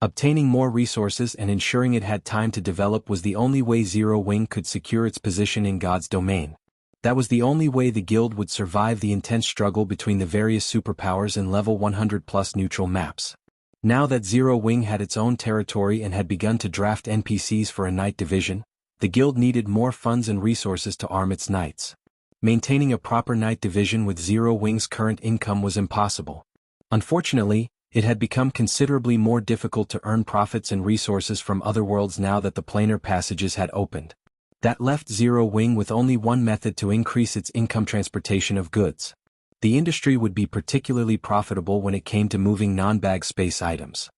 Obtaining more resources and ensuring it had time to develop was the only way Zero Wing could secure its position in God's domain. That was the only way the guild would survive the intense struggle between the various superpowers in level 100+ neutral maps. Now that Zero Wing had its own territory and had begun to draft NPCs for a knight division, the guild needed more funds and resources to arm its knights. Maintaining a proper knight division with Zero Wing's current income was impossible. Unfortunately, it had become considerably more difficult to earn profits and resources from other worlds now that the planar passages had opened. That left Zero Wing with only one method to increase its income: transportation of goods. The industry would be particularly profitable when it came to moving non-bag space items.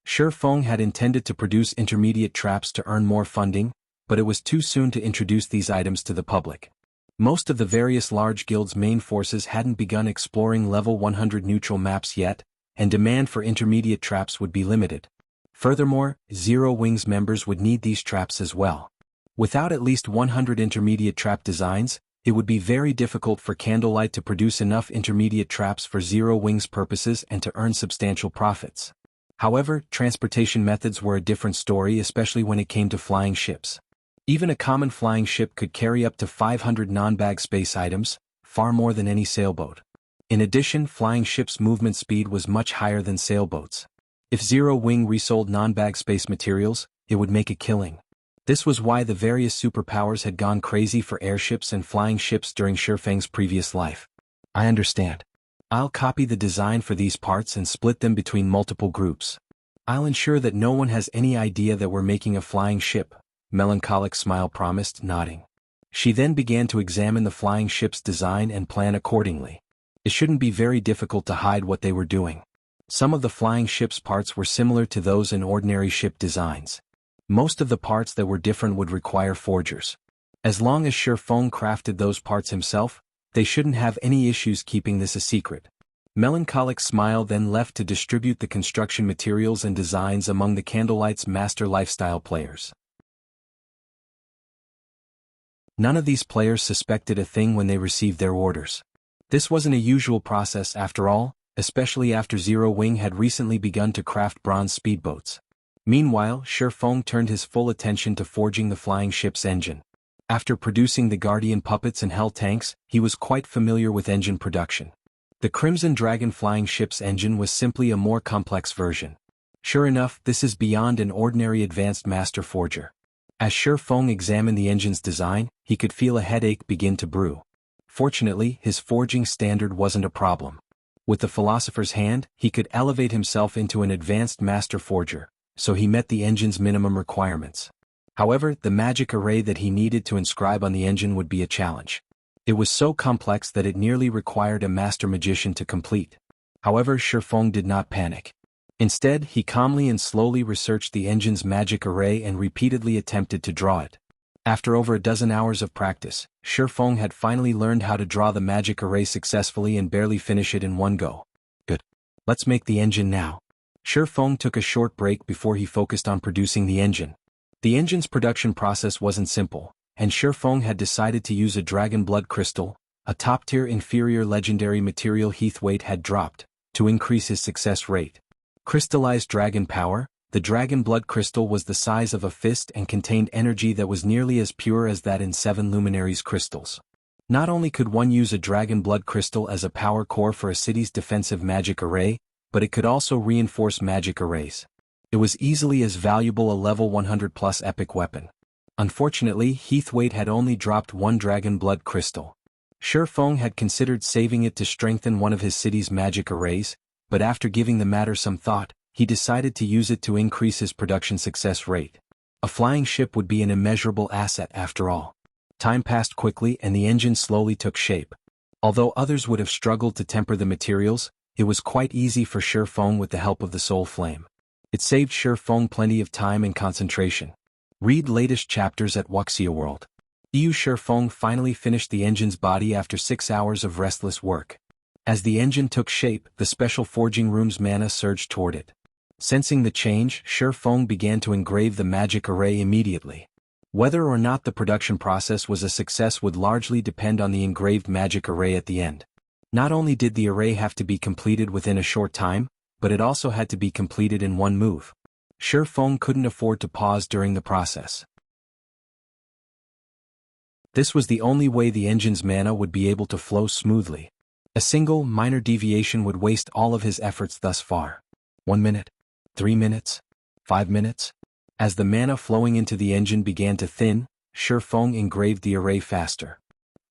Shifeng had intended to produce intermediate traps to earn more funding, but it was too soon to introduce these items to the public. Most of the various large guilds' main forces hadn't begun exploring level 100 neutral maps yet, and demand for intermediate traps would be limited. Furthermore, Zero Wing's members would need these traps as well. Without at least 100 intermediate trap designs, it would be very difficult for Candlelight to produce enough intermediate traps for Zero Wing's purposes and to earn substantial profits. However, transportation methods were a different story, especially when it came to flying ships. Even a common flying ship could carry up to 500 non-bag space items, far more than any sailboat. In addition, flying ships' movement speed was much higher than sailboats. If Zero Wing resold non-bag space materials, it would make a killing. This was why the various superpowers had gone crazy for airships and flying ships during Shifeng's previous life. I understand. I'll copy the design for these parts and split them between multiple groups. I'll ensure that no one has any idea that we're making a flying ship, Melancholic Smile promised, nodding. She then began to examine the flying ship's design and plan accordingly. It shouldn't be very difficult to hide what they were doing. Some of the flying ship's parts were similar to those in ordinary ship designs. Most of the parts that were different would require forgers. As long as Shifeng crafted those parts himself, they shouldn't have any issues keeping this a secret. Melancholic Smile then left to distribute the construction materials and designs among the Candlelight's master lifestyle players. None of these players suspected a thing when they received their orders. This wasn't a usual process after all, especially after Zero Wing had recently begun to craft bronze speedboats. Meanwhile, Shifeng turned his full attention to forging the flying ship's engine. After producing the Guardian puppets and Hell tanks, he was quite familiar with engine production. The Crimson Dragon flying ship's engine was simply a more complex version. Sure enough, this is beyond an ordinary advanced master forger. As Shifeng examined the engine's design, he could feel a headache begin to brew. Fortunately, his forging standard wasn't a problem. With the Philosopher's Hand, he could elevate himself into an advanced master forger, so he met the engine's minimum requirements. However, the magic array that he needed to inscribe on the engine would be a challenge. It was so complex that it nearly required a master magician to complete. However, Shifeng did not panic. Instead, he calmly and slowly researched the engine's magic array and repeatedly attempted to draw it. After over a dozen hours of practice, Shifeng had finally learned how to draw the magic array successfully and barely finish it in one go. Good. Let's make the engine now. Shifeng took a short break before he focused on producing the engine. The engine's production process wasn't simple, and Shifeng had decided to use a dragon blood crystal, a top-tier inferior legendary material Heathwaite had dropped, to increase his success rate. Crystallized dragon power, the dragon blood crystal was the size of a fist and contained energy that was nearly as pure as that in 7 luminaries crystals. Not only could one use a dragon blood crystal as a power core for a city's defensive magic array, but it could also reinforce magic arrays. It was easily as valuable a level 100 plus epic weapon. Unfortunately, Heathwaite had only dropped 1 dragon blood crystal. Shifeng had considered saving it to strengthen one of his city's magic arrays, but after giving the matter some thought, he decided to use it to increase his production success rate. A flying ship would be an immeasurable asset after all. Time passed quickly and the engine slowly took shape. Although others would have struggled to temper the materials, it was quite easy for Shifeng with the help of the Soul Flame. It saved Shifeng plenty of time and concentration. Read latest chapters at Wuxia World. Shifeng finally finished the engine's body after 6 hours of restless work. As the engine took shape, the special forging room's mana surged toward it. Sensing the change, Shifeng began to engrave the magic array immediately. Whether or not the production process was a success would largely depend on the engraved magic array at the end. Not only did the array have to be completed within a short time, but it also had to be completed in one move. Shifeng couldn't afford to pause during the process. This was the only way the engine's mana would be able to flow smoothly. A single, minor deviation would waste all of his efforts thus far. 1 minute, 3 minutes, 5 minutes. As the mana flowing into the engine began to thin, Shifeng engraved the array faster.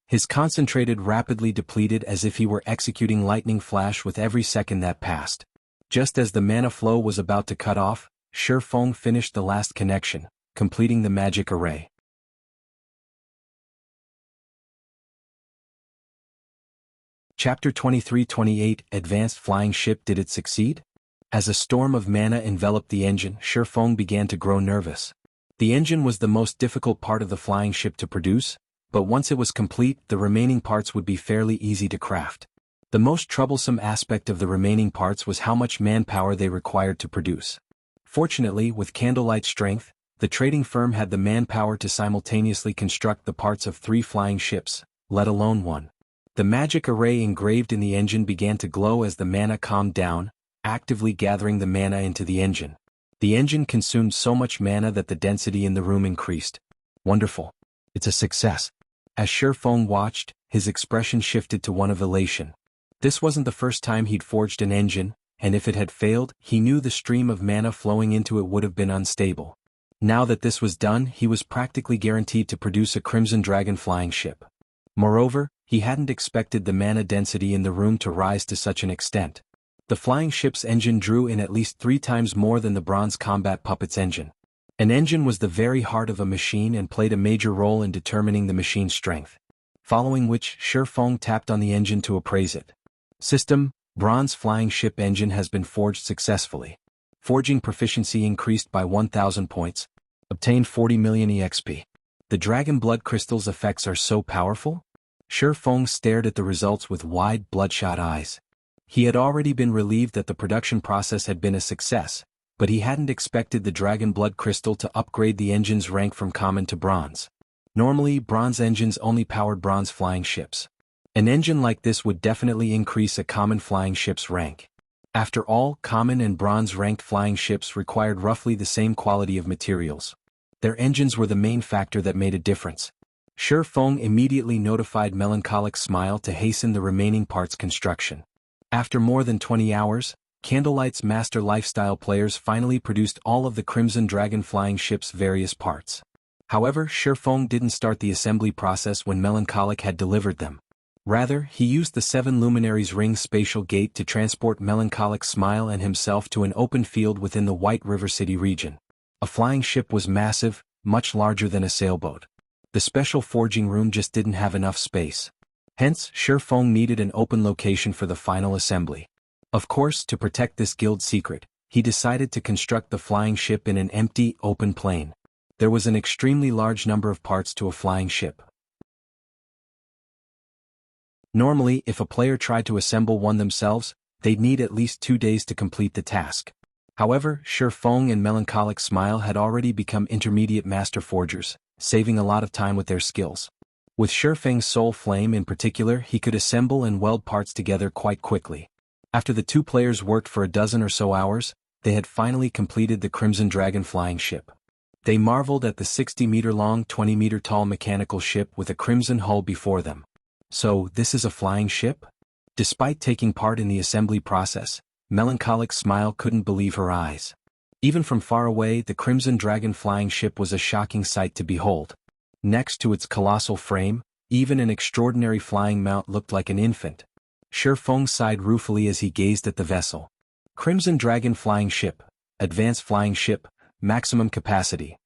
His concentrated rapidly depleted as if he were executing lightning flash with every second that passed. Just as the mana flow was about to cut off, Shifeng finished the last connection, completing the magic array. Chapter 23-28 Advanced Flying Ship. Did it succeed? As a storm of mana enveloped the engine, Shifeng began to grow nervous. The engine was the most difficult part of the flying ship to produce, but once it was complete, the remaining parts would be fairly easy to craft. The most troublesome aspect of the remaining parts was how much manpower they required to produce. Fortunately, with Candlelight's strength, the trading firm had the manpower to simultaneously construct the parts of 3 flying ships, let alone 1. The magic array engraved in the engine began to glow as the mana calmed down, actively gathering the mana into the engine. The engine consumed so much mana that the density in the room increased. Wonderful. It's a success. As Shifeng watched, his expression shifted to one of elation. This wasn't the first time he'd forged an engine, and if it had failed, he knew the stream of mana flowing into it would have been unstable. Now that this was done, he was practically guaranteed to produce a Crimson Dragon flying ship. Moreover, he hadn't expected the mana density in the room to rise to such an extent. The flying ship's engine drew in at least 3 times more than the bronze combat puppet's engine. An engine was the very heart of a machine and played a major role in determining the machine's strength. Following which, Shi Feng tapped on the engine to appraise it. System: Bronze flying ship engine has been forged successfully. Forging proficiency increased by 1,000 points. Obtained 40 million EXP. The dragon blood crystal's effects are so powerful? Shi Feng stared at the results with wide, bloodshot eyes. He had already been relieved that the production process had been a success, but he hadn't expected the dragon blood crystal to upgrade the engine's rank from common to bronze. Normally, bronze engines only powered bronze flying ships. An engine like this would definitely increase a common flying ship's rank. After all, common and bronze-ranked flying ships required roughly the same quality of materials. Their engines were the main factor that made a difference. Shi Feng immediately notified Melancholic Smile to hasten the remaining parts construction. After more than 20 hours, Candlelight's master lifestyle players finally produced all of the Crimson Dragon flying ship's various parts. However, Shi Feng didn't start the assembly process when Melancholic had delivered them. Rather, he used the 7 Luminaries Ring spatial gate to transport Melancholic Smile and himself to an open field within the White River City region. A flying ship was massive, much larger than a sailboat. The special forging room just didn't have enough space. Hence, Shi Feng needed an open location for the final assembly. Of course, to protect this guild secret, he decided to construct the flying ship in an empty, open plain. There was an extremely large number of parts to a flying ship. Normally, if a player tried to assemble one themselves, they'd need at least 2 days to complete the task. However, Shi Feng and Melancholic Smile had already become intermediate master forgers, saving a lot of time with their skills. With Shi Feng's soul flame in particular, he could assemble and weld parts together quite quickly. After the 2 players worked for a dozen or so hours, they had finally completed the Crimson Dragon flying ship. They marveled at the 60-meter-long, 20-meter-tall mechanical ship with a crimson hull before them. So, this is a flying ship? Despite taking part in the assembly process, Melancholic Smile couldn't believe her eyes. Even from far away, the Crimson Dragon flying ship was a shocking sight to behold. Next to its colossal frame, even an extraordinary flying mount looked like an infant. Shi Feng sighed ruefully as he gazed at the vessel. Crimson Dragon flying ship, advanced flying ship, maximum capacity.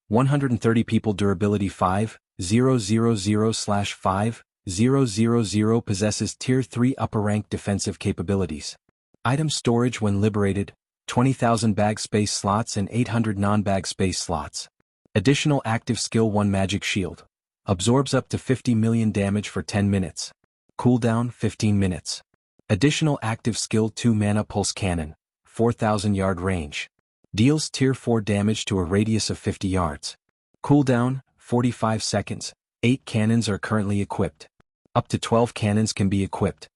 130 people durability 5,000/5,000 possesses tier 3 upper rank defensive capabilities. Item storage when liberated, 20,000 bag space slots and 800 non-bag space slots. Additional active skill 1 magic shield. Absorbs up to 50 million damage for 10 minutes. Cooldown 15 minutes. Additional active skill 2 mana pulse cannon, 4,000 yard range. Deals tier 4 damage to a radius of 50 yards. Cooldown 45 seconds. 8 cannons are currently equipped. Up to 12 cannons can be equipped.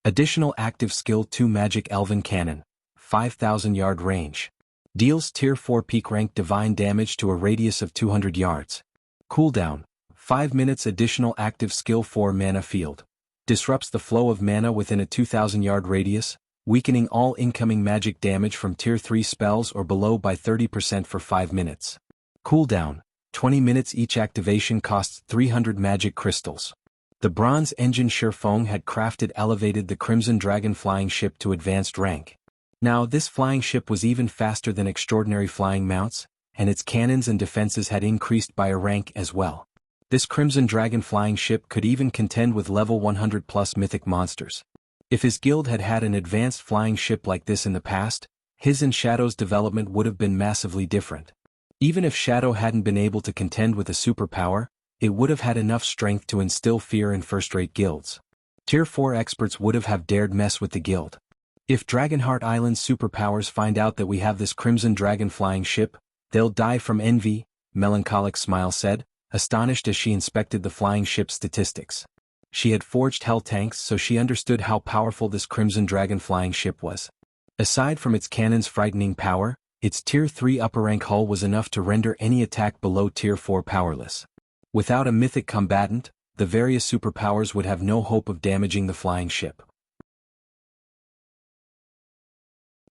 Additional active skill 2 magic elven cannon, 5,000 yard range. Deals tier 4 peak rank divine damage to a radius of 200 yards. Cooldown 5 minutes. Additional active skill 4 mana field. Disrupts the flow of mana within a 2,000 yard radius, weakening all incoming magic damage from tier 3 spells or below by 30% for 5 minutes. Cooldown 20 minutes. Each activation costs 300 magic crystals. The bronze engine Shi Feng had crafted elevated the Crimson Dragon flying ship to advanced rank. Now this flying ship was even faster than extraordinary flying mounts, and its cannons and defenses had increased by a rank as well. This Crimson Dragon flying ship could even contend with level 100 plus mythic monsters. If his guild had had an advanced flying ship like this in the past, his and Shadow's development would have been massively different. Even if Shadow hadn't been able to contend with a superpower, it would have had enough strength to instill fear in first-rate guilds. Tier 4 experts would have dared mess with the guild. If Dragonheart Island's superpowers find out that we have this Crimson Dragon flying ship, they'll die from envy, Melancholic Smile said, astonished as she inspected the flying ship's statistics. She had forged hell tanks, so she understood how powerful this Crimson Dragon flying ship was. Aside from its cannon's frightening power, its tier 3 upper rank hull was enough to render any attack below tier 4 powerless. Without a mythic combatant, the various superpowers would have no hope of damaging the flying ship.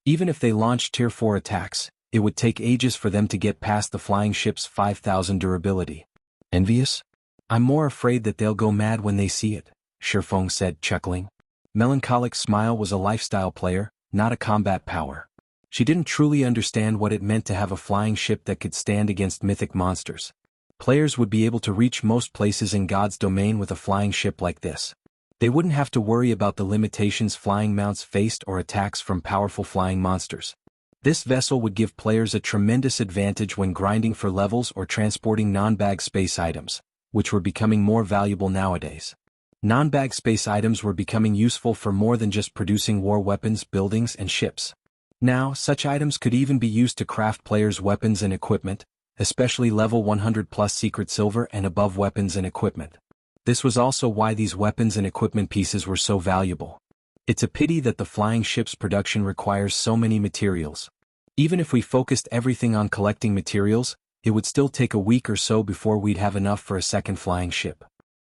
Even if they launched tier 4 attacks, it would take ages for them to get past the flying ship's 5,000 durability. Envious? I'm more afraid that they'll go mad when they see it, Shifeng said, chuckling. Melancholic Smile was a lifestyle player, not a combat power. She didn't truly understand what it meant to have a flying ship that could stand against mythic monsters. Players would be able to reach most places in God's domain with a flying ship like this. They wouldn't have to worry about the limitations flying mounts faced or attacks from powerful flying monsters. This vessel would give players a tremendous advantage when grinding for levels or transporting non-bag space items, which were becoming more valuable nowadays. Non-bag space items were becoming useful for more than just producing war weapons, buildings, and ships. Now, such items could even be used to craft players' weapons and equipment, especially level 100 plus secret silver and above weapons and equipment. This was also why these weapons and equipment pieces were so valuable. It's a pity that the flying ship's production requires so many materials. Even if we focused everything on collecting materials, it would still take a week or so before we'd have enough for a second flying ship.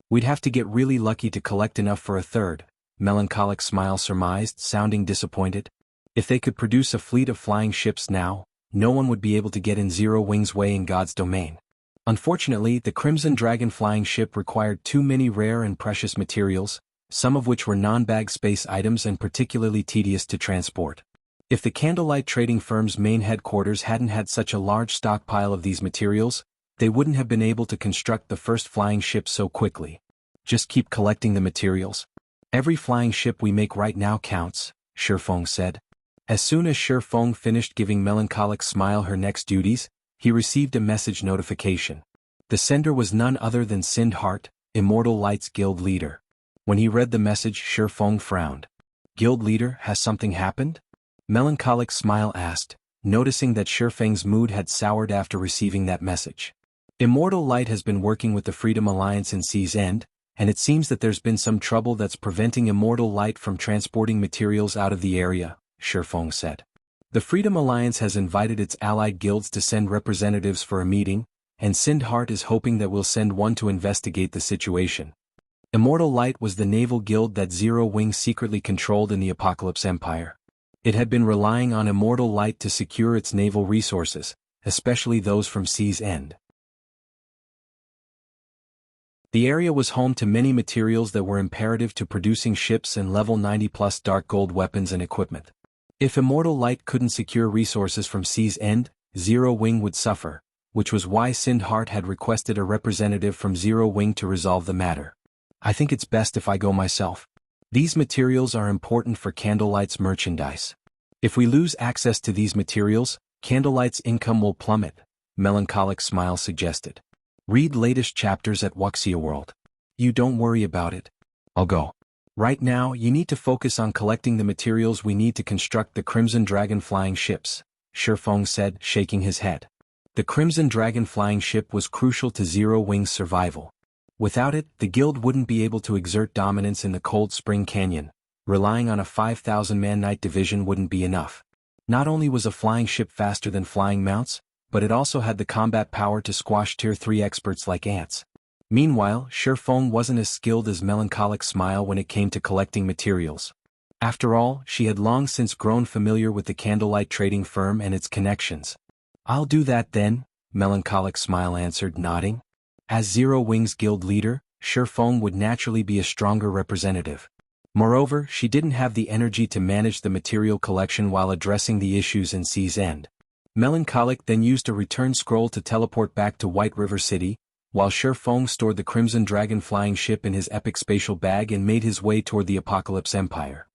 We'd have to get really lucky to collect enough for a third, Melancholic Smile surmised, sounding disappointed. If they could produce a fleet of flying ships now, no one would be able to get in Zero Wing's way in God's domain. Unfortunately, the Crimson Dragon flying ship required too many rare and precious materials, some of which were non-bag space items and particularly tedious to transport. If the Candlelight trading firm's main headquarters hadn't had such a large stockpile of these materials, they wouldn't have been able to construct the first flying ship so quickly. Just keep collecting the materials. Every flying ship we make right now counts, Shifeng said. As soon as Shifeng finished giving Melancholic Smile her next duties, he received a message notification. The sender was none other than Sindhart, Immortal Light's guild leader. When he read the message, Shifeng frowned. Guild leader, has something happened? Melancholic Smile asked, noticing that Shifeng's mood had soured after receiving that message. Immortal Light has been working with the Freedom Alliance in Sea's End, and it seems that there's been some trouble that's preventing Immortal Light from transporting materials out of the area, Shifeng said. The Freedom Alliance has invited its allied guilds to send representatives for a meeting, and Sindhart is hoping that we'll send one to investigate the situation. Immortal Light was the naval guild that Zero Wing secretly controlled in the Apocalypse Empire. It had been relying on Immortal Light to secure its naval resources, especially those from Sea's End. The area was home to many materials that were imperative to producing ships and level 90+ dark gold weapons and equipment. If Immortal Light couldn't secure resources from Sea's End, Zero Wing would suffer, which was why Sindhart had requested a representative from Zero Wing to resolve the matter. I think it's best if I go myself. These materials are important for Candlelight's merchandise. If we lose access to these materials, Candlelight's income will plummet, Melancholic Smile suggested. Read latest chapters at Wuxia World. You don't worry about it. I'll go. Right now, you need to focus on collecting the materials we need to construct the Crimson Dragon flying ships, Shifeng said, shaking his head. The Crimson Dragon flying ship was crucial to Zero Wing's survival. Without it, the guild wouldn't be able to exert dominance in the Cold Spring Canyon. Relying on a 5,000-man night division wouldn't be enough. Not only was a flying ship faster than flying mounts, but it also had the combat power to squash Tier 3 experts like ants. Meanwhile, Shifeng wasn't as skilled as Melancholic Smile when it came to collecting materials. After all, she had long since grown familiar with the Candlelight trading firm and its connections. I'll do that then, Melancholic Smile answered, nodding. As Zero Wing's guild leader, Shifeng would naturally be a stronger representative. Moreover, she didn't have the energy to manage the material collection while addressing the issues in Sea's End. Melancholic then used a return scroll to teleport back to White River City, while Shifeng stored the Crimson Dragon flying ship in his epic spatial bag and made his way toward the Apocalypse Empire.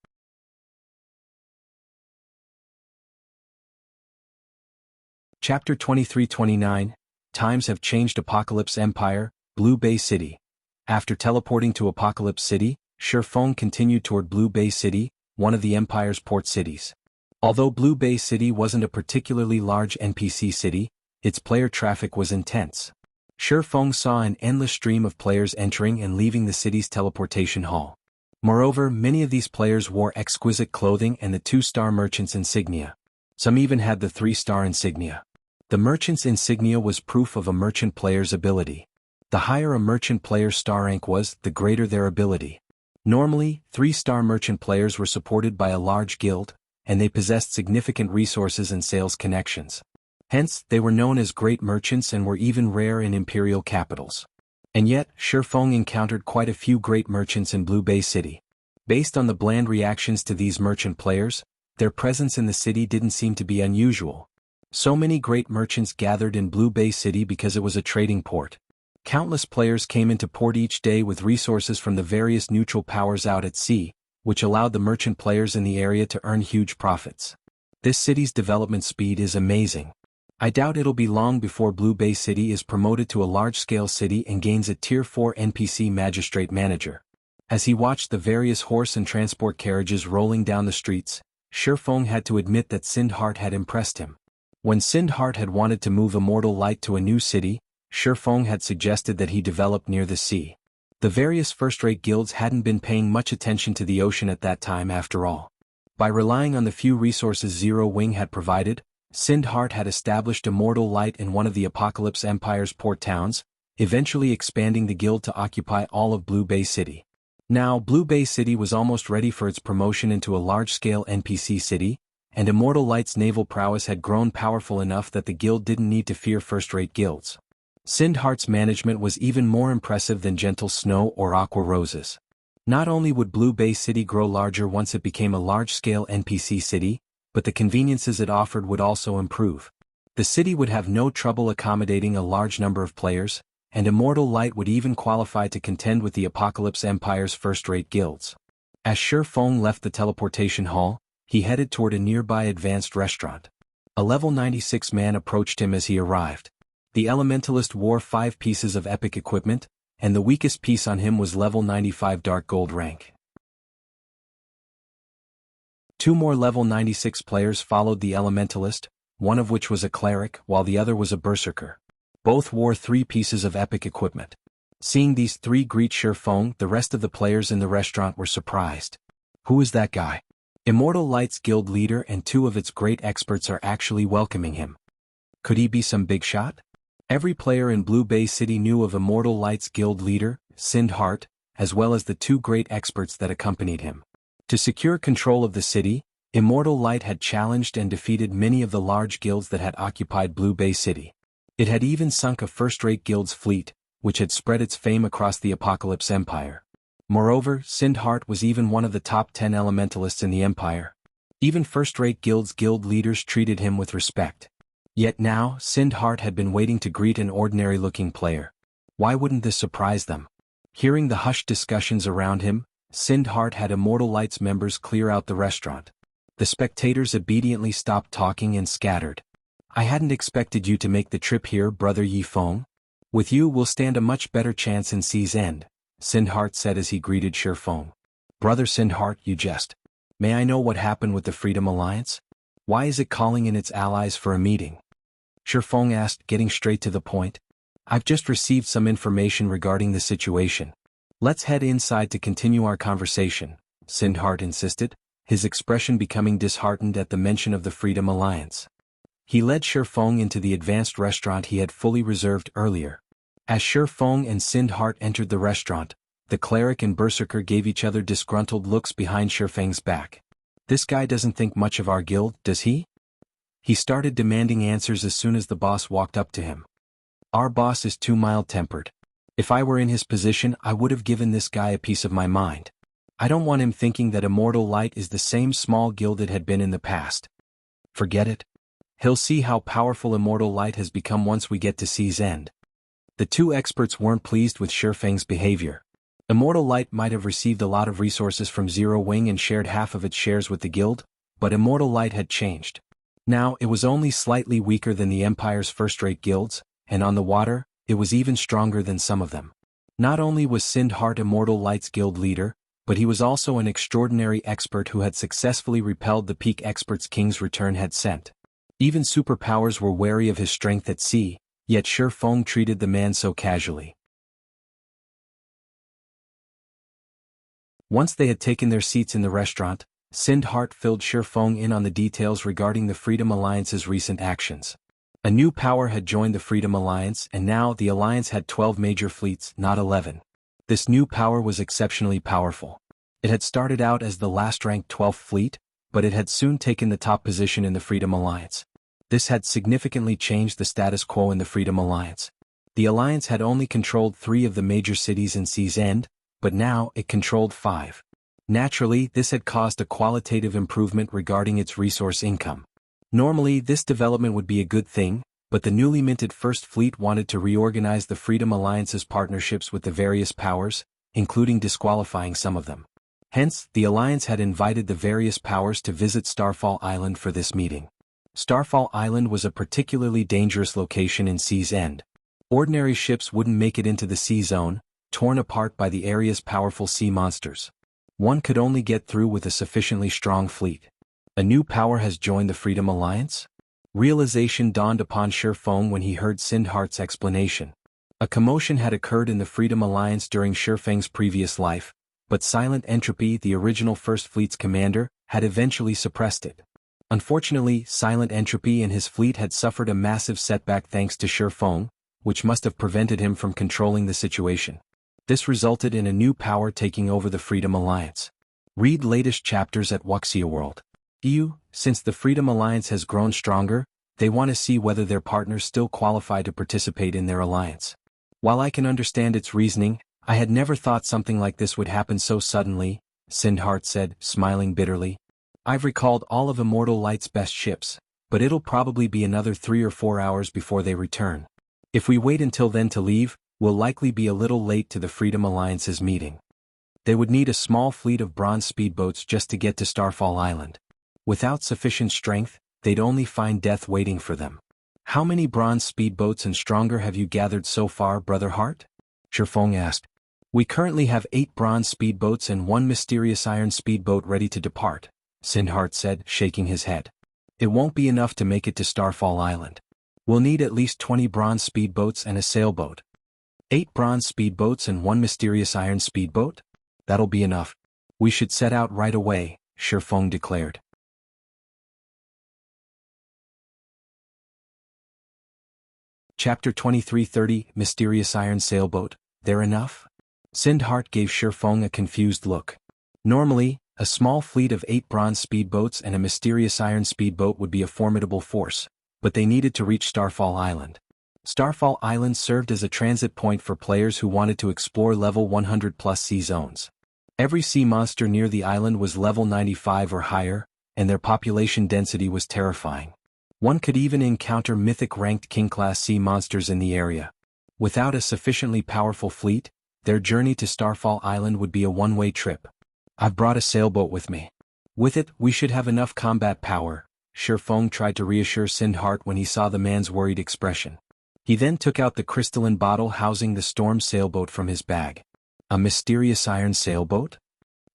Chapter 23-29, Times Have Changed. Apocalypse Empire, Blue Bay City. After teleporting to Apocalypse City, Shifeng continued toward Blue Bay City, one of the Empire's port cities. Although Blue Bay City wasn't a particularly large NPC city, its player traffic was intense. Shifeng saw an endless stream of players entering and leaving the city's teleportation hall. Moreover, many of these players wore exquisite clothing and the 2-star merchant's insignia. Some even had the 3-star insignia. The merchant's insignia was proof of a merchant player's ability. The higher a merchant player's star rank was, the greater their ability. Normally, 3-star merchant players were supported by a large guild, and they possessed significant resources and sales connections. Hence, they were known as great merchants and were even rare in imperial capitals. And yet, Shifeng encountered quite a few great merchants in Blue Bay City. Based on the bland reactions to these merchant players, their presence in the city didn't seem to be unusual. So many great merchants gathered in Blue Bay City because it was a trading port. Countless players came into port each day with resources from the various neutral powers out at sea, which allowed the merchant players in the area to earn huge profits. This city's development speed is amazing. I doubt it'll be long before Blue Bay City is promoted to a large-scale city and gains a Tier 4 NPC Magistrate Manager. As he watched the various horse and transport carriages rolling down the streets, Shifeng had to admit that Sindhart had impressed him. When Sindhart had wanted to move Immortal Light to a new city, Shifeng had suggested that he develop near the sea. The various first-rate guilds hadn't been paying much attention to the ocean at that time after all. By relying on the few resources Zero Wing had provided, Sindhart had established Immortal Light in one of the Apocalypse Empire's port towns, eventually expanding the guild to occupy all of Blue Bay City. Now Blue Bay City was almost ready for its promotion into a large-scale NPC city, and Immortal Light's naval prowess had grown powerful enough that the guild didn't need to fear first-rate guilds. Sindhart's management was even more impressive than Gentle Snow or Aqua Roses. Not only would Blue Bay City grow larger once it became a large-scale NPC city, but the conveniences it offered would also improve. The city would have no trouble accommodating a large number of players, and Immortal Light would even qualify to contend with the Apocalypse Empire's first-rate guilds. As Shifeng left the teleportation hall, he headed toward a nearby advanced restaurant. A level 96 man approached him as he arrived. The Elementalist wore 5 pieces of epic equipment, and the weakest piece on him was level 95 Dark Gold rank. 2 more level 96 players followed the Elementalist, one of which was a cleric while the other was a berserker. Both wore 3 pieces of epic equipment. Seeing these 3 greet Shifeng, the rest of the players in the restaurant were surprised. Who is that guy? Immortal Light's guild leader and 2 of its great experts are actually welcoming him. Could he be some big shot? Every player in Blue Bay City knew of Immortal Light's guild leader, Sindhart, as well as the 2 great experts that accompanied him. To secure control of the city, Immortal Light had challenged and defeated many of the large guilds that had occupied Blue Bay City. It had even sunk a first-rate guild's fleet, which had spread its fame across the Apocalypse Empire. Moreover, Sindhart was even one of the top 10 elementalists in the Empire. Even first-rate guilds' guild leaders treated him with respect. Yet now, Sindhart had been waiting to greet an ordinary-looking player. Why wouldn't this surprise them? Hearing the hushed discussions around him, Sindhart had Immortal Light's members clear out the restaurant. The spectators obediently stopped talking and scattered. I hadn't expected you to make the trip here, Brother Yifeng. With you we'll stand a much better chance in Sea's End, Sindhart said as he greeted Shifeng. Brother Sindhart, you jest. May I know what happened with the Freedom Alliance? Why is it calling in its allies for a meeting? Shifeng asked, getting straight to the point. I've just received some information regarding the situation. Let's head inside to continue our conversation, Sindhart insisted, his expression becoming disheartened at the mention of the Freedom Alliance. He led Shifeng into the advanced restaurant he had fully reserved earlier. As Shifeng and Sindhart entered the restaurant, the cleric and berserker gave each other disgruntled looks behind Shifeng's back. This guy doesn't think much of our guild, does he? He started demanding answers as soon as the boss walked up to him. Our boss is too mild-tempered. If I were in his position, I would have given this guy a piece of my mind. I don't want him thinking that Immortal Light is the same small guild it had been in the past. Forget it. He'll see how powerful Immortal Light has become once we get to Sea's End. The 2 experts weren't pleased with Shifeng's behavior. Immortal Light might have received a lot of resources from Zero Wing and shared half of its shares with the guild, but Immortal Light had changed. Now, it was only slightly weaker than the Empire's first-rate guilds, and on the water, it was even stronger than some of them. Not only was Sindhart Immortal Light's guild leader, but he was also an extraordinary expert who had successfully repelled the peak experts King's Return had sent. Even superpowers were wary of his strength at sea, yet Shifeng treated the man so casually. Once they had taken their seats in the restaurant, Sindhart filled Shifeng in on the details regarding the Freedom Alliance's recent actions. A new power had joined the Freedom Alliance, and now the Alliance had 12 major fleets, not 11. This new power was exceptionally powerful. It had started out as the last-ranked 12th fleet, but it had soon taken the top position in the Freedom Alliance. This had significantly changed the status quo in the Freedom Alliance. The Alliance had only controlled 3 of the major cities in Sea's End, but now it controlled 5. Naturally, this had caused a qualitative improvement regarding its resource income. Normally, this development would be a good thing, but the newly minted First Fleet wanted to reorganize the Freedom Alliance's partnerships with the various powers, including disqualifying some of them. Hence, the Alliance had invited the various powers to visit Starfall Island for this meeting. Starfall Island was a particularly dangerous location in Sea's End. Ordinary ships wouldn't make it into the sea zone, torn apart by the area's powerful sea monsters. One could only get through with a sufficiently strong fleet. A new power has joined the Freedom Alliance? Realization dawned upon Shifeng when he heard Sindhart's explanation. A commotion had occurred in the Freedom Alliance during Shifeng's previous life, but Silent Entropy, the original First Fleet's commander, had eventually suppressed it. Unfortunately, Silent Entropy and his fleet had suffered a massive setback thanks to Shifeng, which must have prevented him from controlling the situation. This resulted in a new power taking over the Freedom Alliance. Read latest chapters at Wuxia World. Since the Freedom Alliance has grown stronger, they want to see whether their partners still qualify to participate in their alliance. While I can understand its reasoning, I had never thought something like this would happen so suddenly, Sindhart said, smiling bitterly. I've recalled all of Immortalight's best ships, but it'll probably be another 3 or 4 hours before they return. If we wait until then to leave, we'll likely be a little late to the Freedom Alliance's meeting. They would need a small fleet of bronze speedboats just to get to Starfall Island. Without sufficient strength, they'd only find death waiting for them. How many bronze speedboats and stronger have you gathered so far, Brother Hart? Shifeng asked. We currently have 8 bronze speedboats and 1 mysterious iron speedboat ready to depart, Sindhart said, shaking his head. It won't be enough to make it to Starfall Island. We'll need at least 20 bronze speedboats and a sailboat. 8 bronze speedboats and 1 mysterious iron speedboat? That'll be enough. We should set out right away, Shifeng declared. Chapter 2330, Mysterious Iron Sailboat, There enough? Sindhart gave Shifeng a confused look. Normally, a small fleet of 8 bronze speedboats and a mysterious iron speedboat would be a formidable force, but they needed to reach Starfall Island. Starfall Island served as a transit point for players who wanted to explore level 100+ sea zones. Every sea monster near the island was level 95 or higher, and their population density was terrifying. One could even encounter mythic-ranked king-class sea monsters in the area. Without a sufficiently powerful fleet, their journey to Starfall Island would be a one-way trip. I've brought a sailboat with me. With it, we should have enough combat power, Shifeng tried to reassure Sindhart when he saw the man's worried expression. He then took out the crystalline bottle housing the storm sailboat from his bag. A mysterious iron sailboat?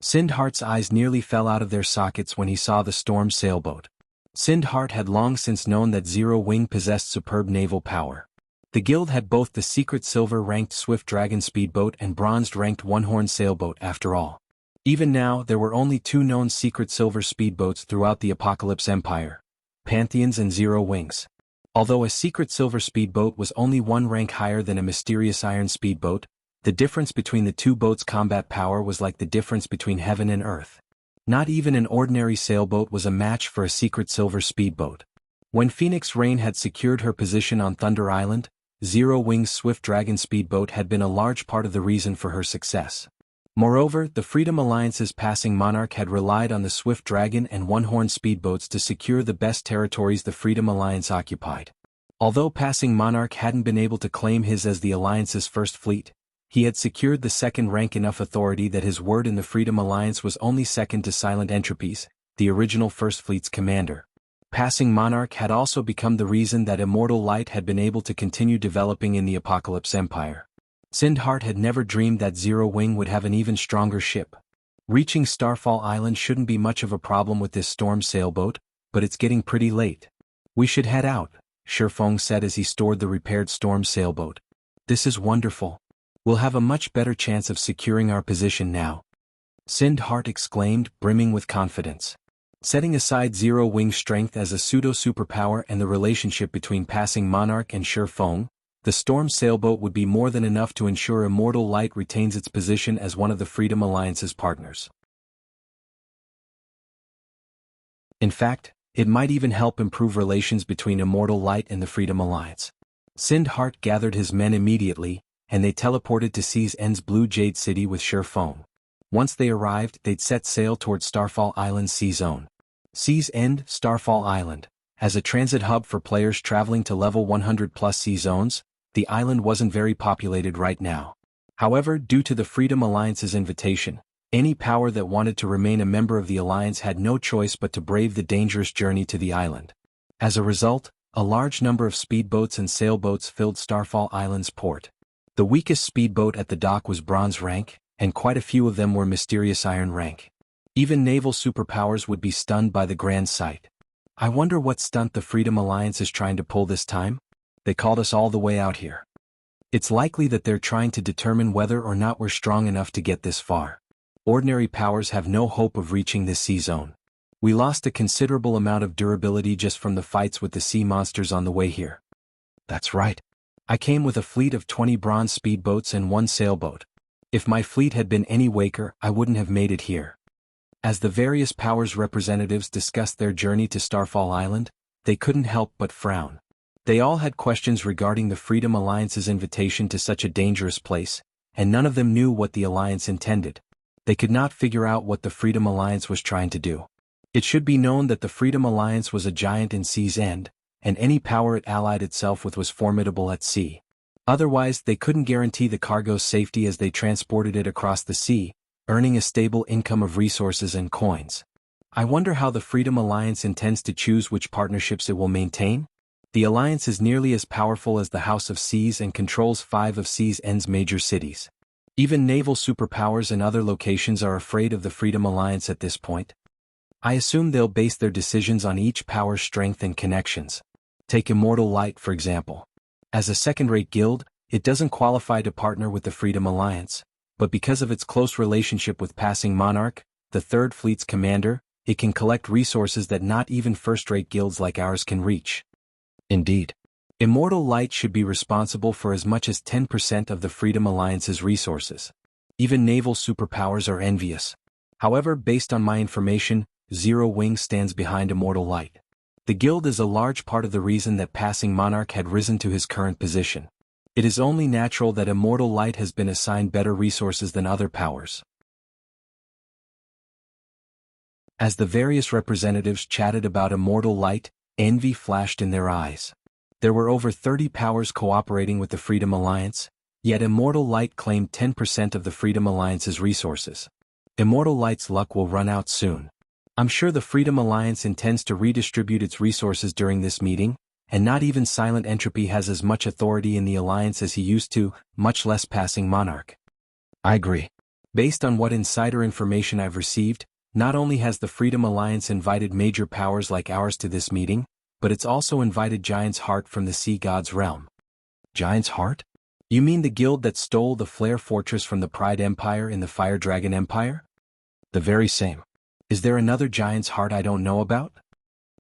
Sindhart's eyes nearly fell out of their sockets when he saw the storm sailboat. Sindhart had long since known that Zero Wing possessed superb naval power. The guild had both the secret silver-ranked Swift Dragon speedboat and bronzed-ranked One-Horn sailboat after all. Even now, there were only 2 known secret silver speedboats throughout the Apocalypse Empire, Pantheons and Zero Wings. Although a secret silver speedboat was only 1 rank higher than a mysterious iron speedboat, the difference between the 2 boats' combat power was like the difference between heaven and earth. Not even an ordinary sailboat was a match for a secret silver speedboat. When Phoenix Rain had secured her position on Thunder Island, Zero Wing's Swift Dragon speedboat had been a large part of the reason for her success. Moreover, the Freedom Alliance's Passing Monarch had relied on the Swift Dragon and One-Horn speedboats to secure the best territories the Freedom Alliance occupied. Although Passing Monarch hadn't been able to claim his as the Alliance's first fleet, he had secured the second rank enough authority that his word in the Freedom Alliance was only second to Silent Entropy's, the original First Fleet's commander. Passing Monarch had also become the reason that Immortal Light had been able to continue developing in the Apocalypse Empire. Sindhart had never dreamed that Zero Wing would have an even stronger ship. Reaching Starfall Island shouldn't be much of a problem with this storm sailboat, but it's getting pretty late. We should head out, Shifeng said as he stored the repaired storm sailboat. This is wonderful. We'll have a much better chance of securing our position now. Sindhart exclaimed, brimming with confidence. Setting aside Zero Wing's strength as a pseudo-superpower and the relationship between Passing Monarch and Shifeng, the storm sailboat would be more than enough to ensure Immortal Light retains its position as one of the Freedom Alliance's partners. In fact, It might even help improve relations between Immortal Light and the Freedom Alliance. Sindhart gathered his men immediately, and they teleported to Sea's End's Blue Jade City with sure phone. Once they arrived, they'd set sail toward Starfall Island's sea zone. Sea's End, Starfall Island. As a transit hub for players traveling to level 100+ sea zones, the island wasn't very populated right now. However, due to the Freedom Alliance's invitation, any power that wanted to remain a member of the Alliance had no choice but to brave the dangerous journey to the island. As a result, a large number of speedboats and sailboats filled Starfall Island's port. The weakest speedboat at the dock was bronze rank, and quite a few of them were mysterious iron rank. Even naval superpowers would be stunned by the grand sight. I wonder what stunt the Freedom Alliance is trying to pull this time? They called us all the way out here. It's likely that they're trying to determine whether or not we're strong enough to get this far. Ordinary powers have no hope of reaching this sea zone. We lost a considerable amount of durability just from the fights with the sea monsters on the way here. That's right. I came with a fleet of 20 bronze speedboats and 1 sailboat. If my fleet had been any weaker, I wouldn't have made it here. As the various powers' representatives discussed their journey to Starfall Island, they couldn't help but frown. They all had questions regarding the Freedom Alliance's invitation to such a dangerous place, and none of them knew what the Alliance intended. They could not figure out what the Freedom Alliance was trying to do. It should be known that the Freedom Alliance was a giant in Sea's End, and any power it allied itself with was formidable at sea. Otherwise, they couldn't guarantee the cargo's safety as they transported it across the sea, earning a stable income of resources and coins. I wonder how the Freedom Alliance intends to choose which partnerships it will maintain? The Alliance is nearly as powerful as the House of Seas and controls 5 of Sea's End's major cities. Even naval superpowers in other locations are afraid of the Freedom Alliance at this point. I assume they'll base their decisions on each power's strength and connections. Take Immortal Light, for example. As a second-rate guild, it doesn't qualify to partner with the Freedom Alliance, but because of its close relationship with Passing Monarch, the Third Fleet's commander, it can collect resources that not even first-rate guilds like ours can reach. Indeed. Immortal Light should be responsible for as much as 10% of the Freedom Alliance's resources. Even naval superpowers are envious. However, based on my information, Zero Wing stands behind Immortal Light. The guild is a large part of the reason that Passing Monarch had risen to his current position. It is only natural that Immortal Light has been assigned better resources than other powers. As the various representatives chatted about Immortal Light, envy flashed in their eyes. There were over 30 powers cooperating with the Freedom Alliance, yet Immortal Light claimed 10% of the Freedom Alliance's resources. Immortal Light's luck will run out soon. I'm sure the Freedom Alliance intends to redistribute its resources during this meeting, and not even Silent Entropy has as much authority in the Alliance as he used to, much less Passing Monarch. I agree. Based on what insider information I've received, not only has the Freedom Alliance invited major powers like ours to this meeting, but it's also invited Giant's Heart from the Sea God's realm. Giant's Heart? You mean the guild that stole the Flare Fortress from the Pride Empire in the Fire Dragon Empire? The very same. Is there another Giant's Heart I don't know about?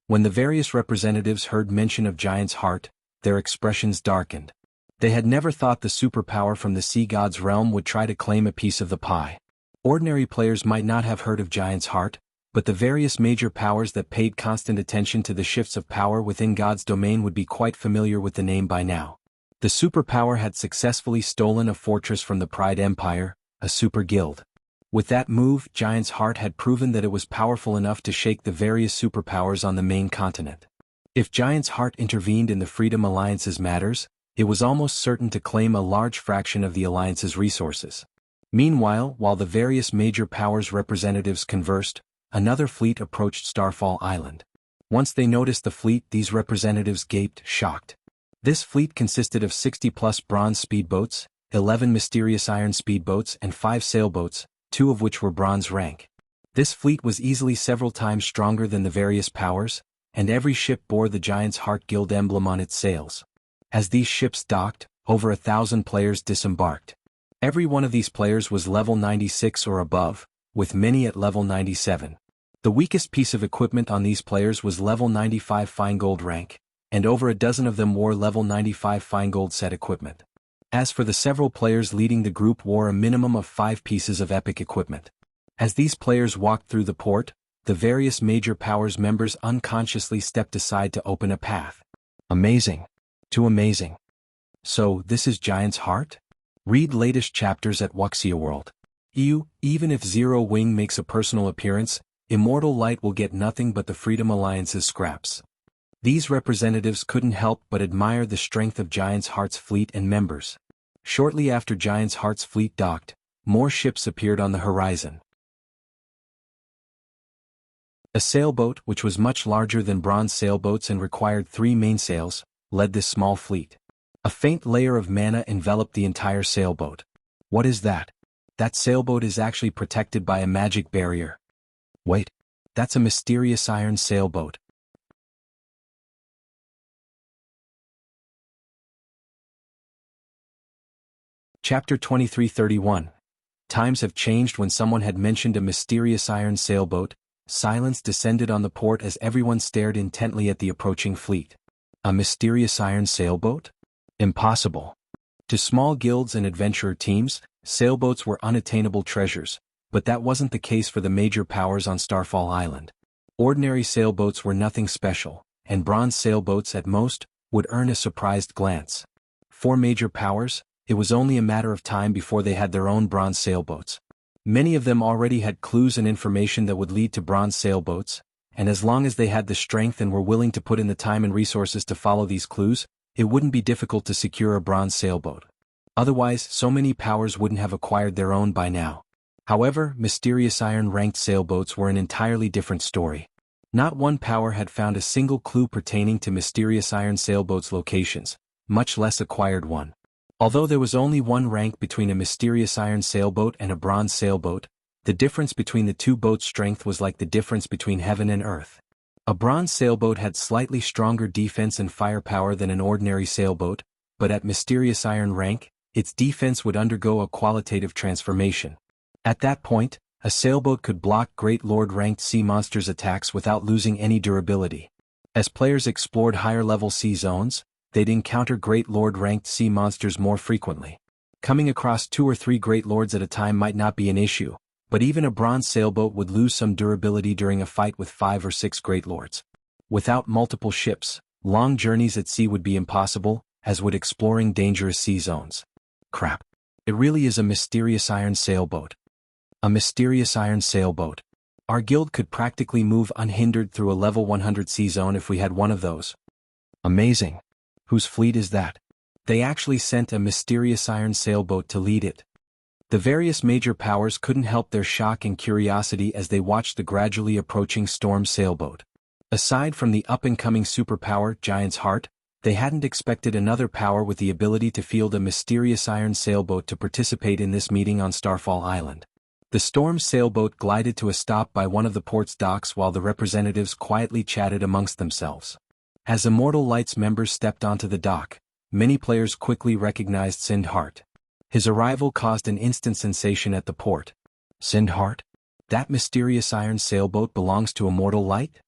When the various representatives heard mention of Giant's Heart, their expressions darkened. They had never thought the superpower from the Sea God's realm would try to claim a piece of the pie. Ordinary players might not have heard of Giant's Heart, but the various major powers that paid constant attention to the shifts of power within God's domain would be quite familiar with the name by now. The superpower had successfully stolen a fortress from the Pride Empire, a super guild. With that move, Giant's Heart had proven that it was powerful enough to shake the various superpowers on the main continent. If Giant's Heart intervened in the Freedom Alliance's matters, it was almost certain to claim a large fraction of the Alliance's resources. Meanwhile, while the various major powers' representatives conversed, another fleet approached Starfall Island. Once they noticed the fleet, these representatives gaped, shocked. This fleet consisted of 60+ bronze speedboats, 11 mysterious iron speedboats and 5 sailboats, 2 of which were bronze rank. This fleet was easily several times stronger than the various powers, and every ship bore the Giant's Heart Guild emblem on its sails. As these ships docked, over 1,000 players disembarked. Every one of these players was level 96 or above, with many at level 97. The weakest piece of equipment on these players was level 95 Feingold rank, and over a dozen of them wore level 95 Feingold set equipment. As for the several players leading the group wore a minimum of 5 pieces of epic equipment. As these players walked through the port, the various major powers members unconsciously stepped aside to open a path. Amazing. Too amazing. So, this is Giant's Heart? Read latest chapters at Wuxia World. Even if Zero Wing makes a personal appearance, Immortal Light will get nothing but the Freedom Alliance's scraps. These representatives couldn't help but admire the strength of Giant's Heart's fleet and members. Shortly after Giant's Heart's fleet docked, more ships appeared on the horizon. A sailboat, which was much larger than bronze sailboats and required 3 mainsails, led this small fleet. A faint layer of mana enveloped the entire sailboat. What is that? That sailboat is actually protected by a magic barrier. Wait, that's a mysterious iron sailboat. Chapter 2331. Times have changed. When someone had mentioned a mysterious iron sailboat, silence descended on the port as everyone stared intently at the approaching fleet. A mysterious iron sailboat? Impossible. To small guilds and adventurer teams, sailboats were unattainable treasures, but that wasn't the case for the major powers on Starfall Island. Ordinary sailboats were nothing special, and bronze sailboats at most would earn a surprised glance. For major powers, it was only a matter of time before they had their own bronze sailboats. Many of them already had clues and information that would lead to bronze sailboats, and as long as they had the strength and were willing to put in the time and resources to follow these clues, it wouldn't be difficult to secure a bronze sailboat. Otherwise, so many powers wouldn't have acquired their own by now. However, mysterious iron-ranked sailboats were an entirely different story. Not one power had found a single clue pertaining to mysterious iron sailboats' locations, much less acquired one. Although there was only one rank between a mysterious iron sailboat and a bronze sailboat, the difference between the two boats' strength was like the difference between heaven and earth. A bronze sailboat had slightly stronger defense and firepower than an ordinary sailboat, but at mysterious iron rank, its defense would undergo a qualitative transformation. At that point, a sailboat could block Great Lord-ranked sea monsters' attacks without losing any durability. As players explored higher-level sea zones, they'd encounter Great Lord-ranked sea monsters more frequently. Coming across 2 or 3 Great Lords at a time might not be an issue, but even a bronze sailboat would lose some durability during a fight with 5 or 6 Great Lords. Without multiple ships, long journeys at sea would be impossible, as would exploring dangerous sea zones. Crap. It really is a mysterious iron sailboat. A mysterious iron sailboat. Our guild could practically move unhindered through a level 100 sea zone if we had one of those. Amazing. Whose fleet is that? They actually sent a mysterious iron sailboat to lead it. The various major powers couldn't help their shock and curiosity as they watched the gradually approaching storm sailboat. Aside from the up-and-coming superpower, Giant's Heart, they hadn't expected another power with the ability to field a mysterious iron sailboat to participate in this meeting on Starfall Island. The storm sailboat glided to a stop by one of the port's docks while the representatives quietly chatted amongst themselves. As Immortal Light's members stepped onto the dock, many players quickly recognized Sindhart. His arrival caused an instant sensation at the port. Sindhart? That mysterious iron sailboat belongs to Immortal Light?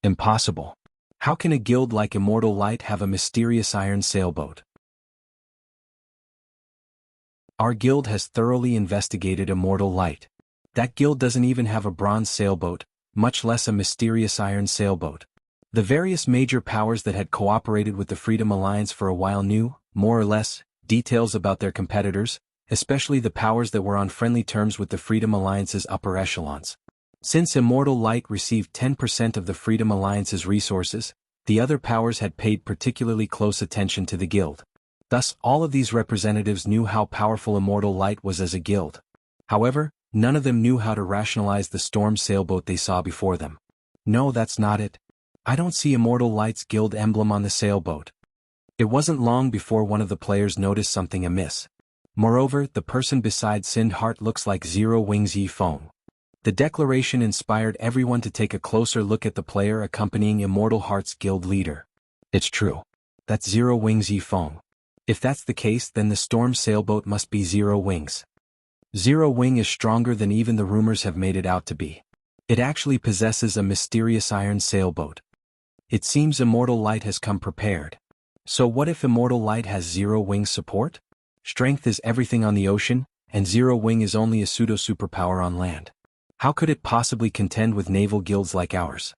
Impossible. How can a guild like Immortal Light have a mysterious iron sailboat? Our guild has thoroughly investigated Immortal Light. That guild doesn't even have a bronze sailboat, much less a mysterious iron sailboat. The various major powers that had cooperated with the Freedom Alliance for a while knew, more or less, details about their competitors, especially the powers that were on friendly terms with the Freedom Alliance's upper echelons. Since Immortal Light received 10% of the Freedom Alliance's resources, the other powers had paid particularly close attention to the guild. Thus, all of these representatives knew how powerful Immortal Light was as a guild. However, none of them knew how to rationalize the storm sailboat they saw before them. No, that's not it. I don't see Immortal Light's guild emblem on the sailboat. It wasn't long before one of the players noticed something amiss. Moreover, the person beside Sindhart looks like Zero Wings Yifeng. The declaration inspired everyone to take a closer look at the player accompanying Immortal Heart's guild leader. It's true. That's Zero Wings Yifeng. If that's the case, then the storm sailboat must be Zero Wings. Zero Wing is stronger than even the rumors have made it out to be. It actually possesses a mysterious iron sailboat. It seems Immortal Light has come prepared. So what if Immortal Light has Zero Wing's support? Strength is everything on the ocean, and Zero Wing is only a pseudo-superpower on land. How could it possibly contend with naval guilds like ours?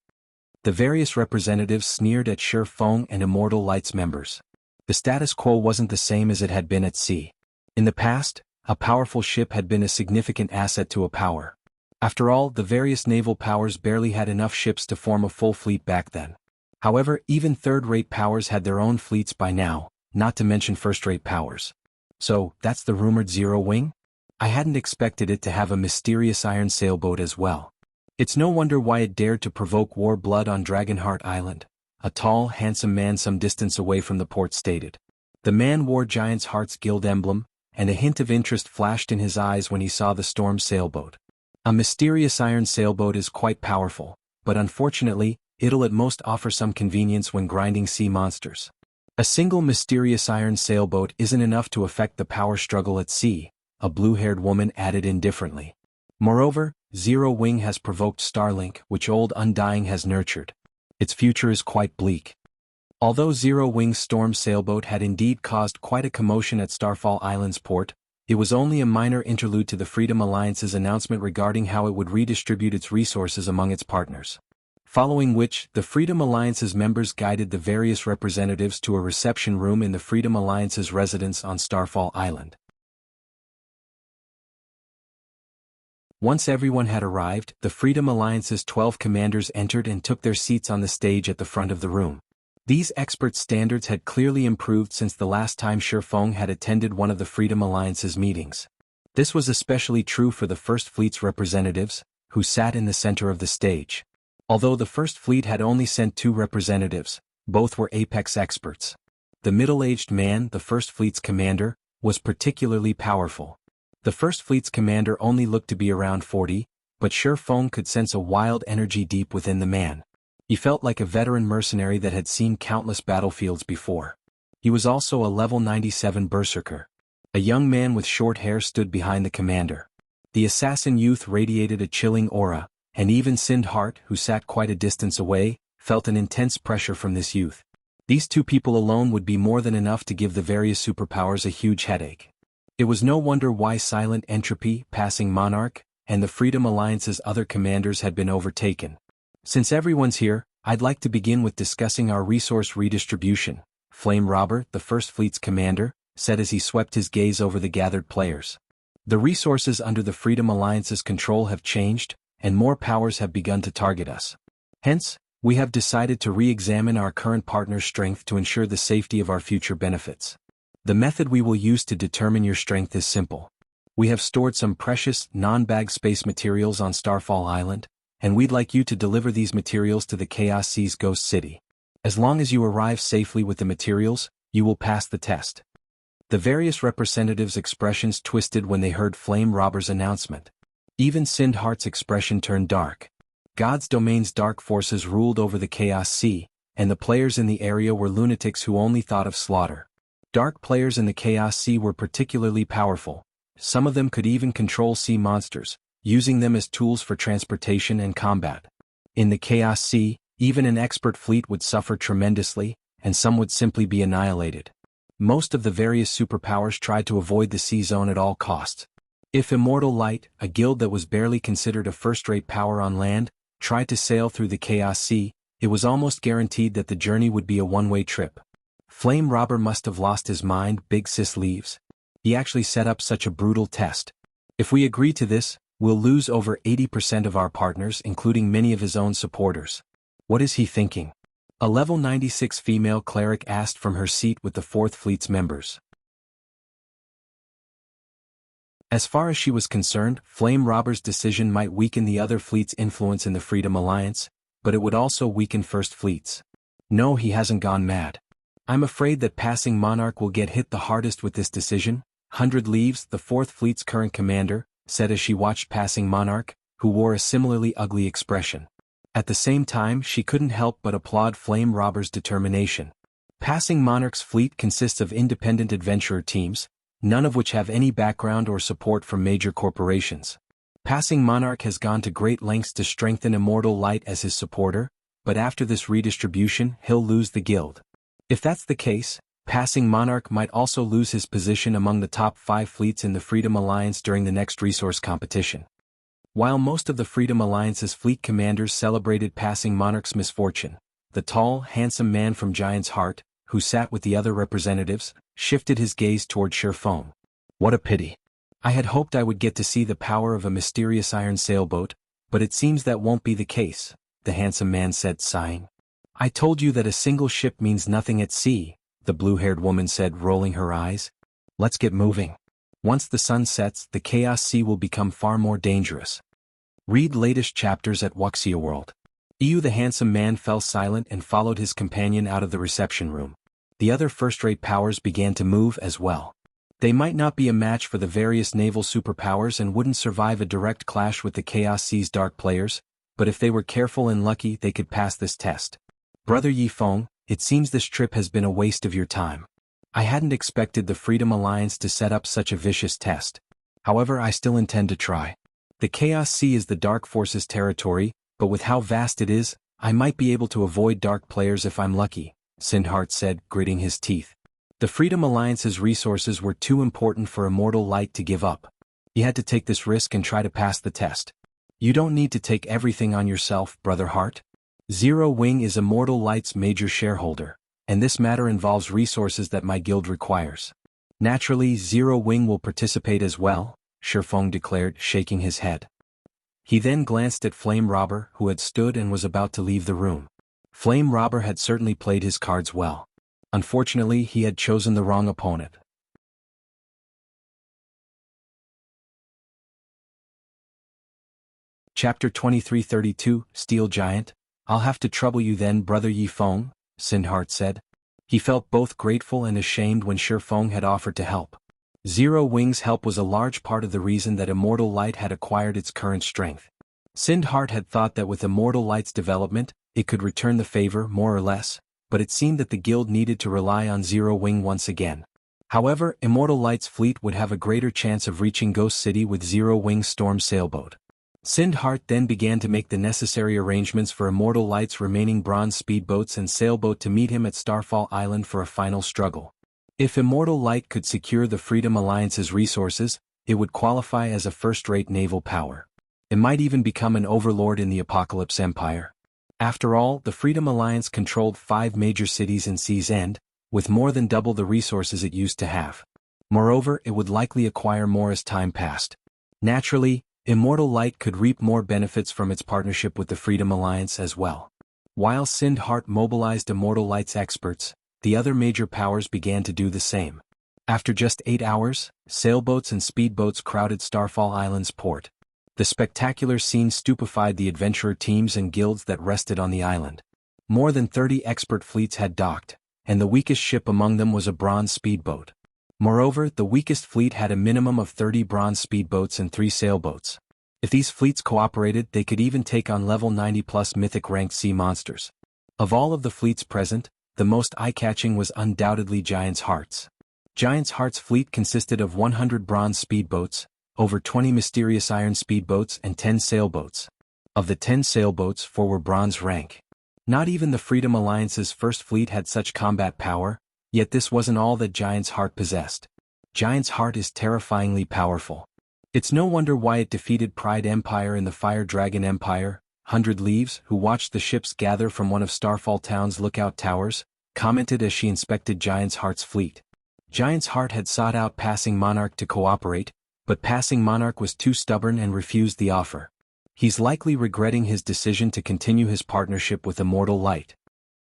The various representatives sneered at Shi Feng and Immortal Light's members. The status quo wasn't the same as it had been at sea. In the past, a powerful ship had been a significant asset to a power. After all, the various naval powers barely had enough ships to form a full fleet back then. However, even third-rate powers had their own fleets by now, not to mention first-rate powers. So, that's the rumored Zero Wing? I hadn't expected it to have a mysterious iron sailboat as well. It's no wonder why it dared to provoke war blood on Dragonheart Island, a tall, handsome man some distance away from the port stated. The man wore Giant's Heart's Guild emblem, and a hint of interest flashed in his eyes when he saw the Storm sailboat. A mysterious iron sailboat is quite powerful, but unfortunately, it'll at most offer some convenience when grinding sea monsters. A single mysterious iron sailboat isn't enough to affect the power struggle at sea, a blue-haired woman added indifferently. Moreover, Zero Wing has provoked Starlink, which Old Undying has nurtured. Its future is quite bleak. Although Zero Wing's Storm sailboat had indeed caused quite a commotion at Starfall Island's port, it was only a minor interlude to the Freedom Alliance's announcement regarding how it would redistribute its resources among its partners. Following which, the Freedom Alliance's members guided the various representatives to a reception room in the Freedom Alliance's residence on Starfall Island. Once everyone had arrived, the Freedom Alliance's 12 commanders entered and took their seats on the stage at the front of the room. These expert standards had clearly improved since the last time Shi Feng had attended one of the Freedom Alliance's meetings. This was especially true for the First Fleet's representatives, who sat in the center of the stage. Although the First Fleet had only sent 2 representatives, both were apex experts. The middle-aged man, the First Fleet's commander, was particularly powerful. The First Fleet's commander only looked to be around 40, but Shi Feng could sense a wild energy deep within the man. He felt like a veteran mercenary that had seen countless battlefields before. He was also a level 97 berserker. A young man with short hair stood behind the commander. The assassin youth radiated a chilling aura, and even Sindhart, who sat quite a distance away, felt an intense pressure from this youth. These 2 people alone would be more than enough to give the various superpowers a huge headache. It was no wonder why Silent Entropy, Passing Monarch, and the Freedom Alliance's other commanders had been overtaken. Since everyone's here, I'd like to begin with discussing our resource redistribution, Flame Robber, the First Fleet's commander, said as he swept his gaze over the gathered players. The resources under the Freedom Alliance's control have changed, and more powers have begun to target us. Hence, we have decided to re-examine our current partner's strength to ensure the safety of our future benefits. The method we will use to determine your strength is simple. We have stored some precious, non-bag space materials on Starfall Island, and we'd like you to deliver these materials to the Chaos Sea's Ghost City. As long as you arrive safely with the materials, you will pass the test. The various representatives' expressions twisted when they heard Flame Robber's announcement. Even Sindhart's expression turned dark. God's domain's dark forces ruled over the Chaos Sea, and the players in the area were lunatics who only thought of slaughter. Dark players in the Chaos Sea were particularly powerful. Some of them could even control sea monsters, using them as tools for transportation and combat. In the Chaos Sea, even an expert fleet would suffer tremendously, and some would simply be annihilated. Most of the various superpowers tried to avoid the sea zone at all costs. If Immortal Light, a guild that was barely considered a first-rate power on land, tried to sail through the Chaos Sea, it was almost guaranteed that the journey would be a one-way trip. Flame Robber must have lost his mind, Big Sis leaves. He actually set up such a brutal test. If we agree to this, we'll lose over 80% of our partners, including many of his own supporters. What is he thinking? A level 96 female cleric asked from her seat with the 4th Fleet's members. As far as she was concerned, Flame Robber's decision might weaken the other fleet's influence in the Freedom Alliance, but it would also weaken First Fleet's. No, he hasn't gone mad. I'm afraid that Passing Monarch will get hit the hardest with this decision, 100 Leaves, the 4th Fleet's current commander, said as she watched Passing Monarch, who wore a similarly ugly expression. At the same time, she couldn't help but applaud Flame Robber's determination. Passing Monarch's fleet consists of independent adventurer teams, none of which have any background or support from major corporations. Passing Monarch has gone to great lengths to strengthen Immortal Light as his supporter, but after this redistribution, he'll lose the guild. If that's the case, Passing Monarch might also lose his position among the top 5 fleets in the Freedom Alliance during the next resource competition. While most of the Freedom Alliance's fleet commanders celebrated passing Monarch's misfortune, the tall, handsome man from Giant's Heart, who sat with the other representatives, shifted his gaze toward Shifeng. What a pity. I had hoped I would get to see the power of a mysterious iron sailboat, but it seems that won't be the case, the handsome man said, sighing. I told you that a single ship means nothing at sea, the blue-haired woman said, rolling her eyes. Let's get moving. Once the sun sets, the Chaos Sea will become far more dangerous. Read latest chapters at Wuxia World. The handsome man fell silent and followed his companion out of the reception room. The other first-rate powers began to move as well. They might not be a match for the various naval superpowers and wouldn't survive a direct clash with the Chaos Sea's dark players, but if they were careful and lucky they could pass this test. Brother Yifeng, it seems this trip has been a waste of your time. I hadn't expected the Freedom Alliance to set up such a vicious test. However, I still intend to try. The Chaos Sea is the Dark Forces territory, but with how vast it is, I might be able to avoid dark players if I'm lucky, Sindhart said, gritting his teeth. The Freedom Alliance's resources were too important for Immortal Light to give up. He had to take this risk and try to pass the test. You don't need to take everything on yourself, Brother Hart. Zero Wing is Immortal Light's major shareholder, and this matter involves resources that my guild requires. Naturally, Zero Wing will participate as well, Shifeng declared, shaking his head. He then glanced at Flame Robber, who had stood and was about to leave the room. Flame Robber had certainly played his cards well. Unfortunately, he had chosen the wrong opponent. Chapter 2332, Steel Giant. I'll have to trouble you then, Brother Yifeng, Sindhart said. He felt both grateful and ashamed when Shifeng had offered to help. Zero Wing's help was a large part of the reason that Immortal Light had acquired its current strength. Sindhart had thought that with Immortal Light's development, it could return the favor more or less, but it seemed that the guild needed to rely on Zero Wing once again. However, Immortal Light's fleet would have a greater chance of reaching Ghost City with Zero Wing's storm sailboat. Sindhart then began to make the necessary arrangements for Immortal Light's remaining bronze speedboats and sailboat to meet him at Starfall Island for a final struggle. If Immortal Light could secure the Freedom Alliance's resources, it would qualify as a first-rate naval power. It might even become an overlord in the Apocalypse Empire. After all, the Freedom Alliance controlled 5 major cities in Sea's End, with more than double the resources it used to have. Moreover, it would likely acquire more as time passed. Naturally, Immortal Light could reap more benefits from its partnership with the Freedom Alliance as well. While Sindhart mobilized Immortal Light's experts, the other major powers began to do the same. After just 8 hours, sailboats and speedboats crowded Starfall Island's port. The spectacular scene stupefied the adventurer teams and guilds that rested on the island. More than 30 expert fleets had docked, and the weakest ship among them was a bronze speedboat. Moreover, the weakest fleet had a minimum of 30 bronze speedboats and 3 sailboats. If these fleets cooperated, they could even take on level 90+ mythic ranked sea monsters. Of all of the fleets present, the most eye-catching was undoubtedly Giant's Heart's. Giant's Heart's fleet consisted of 100 bronze speedboats, over 20 mysterious iron speedboats and 10 sailboats. Of the 10 sailboats, 4 were bronze rank. Not even the Freedom Alliance's first fleet had such combat power, yet this wasn't all that Giant's Heart possessed. Giant's Heart is terrifyingly powerful. It's no wonder why it defeated Pride Empire and the Fire Dragon Empire. 100 Leaves, who watched the ships gather from one of Starfall Town's lookout towers, commented as she inspected Giant's Heart's fleet. Giant's Heart had sought out Passing Monarch to cooperate, but Passing Monarch was too stubborn and refused the offer. He's likely regretting his decision to continue his partnership with Immortal Light.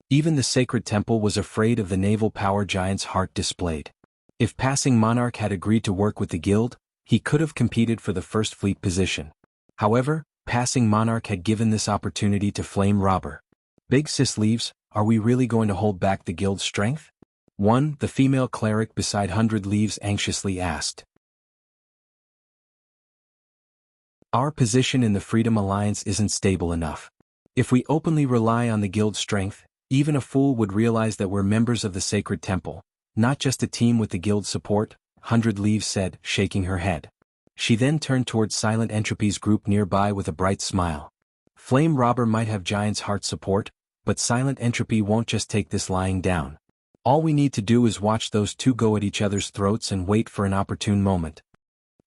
Even the Sacred Temple was afraid of the naval power Giant's Heart displayed. If Passing Monarch had agreed to work with the guild, he could have competed for the first fleet position. However, Passing Monarch had given this opportunity to Flame Robber. Big Sis Leaves, are we really going to hold back the guild's strength? The female cleric beside 100 Leaves anxiously asked. Our position in the Freedom Alliance isn't stable enough. If we openly rely on the guild's strength, even a fool would realize that we're members of the Sacred Temple, not just a team with the guild's support, 100 Leaves said, shaking her head. She then turned towards Silent Entropy's group nearby with a bright smile. Flame Robber might have Giant's Heart support, but Silent Entropy won't just take this lying down. All we need to do is watch those two go at each other's throats and wait for an opportune moment.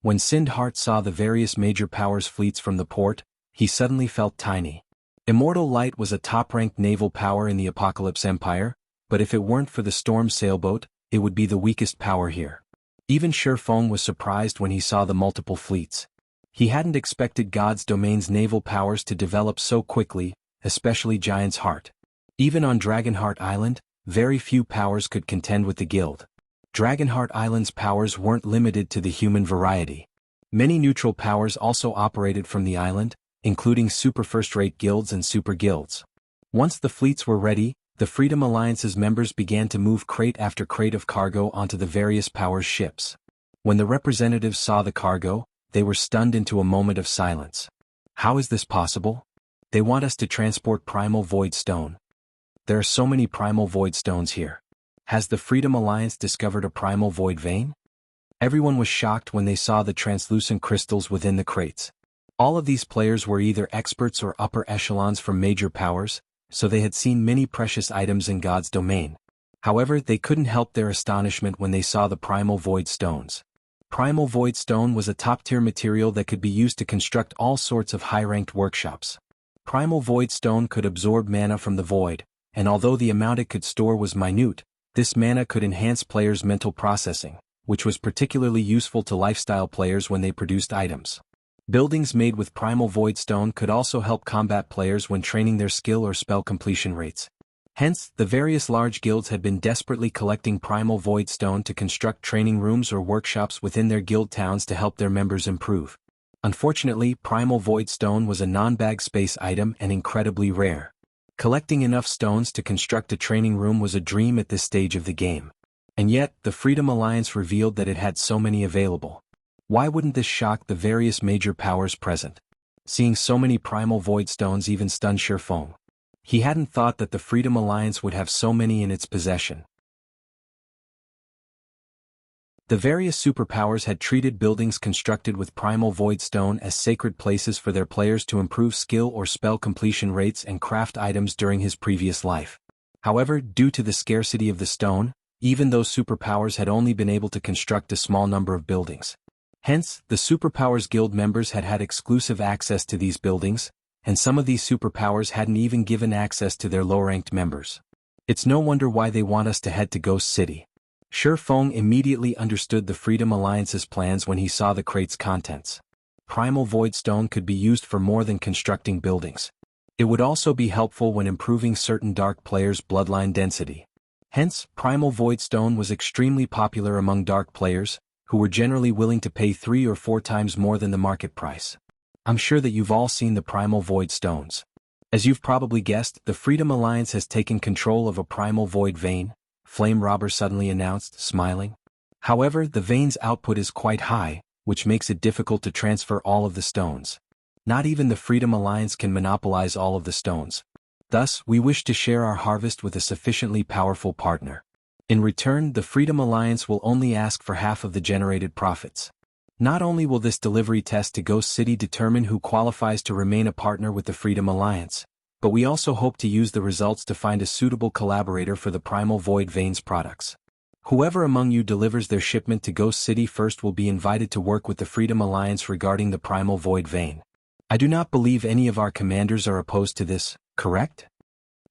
When Sindhart saw the various major powers' fleets from the port, he suddenly felt tiny. Immortality was a top-ranked naval power in the Apocalypse Empire, but if it weren't for the Storm Sailboat, it would be the weakest power here. Even Shifeng was surprised when he saw the multiple fleets. He hadn't expected God's Domain's naval powers to develop so quickly, especially Giant's Heart. Even on Dragonheart Island, very few powers could contend with the guild. Dragonheart Island's powers weren't limited to the human variety. Many neutral powers also operated from the island, including super first-rate guilds and super guilds. Once the fleets were ready, the Freedom Alliance's members began to move crate after crate of cargo onto the various powers' ships. When the representatives saw the cargo, they were stunned into a moment of silence. How is this possible? They want us to transport Primal Void Stone. There are so many Primal Void Stones here. Has the Freedom Alliance discovered a Primal Void Vein? Everyone was shocked when they saw the translucent crystals within the crates. All of these players were either experts or upper echelons from major powers, so they had seen many precious items in God's domain. However, they couldn't help their astonishment when they saw the Primal Void Stones. Primal Void Stone was a top-tier material that could be used to construct all sorts of high-ranked workshops. Primal Void Stone could absorb mana from the void, and although the amount it could store was minute, this mana could enhance players' mental processing, which was particularly useful to lifestyle players when they produced items. Buildings made with Primal Void Stone could also help combat players when training their skill or spell completion rates. Hence, the various large guilds had been desperately collecting Primal Void Stone to construct training rooms or workshops within their guild towns to help their members improve. Unfortunately, Primal Void Stone was a non-bag space item and incredibly rare. Collecting enough stones to construct a training room was a dream at this stage of the game. And yet, the Freedom Alliance revealed that it had so many available. Why wouldn't this shock the various major powers present? Seeing so many Primal Void Stones even stunned Shifeng. He hadn't thought that the Freedom Alliance would have so many in its possession. The various superpowers had treated buildings constructed with Primal Void Stone as sacred places for their players to improve skill or spell completion rates and craft items during his previous life. However, due to the scarcity of the stone, even those superpowers had only been able to construct a small number of buildings. Hence, the Superpowers Guild members had had exclusive access to these buildings, and some of these superpowers hadn't even given access to their low-ranked members. It's no wonder why they want us to head to Ghost City. Shifeng immediately understood the Freedom Alliance's plans when he saw the crate's contents. Primal Void Stone could be used for more than constructing buildings. It would also be helpful when improving certain dark players' bloodline density. Hence, Primal Void Stone was extremely popular among dark players, who were generally willing to pay 3 or 4 times more than the market price. I'm sure that you've all seen the Primal Void Stones. As you've probably guessed, the Freedom Alliance has taken control of a Primal Void Vein, Flame Robber suddenly announced, smiling. However, the vein's output is quite high, which makes it difficult to transfer all of the stones. Not even the Freedom Alliance can monopolize all of the stones. Thus, we wish to share our harvest with a sufficiently powerful partner. In return, the Freedom Alliance will only ask for half of the generated profits. Not only will this delivery test to Ghost City determine who qualifies to remain a partner with the Freedom Alliance, but we also hope to use the results to find a suitable collaborator for the Primal Void Veins products. Whoever among you delivers their shipment to Ghost City first will be invited to work with the Freedom Alliance regarding the Primal Void Vein. I do not believe any of our commanders are opposed to this, correct?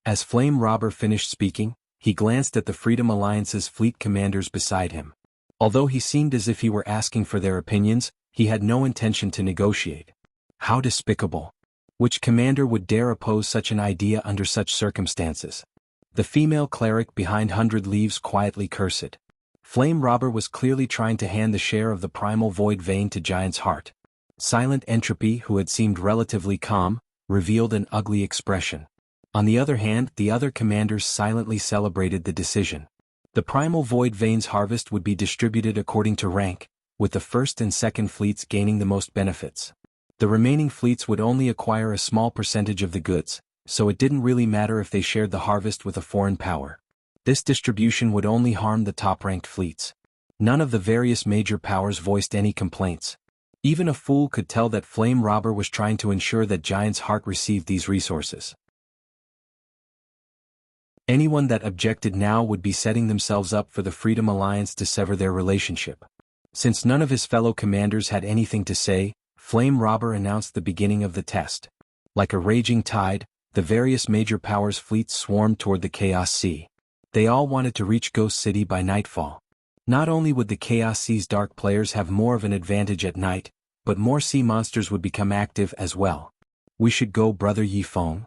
As Flame Robber finished speaking, he glanced at the Freedom Alliance's fleet commanders beside him. Although he seemed as if he were asking for their opinions, he had no intention to negotiate. How despicable! Which commander would dare oppose such an idea under such circumstances? The female cleric behind 100 Leaves quietly cursed. Flame Robber was clearly trying to hand the share of the Primal Void Vein to Giant's Heart. Silent Entropy, who had seemed relatively calm, revealed an ugly expression. On the other hand, the other commanders silently celebrated the decision. The Primal Void Vein's harvest would be distributed according to rank, with the first and second fleets gaining the most benefits. The remaining fleets would only acquire a small percentage of the goods, so it didn't really matter if they shared the harvest with a foreign power. This distribution would only harm the top-ranked fleets. None of the various major powers voiced any complaints. Even a fool could tell that Flame Robber was trying to ensure that Giant's Heart received these resources. Anyone that objected now would be setting themselves up for the Freedom Alliance to sever their relationship. Since none of his fellow commanders had anything to say, Flame Robber announced the beginning of the test. Like a raging tide, the various major powers' fleets swarmed toward the Chaos Sea. They all wanted to reach Ghost City by nightfall. Not only would the Chaos Sea's dark players have more of an advantage at night, but more sea monsters would become active as well. We should go, Brother Yi Feng.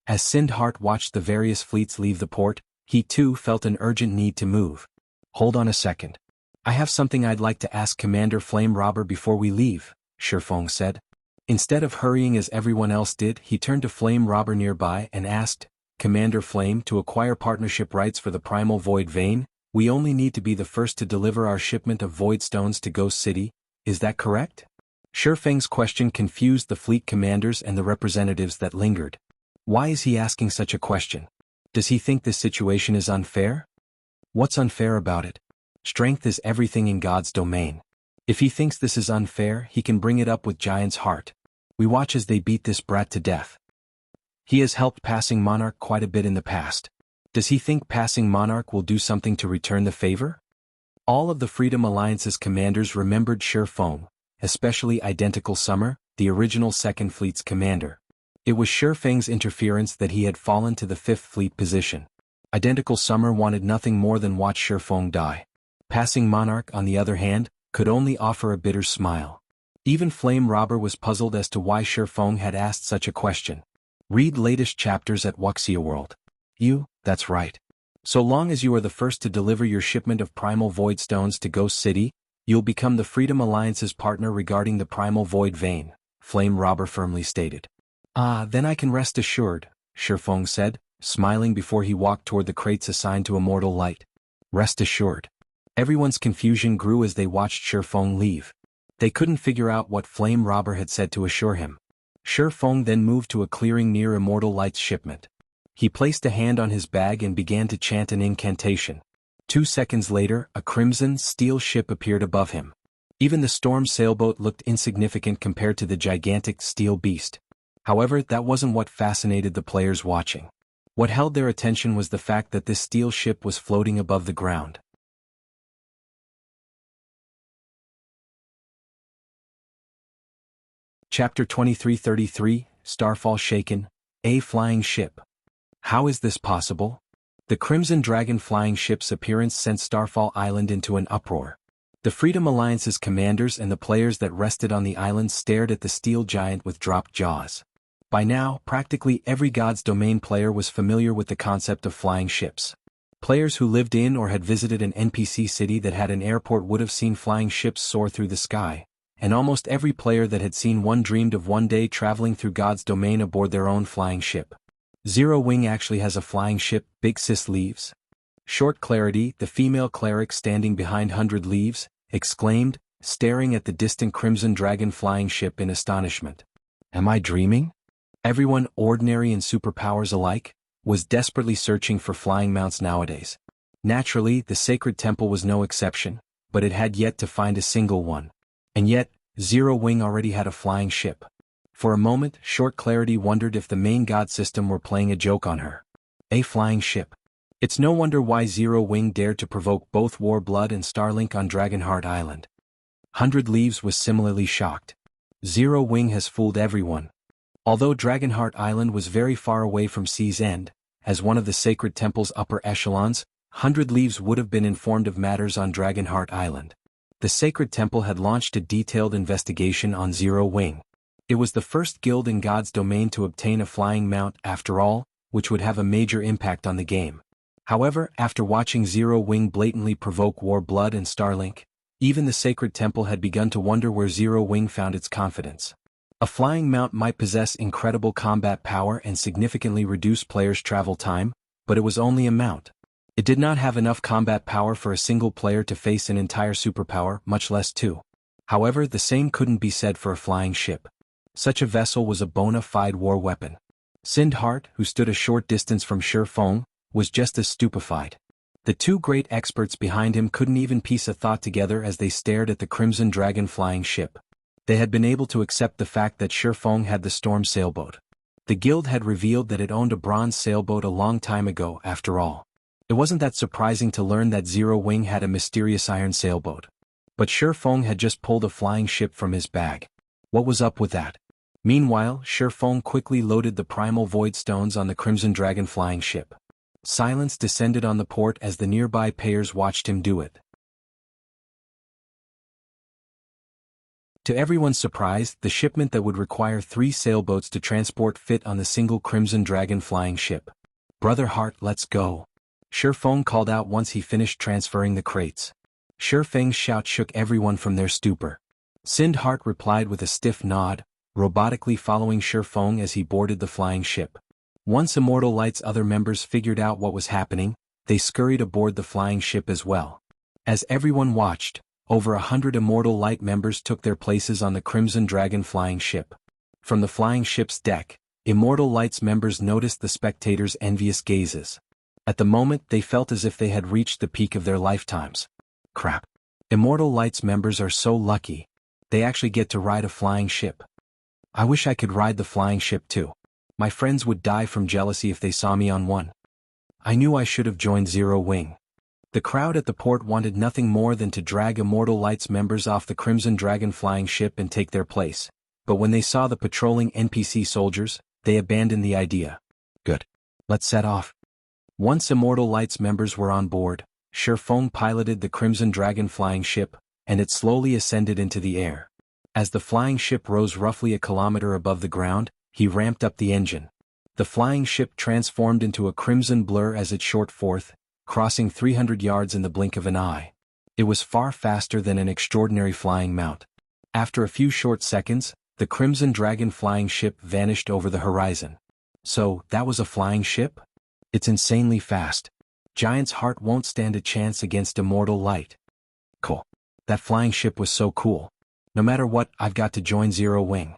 As Sindhart watched the various fleets leave the port, he too felt an urgent need to move. Hold on a second. I have something I'd like to ask Commander Flame Robber before we leave, Shifeng said. Instead of hurrying as everyone else did, he turned to Flame Robber nearby and asked, Commander Flame, to acquire partnership rights for the Primal Void Vein, we only need to be the first to deliver our shipment of Void Stones to Ghost City, is that correct? Shifeng's question confused the fleet commanders and the representatives that lingered. Why is he asking such a question? Does he think this situation is unfair? What's unfair about it? Strength is everything in God's domain. If he thinks this is unfair, he can bring it up with Giant's heart. We watch as they beat this brat to death. He has helped Passing Monarch quite a bit in the past. Does he think Passing Monarch will do something to return the favor? All of the Freedom Alliance's commanders remembered Shifeng, especially Identical Summer, the original Second Fleet's commander. It was Shifeng's interference that he had fallen to the Fifth Fleet position. Identical Summer wanted nothing more than watch Shifeng die. Passing Monarch, on the other hand, could only offer a bitter smile. Even Flame Robber was puzzled as to why Shifeng had asked such a question. Read latest chapters at Wuxia World. That's right. So long as you are the first to deliver your shipment of Primal Void Stones to Ghost City, you'll become the Freedom Alliance's partner regarding the Primal Void Vein, Flame Robber firmly stated. Then I can rest assured, Shifeng said, smiling before he walked toward the crates assigned to Immortal Light. Rest assured. Everyone's confusion grew as they watched Shifeng leave. They couldn't figure out what Flame Robber had said to assure him. Shifeng then moved to a clearing near Immortal Light's shipment. He placed a hand on his bag and began to chant an incantation. 2 seconds later, a crimson steel ship appeared above him. Even the storm sailboat looked insignificant compared to the gigantic steel beast. However, that wasn't what fascinated the players watching. What held their attention was the fact that this steel ship was floating above the ground. Chapter 2333, Starfall Shaken, a flying ship. How is this possible? The Crimson Dragon flying ship's appearance sent Starfall Island into an uproar. The Freedom Alliance's commanders and the players that rested on the island stared at the steel giant with dropped jaws. By now, practically every God's Domain player was familiar with the concept of flying ships. Players who lived in or had visited an NPC city that had an airport would have seen flying ships soar through the sky, and almost every player that had seen one dreamed of one day traveling through God's Domain aboard their own flying ship. Zero Wing actually has a flying ship, Big Sis Leaves. Short Clarity, the female cleric standing behind 100 Leaves, exclaimed, staring at the distant Crimson Dragon flying ship in astonishment. Am I dreaming? Everyone, ordinary and superpowers alike, was desperately searching for flying mounts nowadays. Naturally, the Sacred Temple was no exception, but it had yet to find a single one. And yet, Zero Wing already had a flying ship. For a moment, Short Clarity wondered if the main god system were playing a joke on her. A flying ship. It's no wonder why Zero Wing dared to provoke both Warblood and Starlink on Dragonheart Island. 100 Leaves was similarly shocked. Zero Wing has fooled everyone. Although Dragonheart Island was very far away from Sea's End, as one of the Sacred Temple's upper echelons, 100 Leaves would have been informed of matters on Dragonheart Island. The Sacred Temple had launched a detailed investigation on Zero Wing. It was the first guild in God's Domain to obtain a flying mount, after all, which would have a major impact on the game. However, after watching Zero Wing blatantly provoke Warblood and Starlink, even the Sacred Temple had begun to wonder where Zero Wing found its confidence. A flying mount might possess incredible combat power and significantly reduce players' travel time, but it was only a mount. It did not have enough combat power for a single player to face an entire superpower, much less two. However, the same couldn't be said for a flying ship. Such a vessel was a bona fide war weapon. Sindhart, who stood a short distance from Shifeng, was just as stupefied. The two great experts behind him couldn't even piece a thought together as they stared at the Crimson Dragon flying ship. They had been able to accept the fact that Shifeng had the storm sailboat. The guild had revealed that it owned a bronze sailboat a long time ago, after all. It wasn't that surprising to learn that Zero Wing had a mysterious iron sailboat. But Shifeng had just pulled a flying ship from his bag. What was up with that? Meanwhile, Shifeng quickly loaded the primal void stones on the Crimson Dragon flying ship. Silence descended on the port as the nearby payers watched him do it. To everyone's surprise, the shipment that would require 3 sailboats to transport fit on the single Crimson Dragon flying ship. "Brother Hart, let's go," Shifeng called out once he finished transferring the crates. Shifeng's shout shook everyone from their stupor. Sind Hart replied with a stiff nod, robotically following Shifeng as he boarded the flying ship. Once Immortal Light's other members figured out what was happening, they scurried aboard the flying ship as well. As everyone watched, over 100 Immortal Light members took their places on the Crimson Dragon flying ship. From the flying ship's deck, Immortal Light's members noticed the spectators' envious gazes. At the moment they felt as if they had reached the peak of their lifetimes. Crap. Immortal Light's members are so lucky. They actually get to ride a flying ship. I wish I could ride the flying ship too. My friends would die from jealousy if they saw me on one. I knew I should have joined Zero Wing. The crowd at the port wanted nothing more than to drag Immortal Light's members off the Crimson Dragon flying ship and take their place, but when they saw the patrolling NPC soldiers, they abandoned the idea. Good. Let's set off. Once Immortal Light's members were on board, Shifeng piloted the Crimson Dragon flying ship, and it slowly ascended into the air. As the flying ship rose roughly a kilometer above the ground, he ramped up the engine. The flying ship transformed into a crimson blur as it shot forth, crossing 300 yards in the blink of an eye. It was far faster than an extraordinary flying mount. After a few short seconds, the Crimson Dragon flying ship vanished over the horizon. So, that was a flying ship? It's insanely fast. Giant's heart won't stand a chance against Immortal Light. Cool. That flying ship was so cool. No matter what, I've got to join Zero Wing.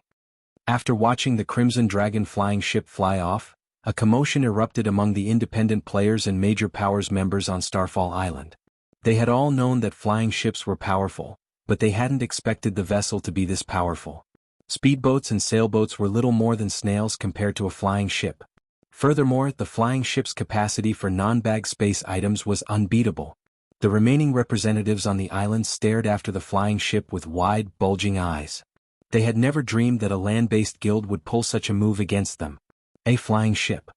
After watching the Crimson Dragon flying ship fly off, a commotion erupted among the independent players and Major Powers members on Starfall Island. They had all known that flying ships were powerful, but they hadn't expected the vessel to be this powerful. Speedboats and sailboats were little more than snails compared to a flying ship. Furthermore, the flying ship's capacity for non-bag space items was unbeatable. The remaining representatives on the island stared after the flying ship with wide, bulging eyes. They had never dreamed that a land-based guild would pull such a move against them. A flying ship.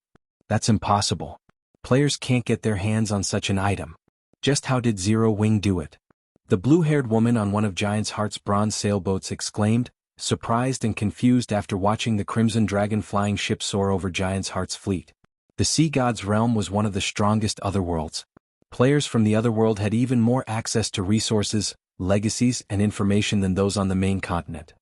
That's impossible. Players can't get their hands on such an item. Just how did Zero Wing do it? The blue-haired woman on one of Giant's Heart's bronze sailboats exclaimed, surprised and confused after watching the Crimson Dragon flying ship soar over Giant's Heart's fleet. The Sea God's realm was one of the strongest otherworlds. Players from the otherworld had even more access to resources, legacies, and information than those on the main continent.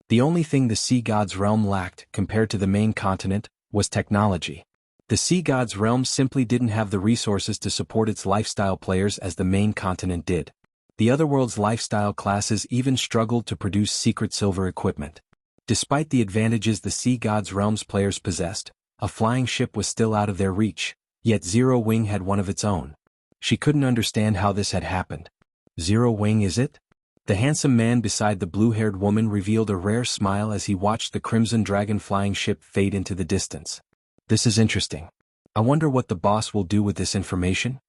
The only thing the Sea God's realm lacked, compared to the main continent, was technology. The Sea God's realm simply didn't have the resources to support its lifestyle players as the main continent did. The otherworld's lifestyle classes even struggled to produce secret silver equipment. Despite the advantages the Sea God's realm's players possessed, a flying ship was still out of their reach, yet Zero Wing had one of its own. She couldn't understand how this had happened. Zero Wing, is it? The handsome man beside the blue-haired woman revealed a rare smile as he watched the Crimson Dragon flying ship fade into the distance. This is interesting. I wonder what the boss will do with this information?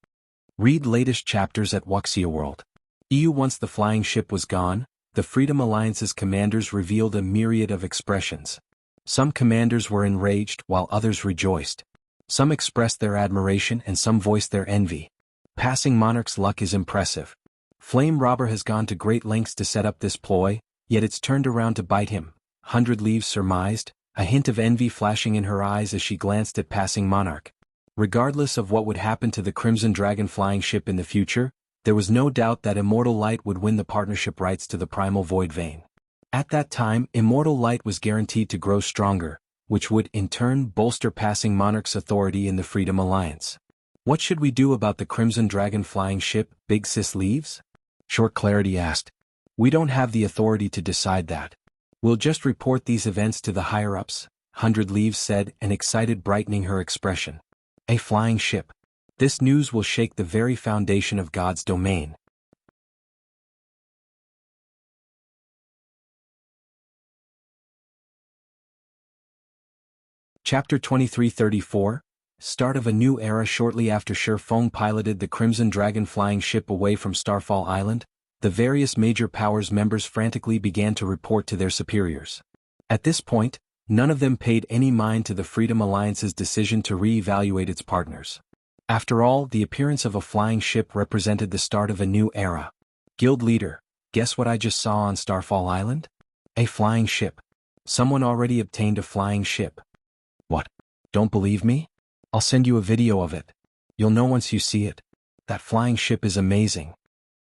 Read latest chapters at Wuxia World. Once the flying ship was gone, the Freedom Alliance's commanders revealed a myriad of expressions. Some commanders were enraged while others rejoiced. Some expressed their admiration and some voiced their envy. Passing Monarch's luck is impressive. Flame Robber has gone to great lengths to set up this ploy, yet it's turned around to bite him, 100 Leaves surmised, a hint of envy flashing in her eyes as she glanced at Passing Monarch. Regardless of what would happen to the Crimson Dragon flying ship in the future, there was no doubt that Immortal Light would win the partnership rights to the Primal Void Vein. At that time, Immortal Light was guaranteed to grow stronger, which would, in turn, bolster Passing Monarch's authority in the Freedom Alliance. What should we do about the Crimson Dragon flying ship, Big Sis Leaves? Short Clarity asked. We don't have the authority to decide that. We'll just report these events to the higher-ups, 100 Leaves said, an excited brightening her expression. A flying ship. This news will shake the very foundation of God's domain. Chapter 2334, start of a new era. Shortly after Feng piloted the Crimson Dragon flying ship away from Starfall Island, the various major powers members frantically began to report to their superiors. At this point, none of them paid any mind to the Freedom Alliance's decision to re-evaluate its partners. After all, the appearance of a flying ship represented the start of a new era. Guild leader, guess what I just saw on Starfall Island? A flying ship. Someone already obtained a flying ship. What? Don't believe me? I'll send you a video of it. You'll know once you see it. That flying ship is amazing.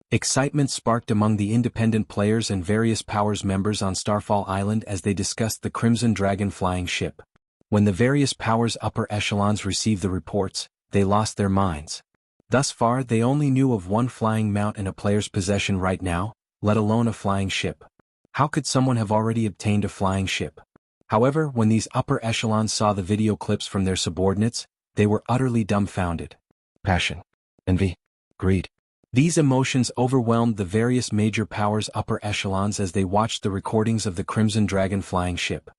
Excitement sparked among the independent players and various powers members on Starfall Island as they discussed the Crimson Dragon flying ship. When the various powers upper echelons received the reports, they lost their minds. Thus far they only knew of one flying mount in a player's possession right now, let alone a flying ship. How could someone have already obtained a flying ship? However, when these upper echelons saw the video clips from their subordinates, they were utterly dumbfounded. Passion, envy, greed. These emotions overwhelmed the various major powers' upper echelons as they watched the recordings of the Crimson Dragon flying ship.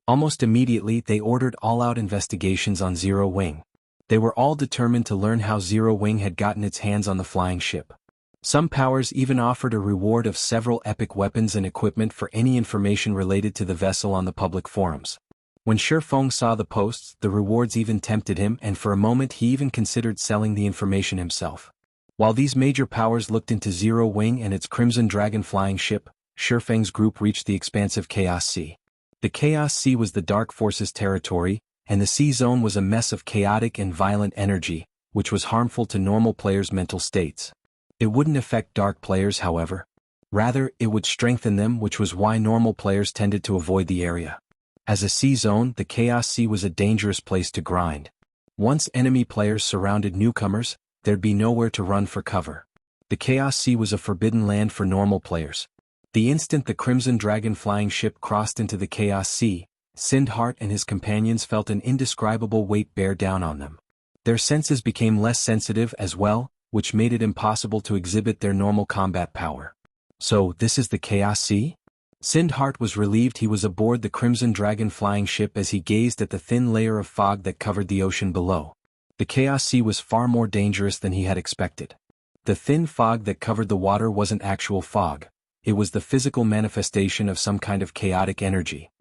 Almost immediately they ordered all-out investigations on Zero Wing. They were all determined to learn how Zero Wing had gotten its hands on the flying ship. Some powers even offered a reward of several epic weapons and equipment for any information related to the vessel on the public forums. When Feng saw the posts, the rewards even tempted him, and for a moment he even considered selling the information himself. While these major powers looked into Zero Wing and its Crimson Dragon flying ship, Feng's group reached the expansive Chaos Sea. The Chaos Sea was the Dark Forces territory, and the sea zone was a mess of chaotic and violent energy, which was harmful to normal players' mental states. It wouldn't affect dark players, however. Rather, it would strengthen them, which was why normal players tended to avoid the area. As a sea zone, the Chaos Sea was a dangerous place to grind. Once enemy players surrounded newcomers, there'd be nowhere to run for cover. The Chaos Sea was a forbidden land for normal players. The instant the Crimson Dragon flying ship crossed into the Chaos Sea, Sindhart and his companions felt an indescribable weight bear down on them. Their senses became less sensitive as well, which made it impossible to exhibit their normal combat power. So, this is the Chaos Sea? Sindhart was relieved he was aboard the Crimson Dragon flying ship as he gazed at the thin layer of fog that covered the ocean below. The Chaos Sea was far more dangerous than he had expected. The thin fog that covered the water wasn't actual fog, it was the physical manifestation of some kind of chaotic energy.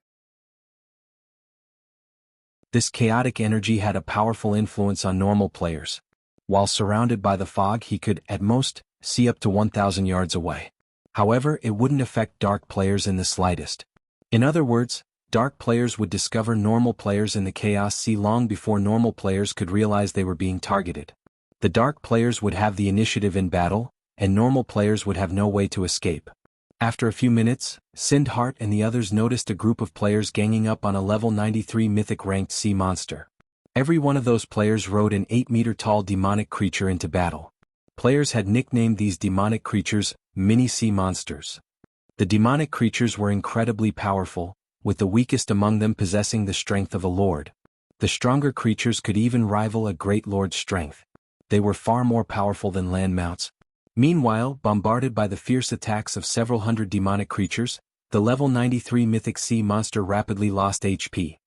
This chaotic energy had a powerful influence on normal players. While surrounded by the fog, he could, at most, see up to 1,000 yards away. However, it wouldn't affect dark players in the slightest. In other words, dark players would discover normal players in the Chaos Sea long before normal players could realize they were being targeted. The dark players would have the initiative in battle, and normal players would have no way to escape. After a few minutes, Sindhart and the others noticed a group of players ganging up on a level 93 mythic ranked sea monster. Every one of those players rode an 8-meter-tall demonic creature into battle. Players had nicknamed these demonic creatures mini-sea monsters. The demonic creatures were incredibly powerful, with the weakest among them possessing the strength of a lord. The stronger creatures could even rival a great lord's strength. They were far more powerful than land mounts. Meanwhile, bombarded by the fierce attacks of several hundred demonic creatures, the level 93 mythic sea monster rapidly lost HP.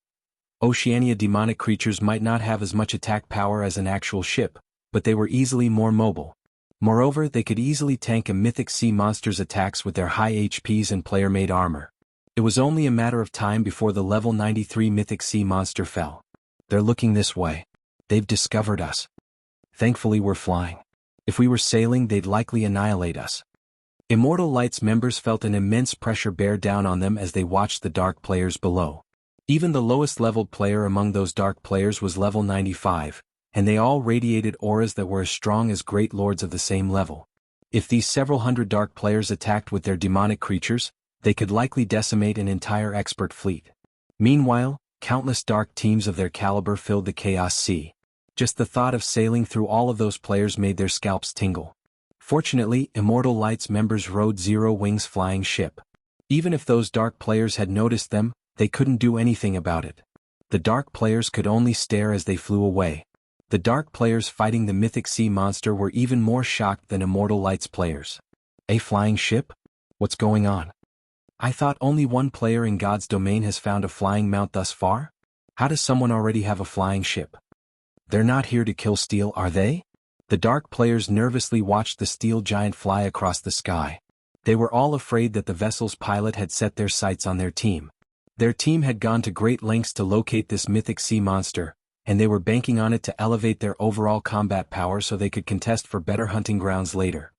Oceania demonic creatures might not have as much attack power as an actual ship, but they were easily more mobile. Moreover, they could easily tank a mythic sea monster's attacks with their high HPs and player-made armor. It was only a matter of time before the level 93 mythic sea monster fell. They're looking this way. They've discovered us. Thankfully we're flying. If we were sailing, they'd likely annihilate us. Immortalight's members felt an immense pressure bear down on them as they watched the dark players below. Even the lowest leveled player among those dark players was level 95, and they all radiated auras that were as strong as great lords of the same level. If these several hundred dark players attacked with their demonic creatures, they could likely decimate an entire expert fleet. Meanwhile, countless dark teams of their caliber filled the Chaos Sea. Just the thought of sailing through all of those players made their scalps tingle. Fortunately, Immortal Light's members rode Zero Wing's flying ship. Even if those dark players had noticed them, they couldn't do anything about it. The dark players could only stare as they flew away. The dark players fighting the mythic sea monster were even more shocked than Immortal Light's players. A flying ship? What's going on? I thought only one player in God's domain has found a flying mount thus far? How does someone already have a flying ship? They're not here to kill steel, are they? The dark players nervously watched the steel giant fly across the sky. They were all afraid that the vessel's pilot had set their sights on their team. Their team had gone to great lengths to locate this mythic sea monster, and they were banking on it to elevate their overall combat power so they could contest for better hunting grounds later.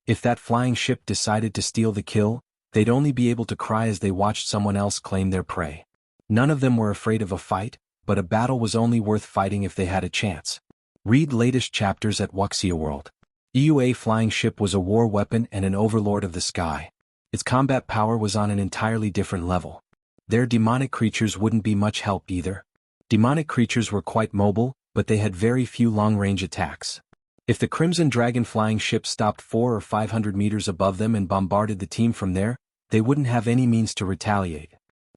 If that flying ship decided to steal the kill, they'd only be able to cry as they watched someone else claim their prey. None of them were afraid of a fight, but a battle was only worth fighting if they had a chance. Read latest chapters at Wuxia World. EUA flying ship was a war weapon and an overlord of the sky. Its combat power was on an entirely different level. Their demonic creatures wouldn't be much help either. Demonic creatures were quite mobile, but they had very few long-range attacks. If the Crimson Dragon flying ship stopped 400 or 500 meters above them and bombarded the team from there, they wouldn't have any means to retaliate.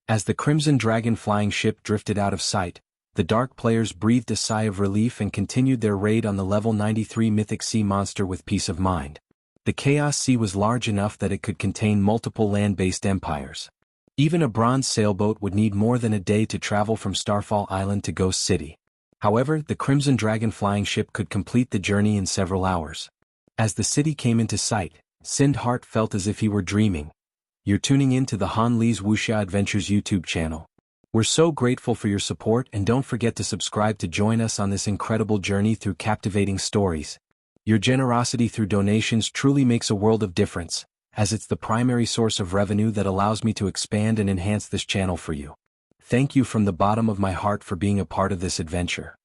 As the Crimson Dragon flying ship drifted out of sight, the dark players breathed a sigh of relief and continued their raid on the level 93 mythic sea monster with peace of mind. The Chaos Sea was large enough that it could contain multiple land-based empires. Even a bronze sailboat would need more than a day to travel from Starfall Island to Ghost City. However, the Crimson Dragon flying ship could complete the journey in several hours. As the city came into sight, Sindhart felt as if he were dreaming. You're tuning in to the Han Lee's Wuxia Adventures YouTube channel. We're so grateful for your support, and don't forget to subscribe to join us on this incredible journey through captivating stories. Your generosity through donations truly makes a world of difference, as it's the primary source of revenue that allows me to expand and enhance this channel for you. Thank you from the bottom of my heart for being a part of this adventure.